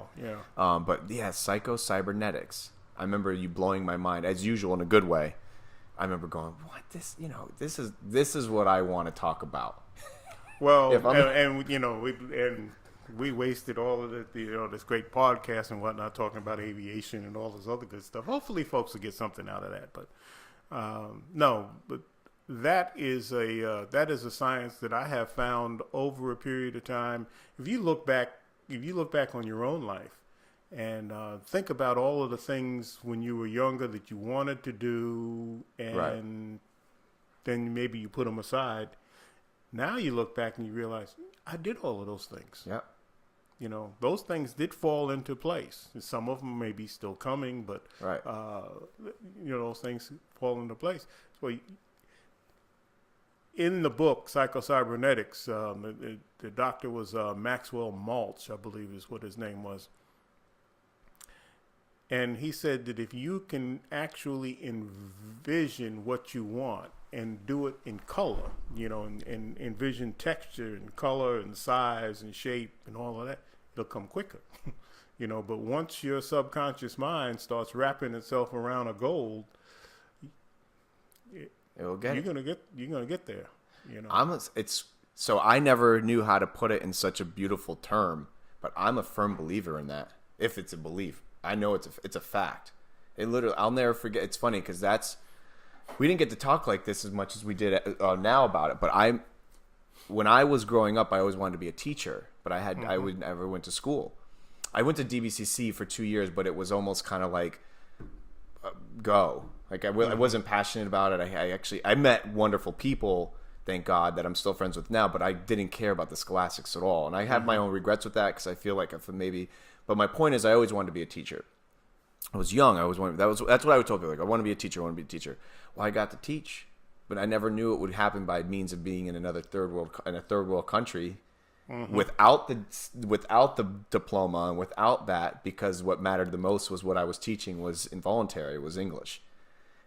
S1: But yeah, psycho-cybernetics. I remember you blowing my mind, as usual, in a good way. I remember going, what, this is what I want to talk about.
S2: Well,
S1: If I'm-
S2: and you know, we wasted all of the, this great podcast and whatnot talking about aviation and all this other good stuff. Hopefully, folks will get something out of that. But no, but that is a science that I have found over a period of time. If you look back on your own life and think about all of the things when you were younger that you wanted to do, and then maybe you put them aside. Now you look back and you realize I did all of those things.
S1: Yeah.
S2: You know, those things did fall into place. Some of them may be still coming, but
S1: Right.
S2: Those things fall into place. So in the book Psycho-Cybernetics, the doctor was Maxwell Maltz, I believe is what his name was. And he said that if you can actually envision what you want and do it in color, and envision texture and color and size and shape and all of that, it'll come quicker. But once your subconscious mind starts wrapping itself around a goal,
S1: It'll get
S2: you're gonna get there.
S1: So I never knew how to put it in such a beautiful term, but I'm a firm believer in that. If it's a belief, I know it's a fact. It literally, I'll never forget. It's funny because we didn't get to talk like this as much as we did now about it. But when I was growing up, I always wanted to be a teacher, but I never went to school. I went to DBCC for 2 years, but it was almost kind of like go. Like I wasn't passionate about it. I met wonderful people, thank God, that I'm still friends with now, but I didn't care about the scholastics at all. And I have my own regrets with that because I feel like but my point is I always wanted to be a teacher. I was young. That's what I would tell people. Like, I want to be a teacher. Well, I got to teach, but I never knew it would happen by means of being in a third world country, without the diploma and without that, because what mattered the most was what I was teaching was involuntary, was English,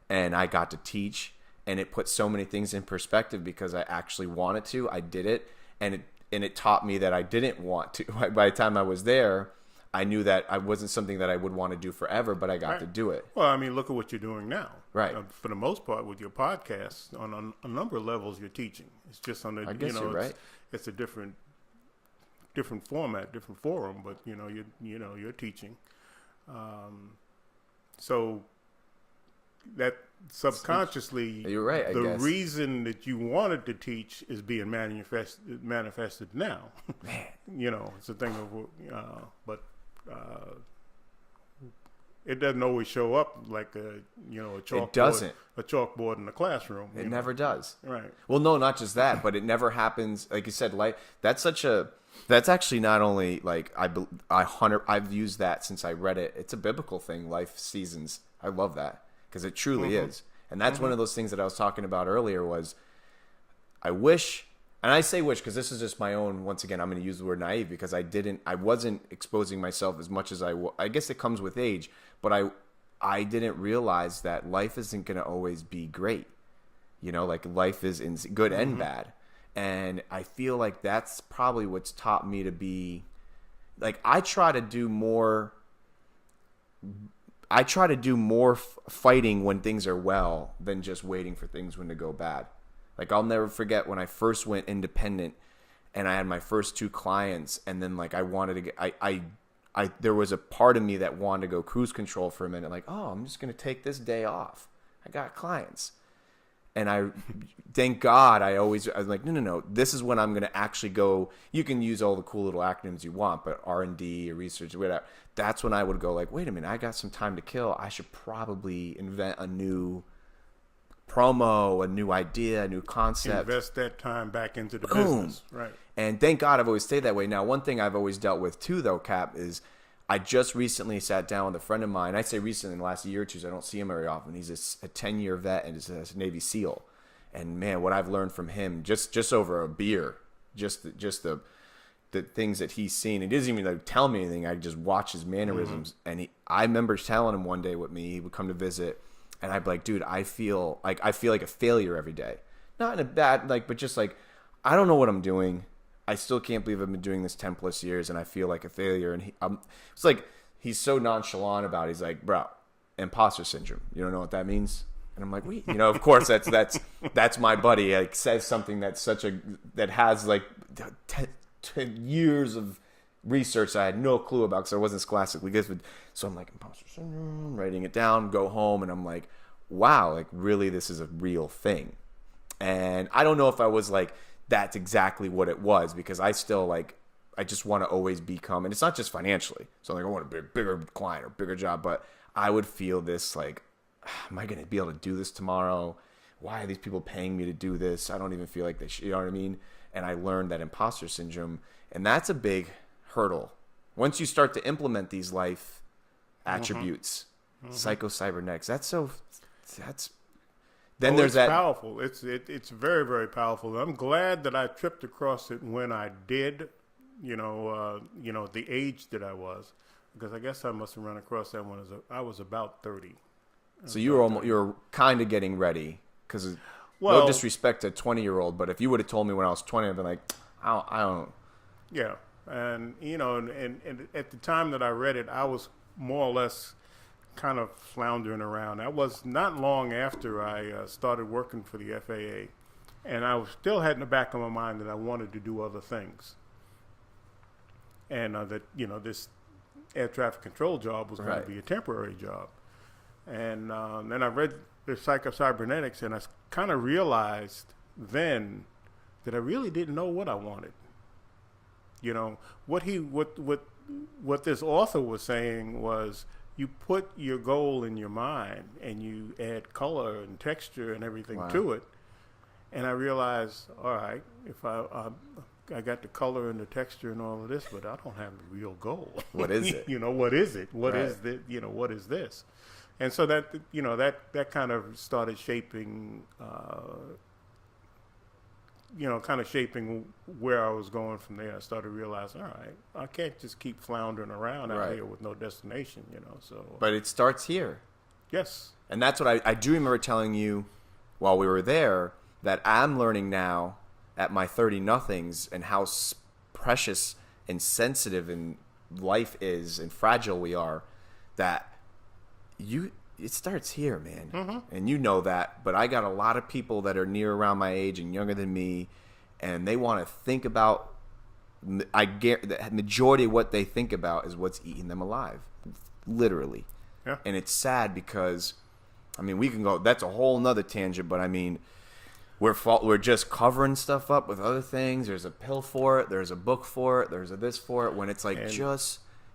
S1: and I got to teach, and it put so many things in perspective because I actually wanted to. I did it, and it taught me that I didn't want to. By the time I was there, I knew that I wasn't something that I would want to do forever, but I got to do it.
S2: Well, I mean, look at what you're doing now.
S1: Right.
S2: For the most part, with your podcast, on a number of levels, you're teaching. It's just on the,
S1: I guess you're right.
S2: It's a different format, different forum, but you're teaching. So that subconsciously,
S1: you're right.
S2: The reason that you wanted to teach is being manifested now.
S1: Man,
S2: it's a thing of, but it doesn't always show up like a chalkboard.
S1: It doesn't.
S2: A chalkboard in the classroom.
S1: It never does.
S2: Right.
S1: Well, no, not just that, but it never happens. Like you said, that's actually not only like I've used that since I read it. It's a biblical thing. Life seasons. I love that because it truly is. And that's one of those things that I was talking about earlier was I wish. And I say wish because this is just my own, once again, I'm going to use the word naive because I wasn't exposing myself as much as I guess it comes with age, but I didn't realize that life isn't going to always be great. Like life is good and bad. And I feel like that's probably what's taught me to be, like, I try to do more fighting when things are well than just waiting for things when to go bad. Like, I'll never forget when I first went independent and I had my first 2 clients, and then like I wanted to get, there was a part of me that wanted to go cruise control for a minute. Like, oh, I'm just going to take this day off. I got clients. And thank God, I was like, no, this is when I'm going to actually go. You can use all the cool little acronyms you want, but R&D or research or whatever. That's when I would go like, wait a minute, I got some time to kill. I should probably invent a new promo, a new idea, a new concept.
S2: Invest that time back into the business. Right.
S1: And thank God I've always stayed that way. Now, one thing I've always dealt with too, though, Cap, is I just recently sat down with a friend of mine. I say recently in the last year or two, so I don't see him very often. He's a 10-year vet and is a Navy SEAL. And man, what I've learned from him just over a beer, just the things that he's seen. He doesn't even like tell me anything. I just watch his mannerisms. And I remember telling him one day with me, he would come to visit, and I'd be like, dude, I feel like a failure every day. Not in a bad but just like I don't know what I'm doing. I still can't believe I've been doing this 10 plus years, and I feel like a failure. And it's like he's so nonchalant about it. He's like, bro, imposter syndrome. You don't know what that means? And I'm like, wait, of course that's my buddy. Like says something that has like 10 years of research I had no clue about because I wasn't classically gifted. So I'm like, imposter syndrome, writing it down, go home, and I'm like, wow, like really this is a real thing. And I don't know if I was like, that's exactly what it was, because I still like, I just want to always become, and it's not just financially. So like I want a bigger client or bigger job, but I would feel this like, am I going to be able to do this tomorrow? Why are these people paying me to do this? I don't even feel like they should, you know what I mean? And I learned that imposter syndrome, and that's a big hurdle. Once you start to implement these life attributes, psycho-cybernetics, then there's that.
S2: Powerful. It's very, very powerful. I'm glad that I tripped across it when I did, the age that I was, because I guess I must have run across that when I was about 30.
S1: So you were kind of getting ready, because no disrespect to a 20-year-old, but if you would have told me when I was 20, I'd been like, I don't.
S2: Yeah. And, and at the time that I read it, I was more or less kind of floundering around. That was not long after I started working for the FAA. And I still had in the back of my mind that I wanted to do other things. And that, this air traffic control job was going to be a temporary job. And then I read the Psycho-Cybernetics, and I kind of realized then that I really didn't know what I wanted. What this author was saying was, you put your goal in your mind and you add color and texture and everything to it. And I realized, all right, if I got the color and the texture and all of this, but I don't have a real goal.
S1: What is it?
S2: What is it? What is what is this? And so that, that kind of started shaping, shaping where I was going from there. I started realizing, all right, I can't just keep floundering around out here with no destination, so.
S1: But it starts here.
S2: Yes.
S1: And that's what I do remember telling you while we were there, that I'm learning now at my 30-nothings and how precious and sensitive and life is and fragile we are, that it starts here, man. Mm-hmm. And you know that, but I got a lot of people that are near around my age and younger than me, and they want to think about, I guarantee the majority of what they think about is what's eating them alive, literally. Yeah. And it's sad because, we can go, that's a whole nother tangent, but we're just covering stuff up with other things. There's a pill for it, there's a book for it, there's a this for it, when it's like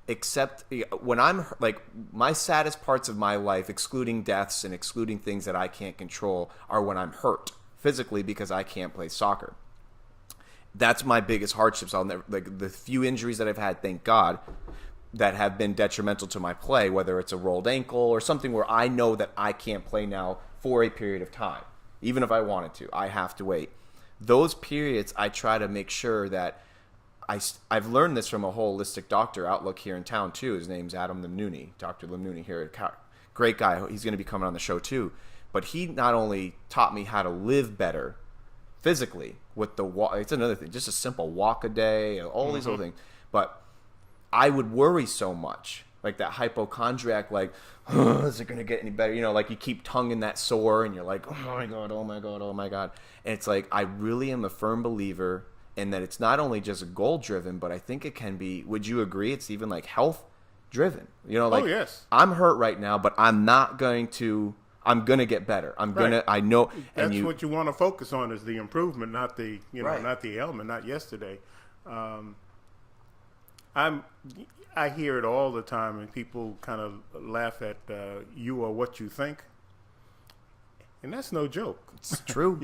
S1: except when I'm like, my saddest parts of my life, excluding deaths and excluding things that I can't control, are when I'm hurt physically because I can't play soccer. That's my biggest hardships. I'll never, like, the few injuries that I've had, thank God, that have been detrimental to my play, whether it's a rolled ankle or something where I know that I can't play now for a period of time. Even if I wanted to, I have to wait. Those periods, I try to make sure that I've learned this from a holistic doctor outlook here in town too. His name's Adam Limnouni, Dr. Limnouni here. Great guy. He's going to be coming on the show too. But he not only taught me how to live better physically with the walk. It's another thing, just a simple walk a day, all these little things. But I would worry so much, like that hypochondriac, like, is it going to get any better? Like you keep tonguing that sore and you're like, oh my God, oh my God, oh my God. And it's like, I really am a firm believer in that it's not only just goal driven, but I think it can be, would you agree, it's even like health driven? Like,
S2: oh, yes.
S1: I'm hurt right now, but I'm going to get better. I know.
S2: That's what you want to focus on, is the improvement, not the, not the ailment, not yesterday. I hear it all the time, and people kind of laugh at you or what you think, and that's no joke.
S1: It's true.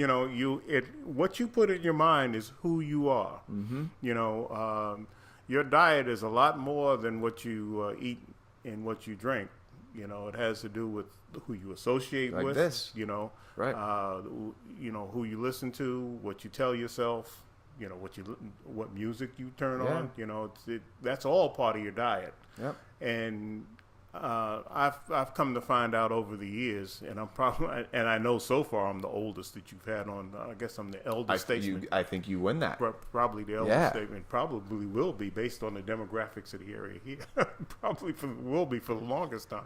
S2: What you put in your mind is who you are. Mm-hmm. Your diet is a lot more than what you eat and what you drink. It has to do with who you associate
S1: like
S2: with.
S1: This.
S2: Right. Who you listen to, what you tell yourself. What music you turn on. That's all part of your diet. Yep. And I've come to find out over the years, and I know so far I'm the oldest that you've had on. I guess I'm the eldest statesman.
S1: I think you win that.
S2: Probably the eldest statement. Probably will be based on the demographics of the area here. Probably will be for the longest time.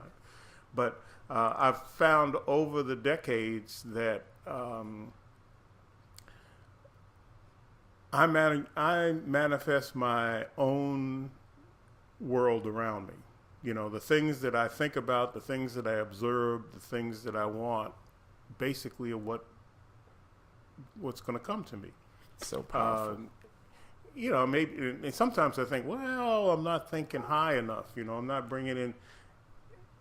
S2: But I've found over the decades that I manifest my own world around me. You know, the things that I think about, the things that I observe, the things that I want, basically are what's going to come to me.
S1: So powerful.
S2: You know, maybe, and sometimes I think, well, I'm not thinking high enough. You know, I'm not bringing in,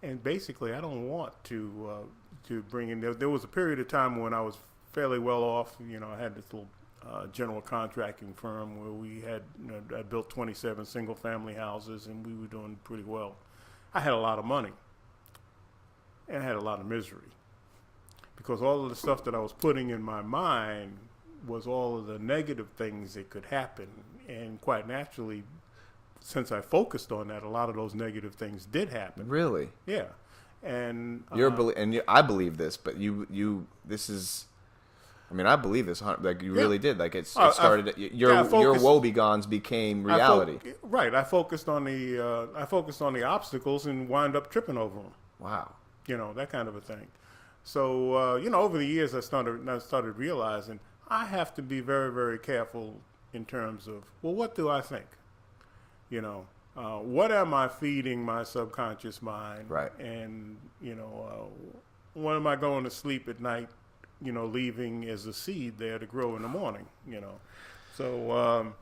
S2: and basically, I don't want to bring in. There was a period of time when I was fairly well off. You know, I had this little general contracting firm where we had, I built 27 single family houses, and we were doing pretty well. I had a lot of money, and I had a lot of misery, because all of the stuff that I was putting in my mind was all of the negative things that could happen. And quite naturally, since I focused on that, a lot of those negative things did happen.
S1: Really?
S2: Yeah. And
S1: I believe this, but this is, I mean, I believe this, like you really did. Like it started, your woebegons became reality.
S2: Right. I focused on the obstacles and wind up tripping over them.
S1: Wow.
S2: You know, that kind of a thing. So, you know, over the years, I started realizing I have to be very, very careful in terms of, well, what do I think? You know, what am I feeding my subconscious mind?
S1: Right.
S2: And, you know, when am I going to sleep at night, you know, leaving as a seed there to grow in the morning, you know? So,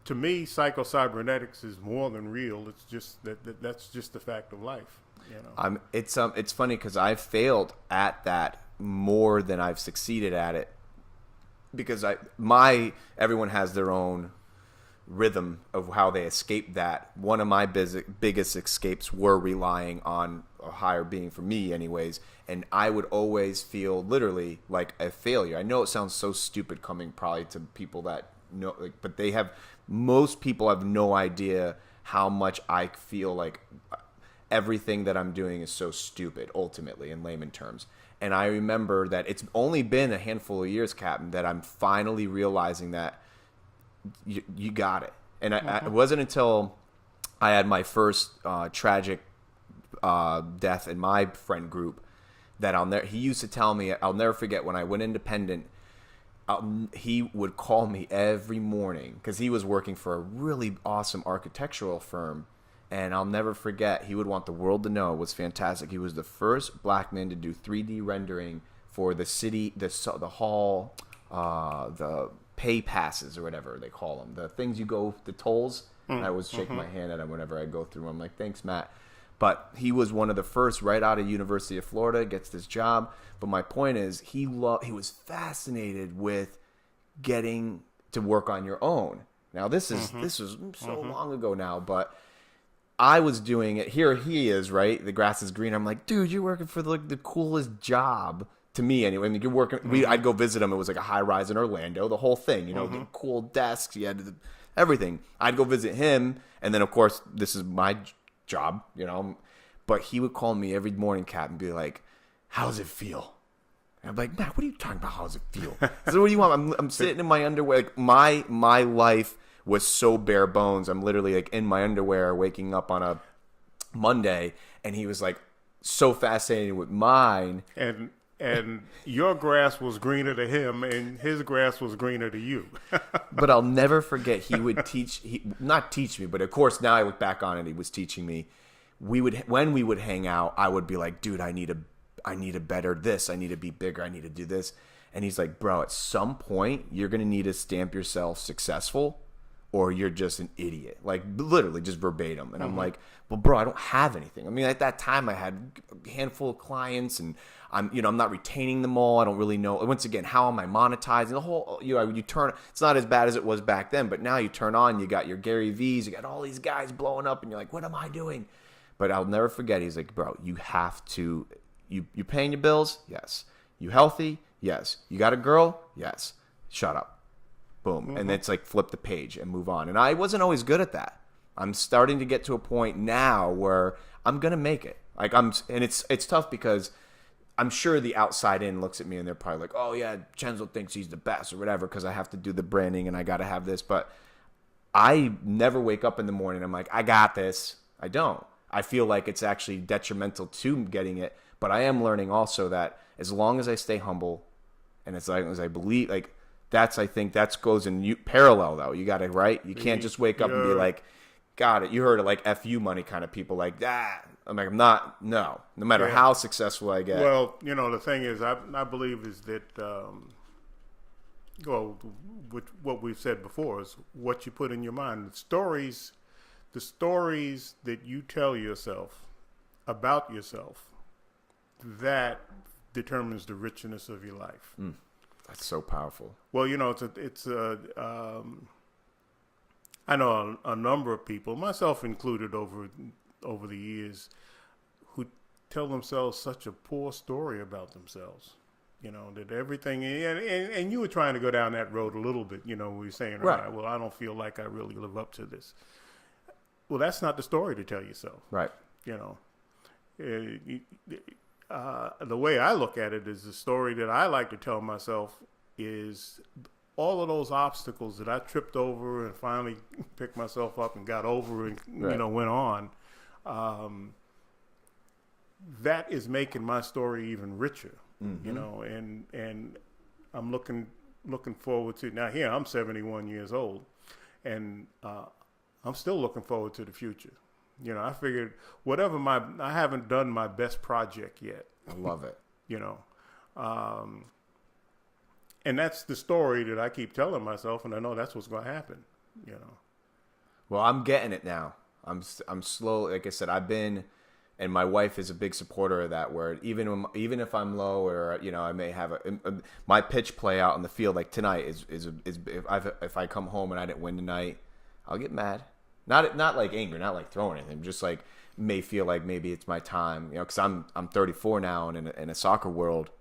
S2: to me, psycho-cybernetics is more than real. It's just that's just the fact of life. You know?
S1: It's funny because I've failed at that more than I've succeeded at it, because everyone has their own rhythm of how they escape that. One of my biggest escapes were relying on a higher being, for me anyways, and I would always feel literally like a failure. I know it sounds so stupid coming probably to people that know, like, but most people have no idea how much I feel like everything that I'm doing is so stupid, ultimately, in layman terms. And I remember that it's only been a handful of years, Captain, that I'm finally realizing that you got it. And it wasn't until I had my first tragic death in my friend group that he used to tell me, I'll never forget, when I went independent, he would call me every morning because he was working for a really awesome architectural firm. And I'll never forget, he would want the world to know it was fantastic. He was the first black man to do 3D rendering for the city, the hall, the pay passes or whatever they call them. The things you go, the tolls. And I would shake my hand at him whenever I go through them. I'm like, thanks, Matt. But he was one of the first right out of University of Florida, gets this job. But my point is, he was fascinated with getting to work on your own. Now, this was so long ago now, but I was doing it. Here he is, right? The grass is green. I'm like, dude, you're working for the coolest job to me anyway. I mean, you're working. I'd go visit him. It was like a high rise in Orlando, the whole thing. You know, the cool desks. You had everything. I'd go visit him, and then of course this is my job. You know, but he would call me every morning, Cap, and be like, "How's it feel?" And I'm like, "Matt, what are you talking about? How's it feel?" So what do you want? I'm sitting in my underwear. Like my life was so bare bones. I'm literally like in my underwear waking up on a Monday, and he was like so fascinated with mine.
S2: And your grass was greener to him, and his grass was greener to you.
S1: But I'll never forget, he would not teach me, but of course now I look back on it, he was teaching me. When we would hang out, I would be like, dude, I need a better this. I need to be bigger. I need to do this. And he's like, bro, at some point you're going to need to stamp yourself successful, or you're just an idiot. Like, literally, just verbatim. And I'm like, well, bro, I don't have anything. I mean, at that time, I had a handful of clients, and I'm not retaining them all. I don't really know. Once again, how am I monetizing? The whole, you turn, it's not as bad as it was back then, but now you turn on, you got your Gary V's, you got all these guys blowing up, and you're like, what am I doing? But I'll never forget, he's like, bro, you have to, you paying your bills? Yes. You healthy? Yes. You got a girl? Yes. Shut up. Boom. And it's like flip the page and move on. And I wasn't always good at that. I'm starting to get to a point now where I'm going to make it. Like and it's tough because I'm sure the outside in looks at me and they're probably like, oh yeah, Chenzo thinks he's the best or whatever because I have to do the branding and I got to have this. But I never wake up in the morning. I'm like, I got this. I don't. I feel like it's actually detrimental to getting it. But I am learning also that as long as I stay humble, And it's like, as I believe, like, I think that goes in parallel, though. You got to, right? You can't just wake up and be like, got it. You heard it, like, FU money kind of people, like, that. I'm like, I'm not, no. No matter how successful I get.
S2: Well, the thing is, I believe is that, what we've said before is what you put in your mind. The stories that you tell yourself about yourself, that determines the richness of your life.
S1: That's so powerful.
S2: Well, I know a number of people, myself included, over the years, who tell themselves such a poor story about themselves. That everything, and you were trying to go down that road a little bit. We were saying, right, well, I don't feel like I really live up to this. Well, that's not the story to tell yourself.
S1: Right.
S2: The way I look at it is the story that I like to tell myself is all of those obstacles that I tripped over and finally picked myself up and got over and, went on. That is making my story even richer, and I'm looking forward to, now here I'm 71 years old, and I'm still looking forward to the future. I figured I haven't done my best project yet.
S1: I love it.
S2: And that's the story that I keep telling myself, and I know that's what's going to happen.
S1: Well, I'm getting it now. I'm slow. Like I said, I've been, and my wife is a big supporter of that. Where even if I'm low, or I may have my pitch play out on the field, like tonight is if I come home and I didn't win tonight, I'll get mad. Not like anger, not like throwing anything. Just like may feel like maybe it's my time. Because I'm 34 now, and in a soccer world,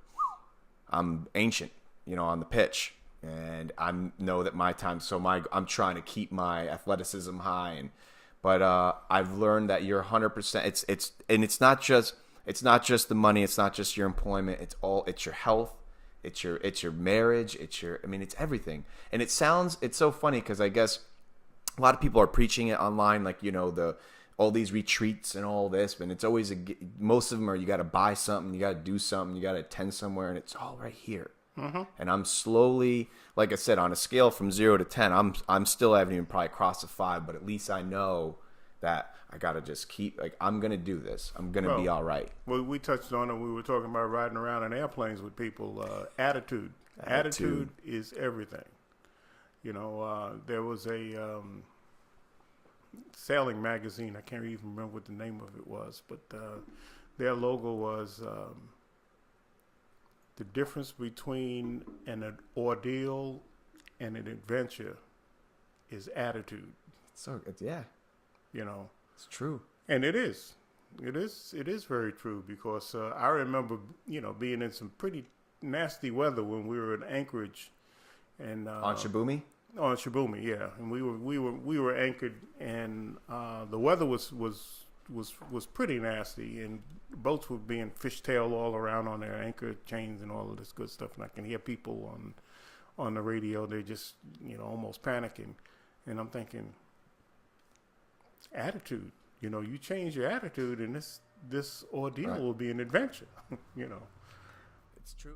S1: I'm ancient. On the pitch, and I know that my time. So I'm trying to keep my athleticism high, but I've learned that you're 100%. It's not just the money. It's not just your employment. It's your health. It's your marriage. It's everything. And it's so funny because I guess a lot of people are preaching it online, like all these retreats and all this, and it's always most of them are you got to buy something, you got to do something, you got to attend somewhere, and it's all right here. Mm-hmm. And I'm slowly, like I said, on a scale from 0 to 10, I'm still haven't even probably crossed the 5, but at least I know that I gotta just keep, like, I'm gonna do this. I'm gonna be all right.
S2: Well, we touched on it. We were talking about riding around in airplanes with people. Attitude is everything. There was a sailing magazine. I can't even remember what the name of it was, but their logo was. The difference between an ordeal and an adventure is attitude.
S1: So yeah, it's true,
S2: and it is very true because I remember being in some pretty nasty weather when we were in Anchorage, and
S1: on Shibumi.
S2: On Shibumi, yeah, and we were anchored, and the weather was pretty nasty, and boats were being fishtailed all around on their anchor chains and all of this good stuff. And I can hear people on the radio; they're just almost panicking. And I'm thinking, attitude. You change your attitude, and this ordeal will be an adventure.
S1: It's true.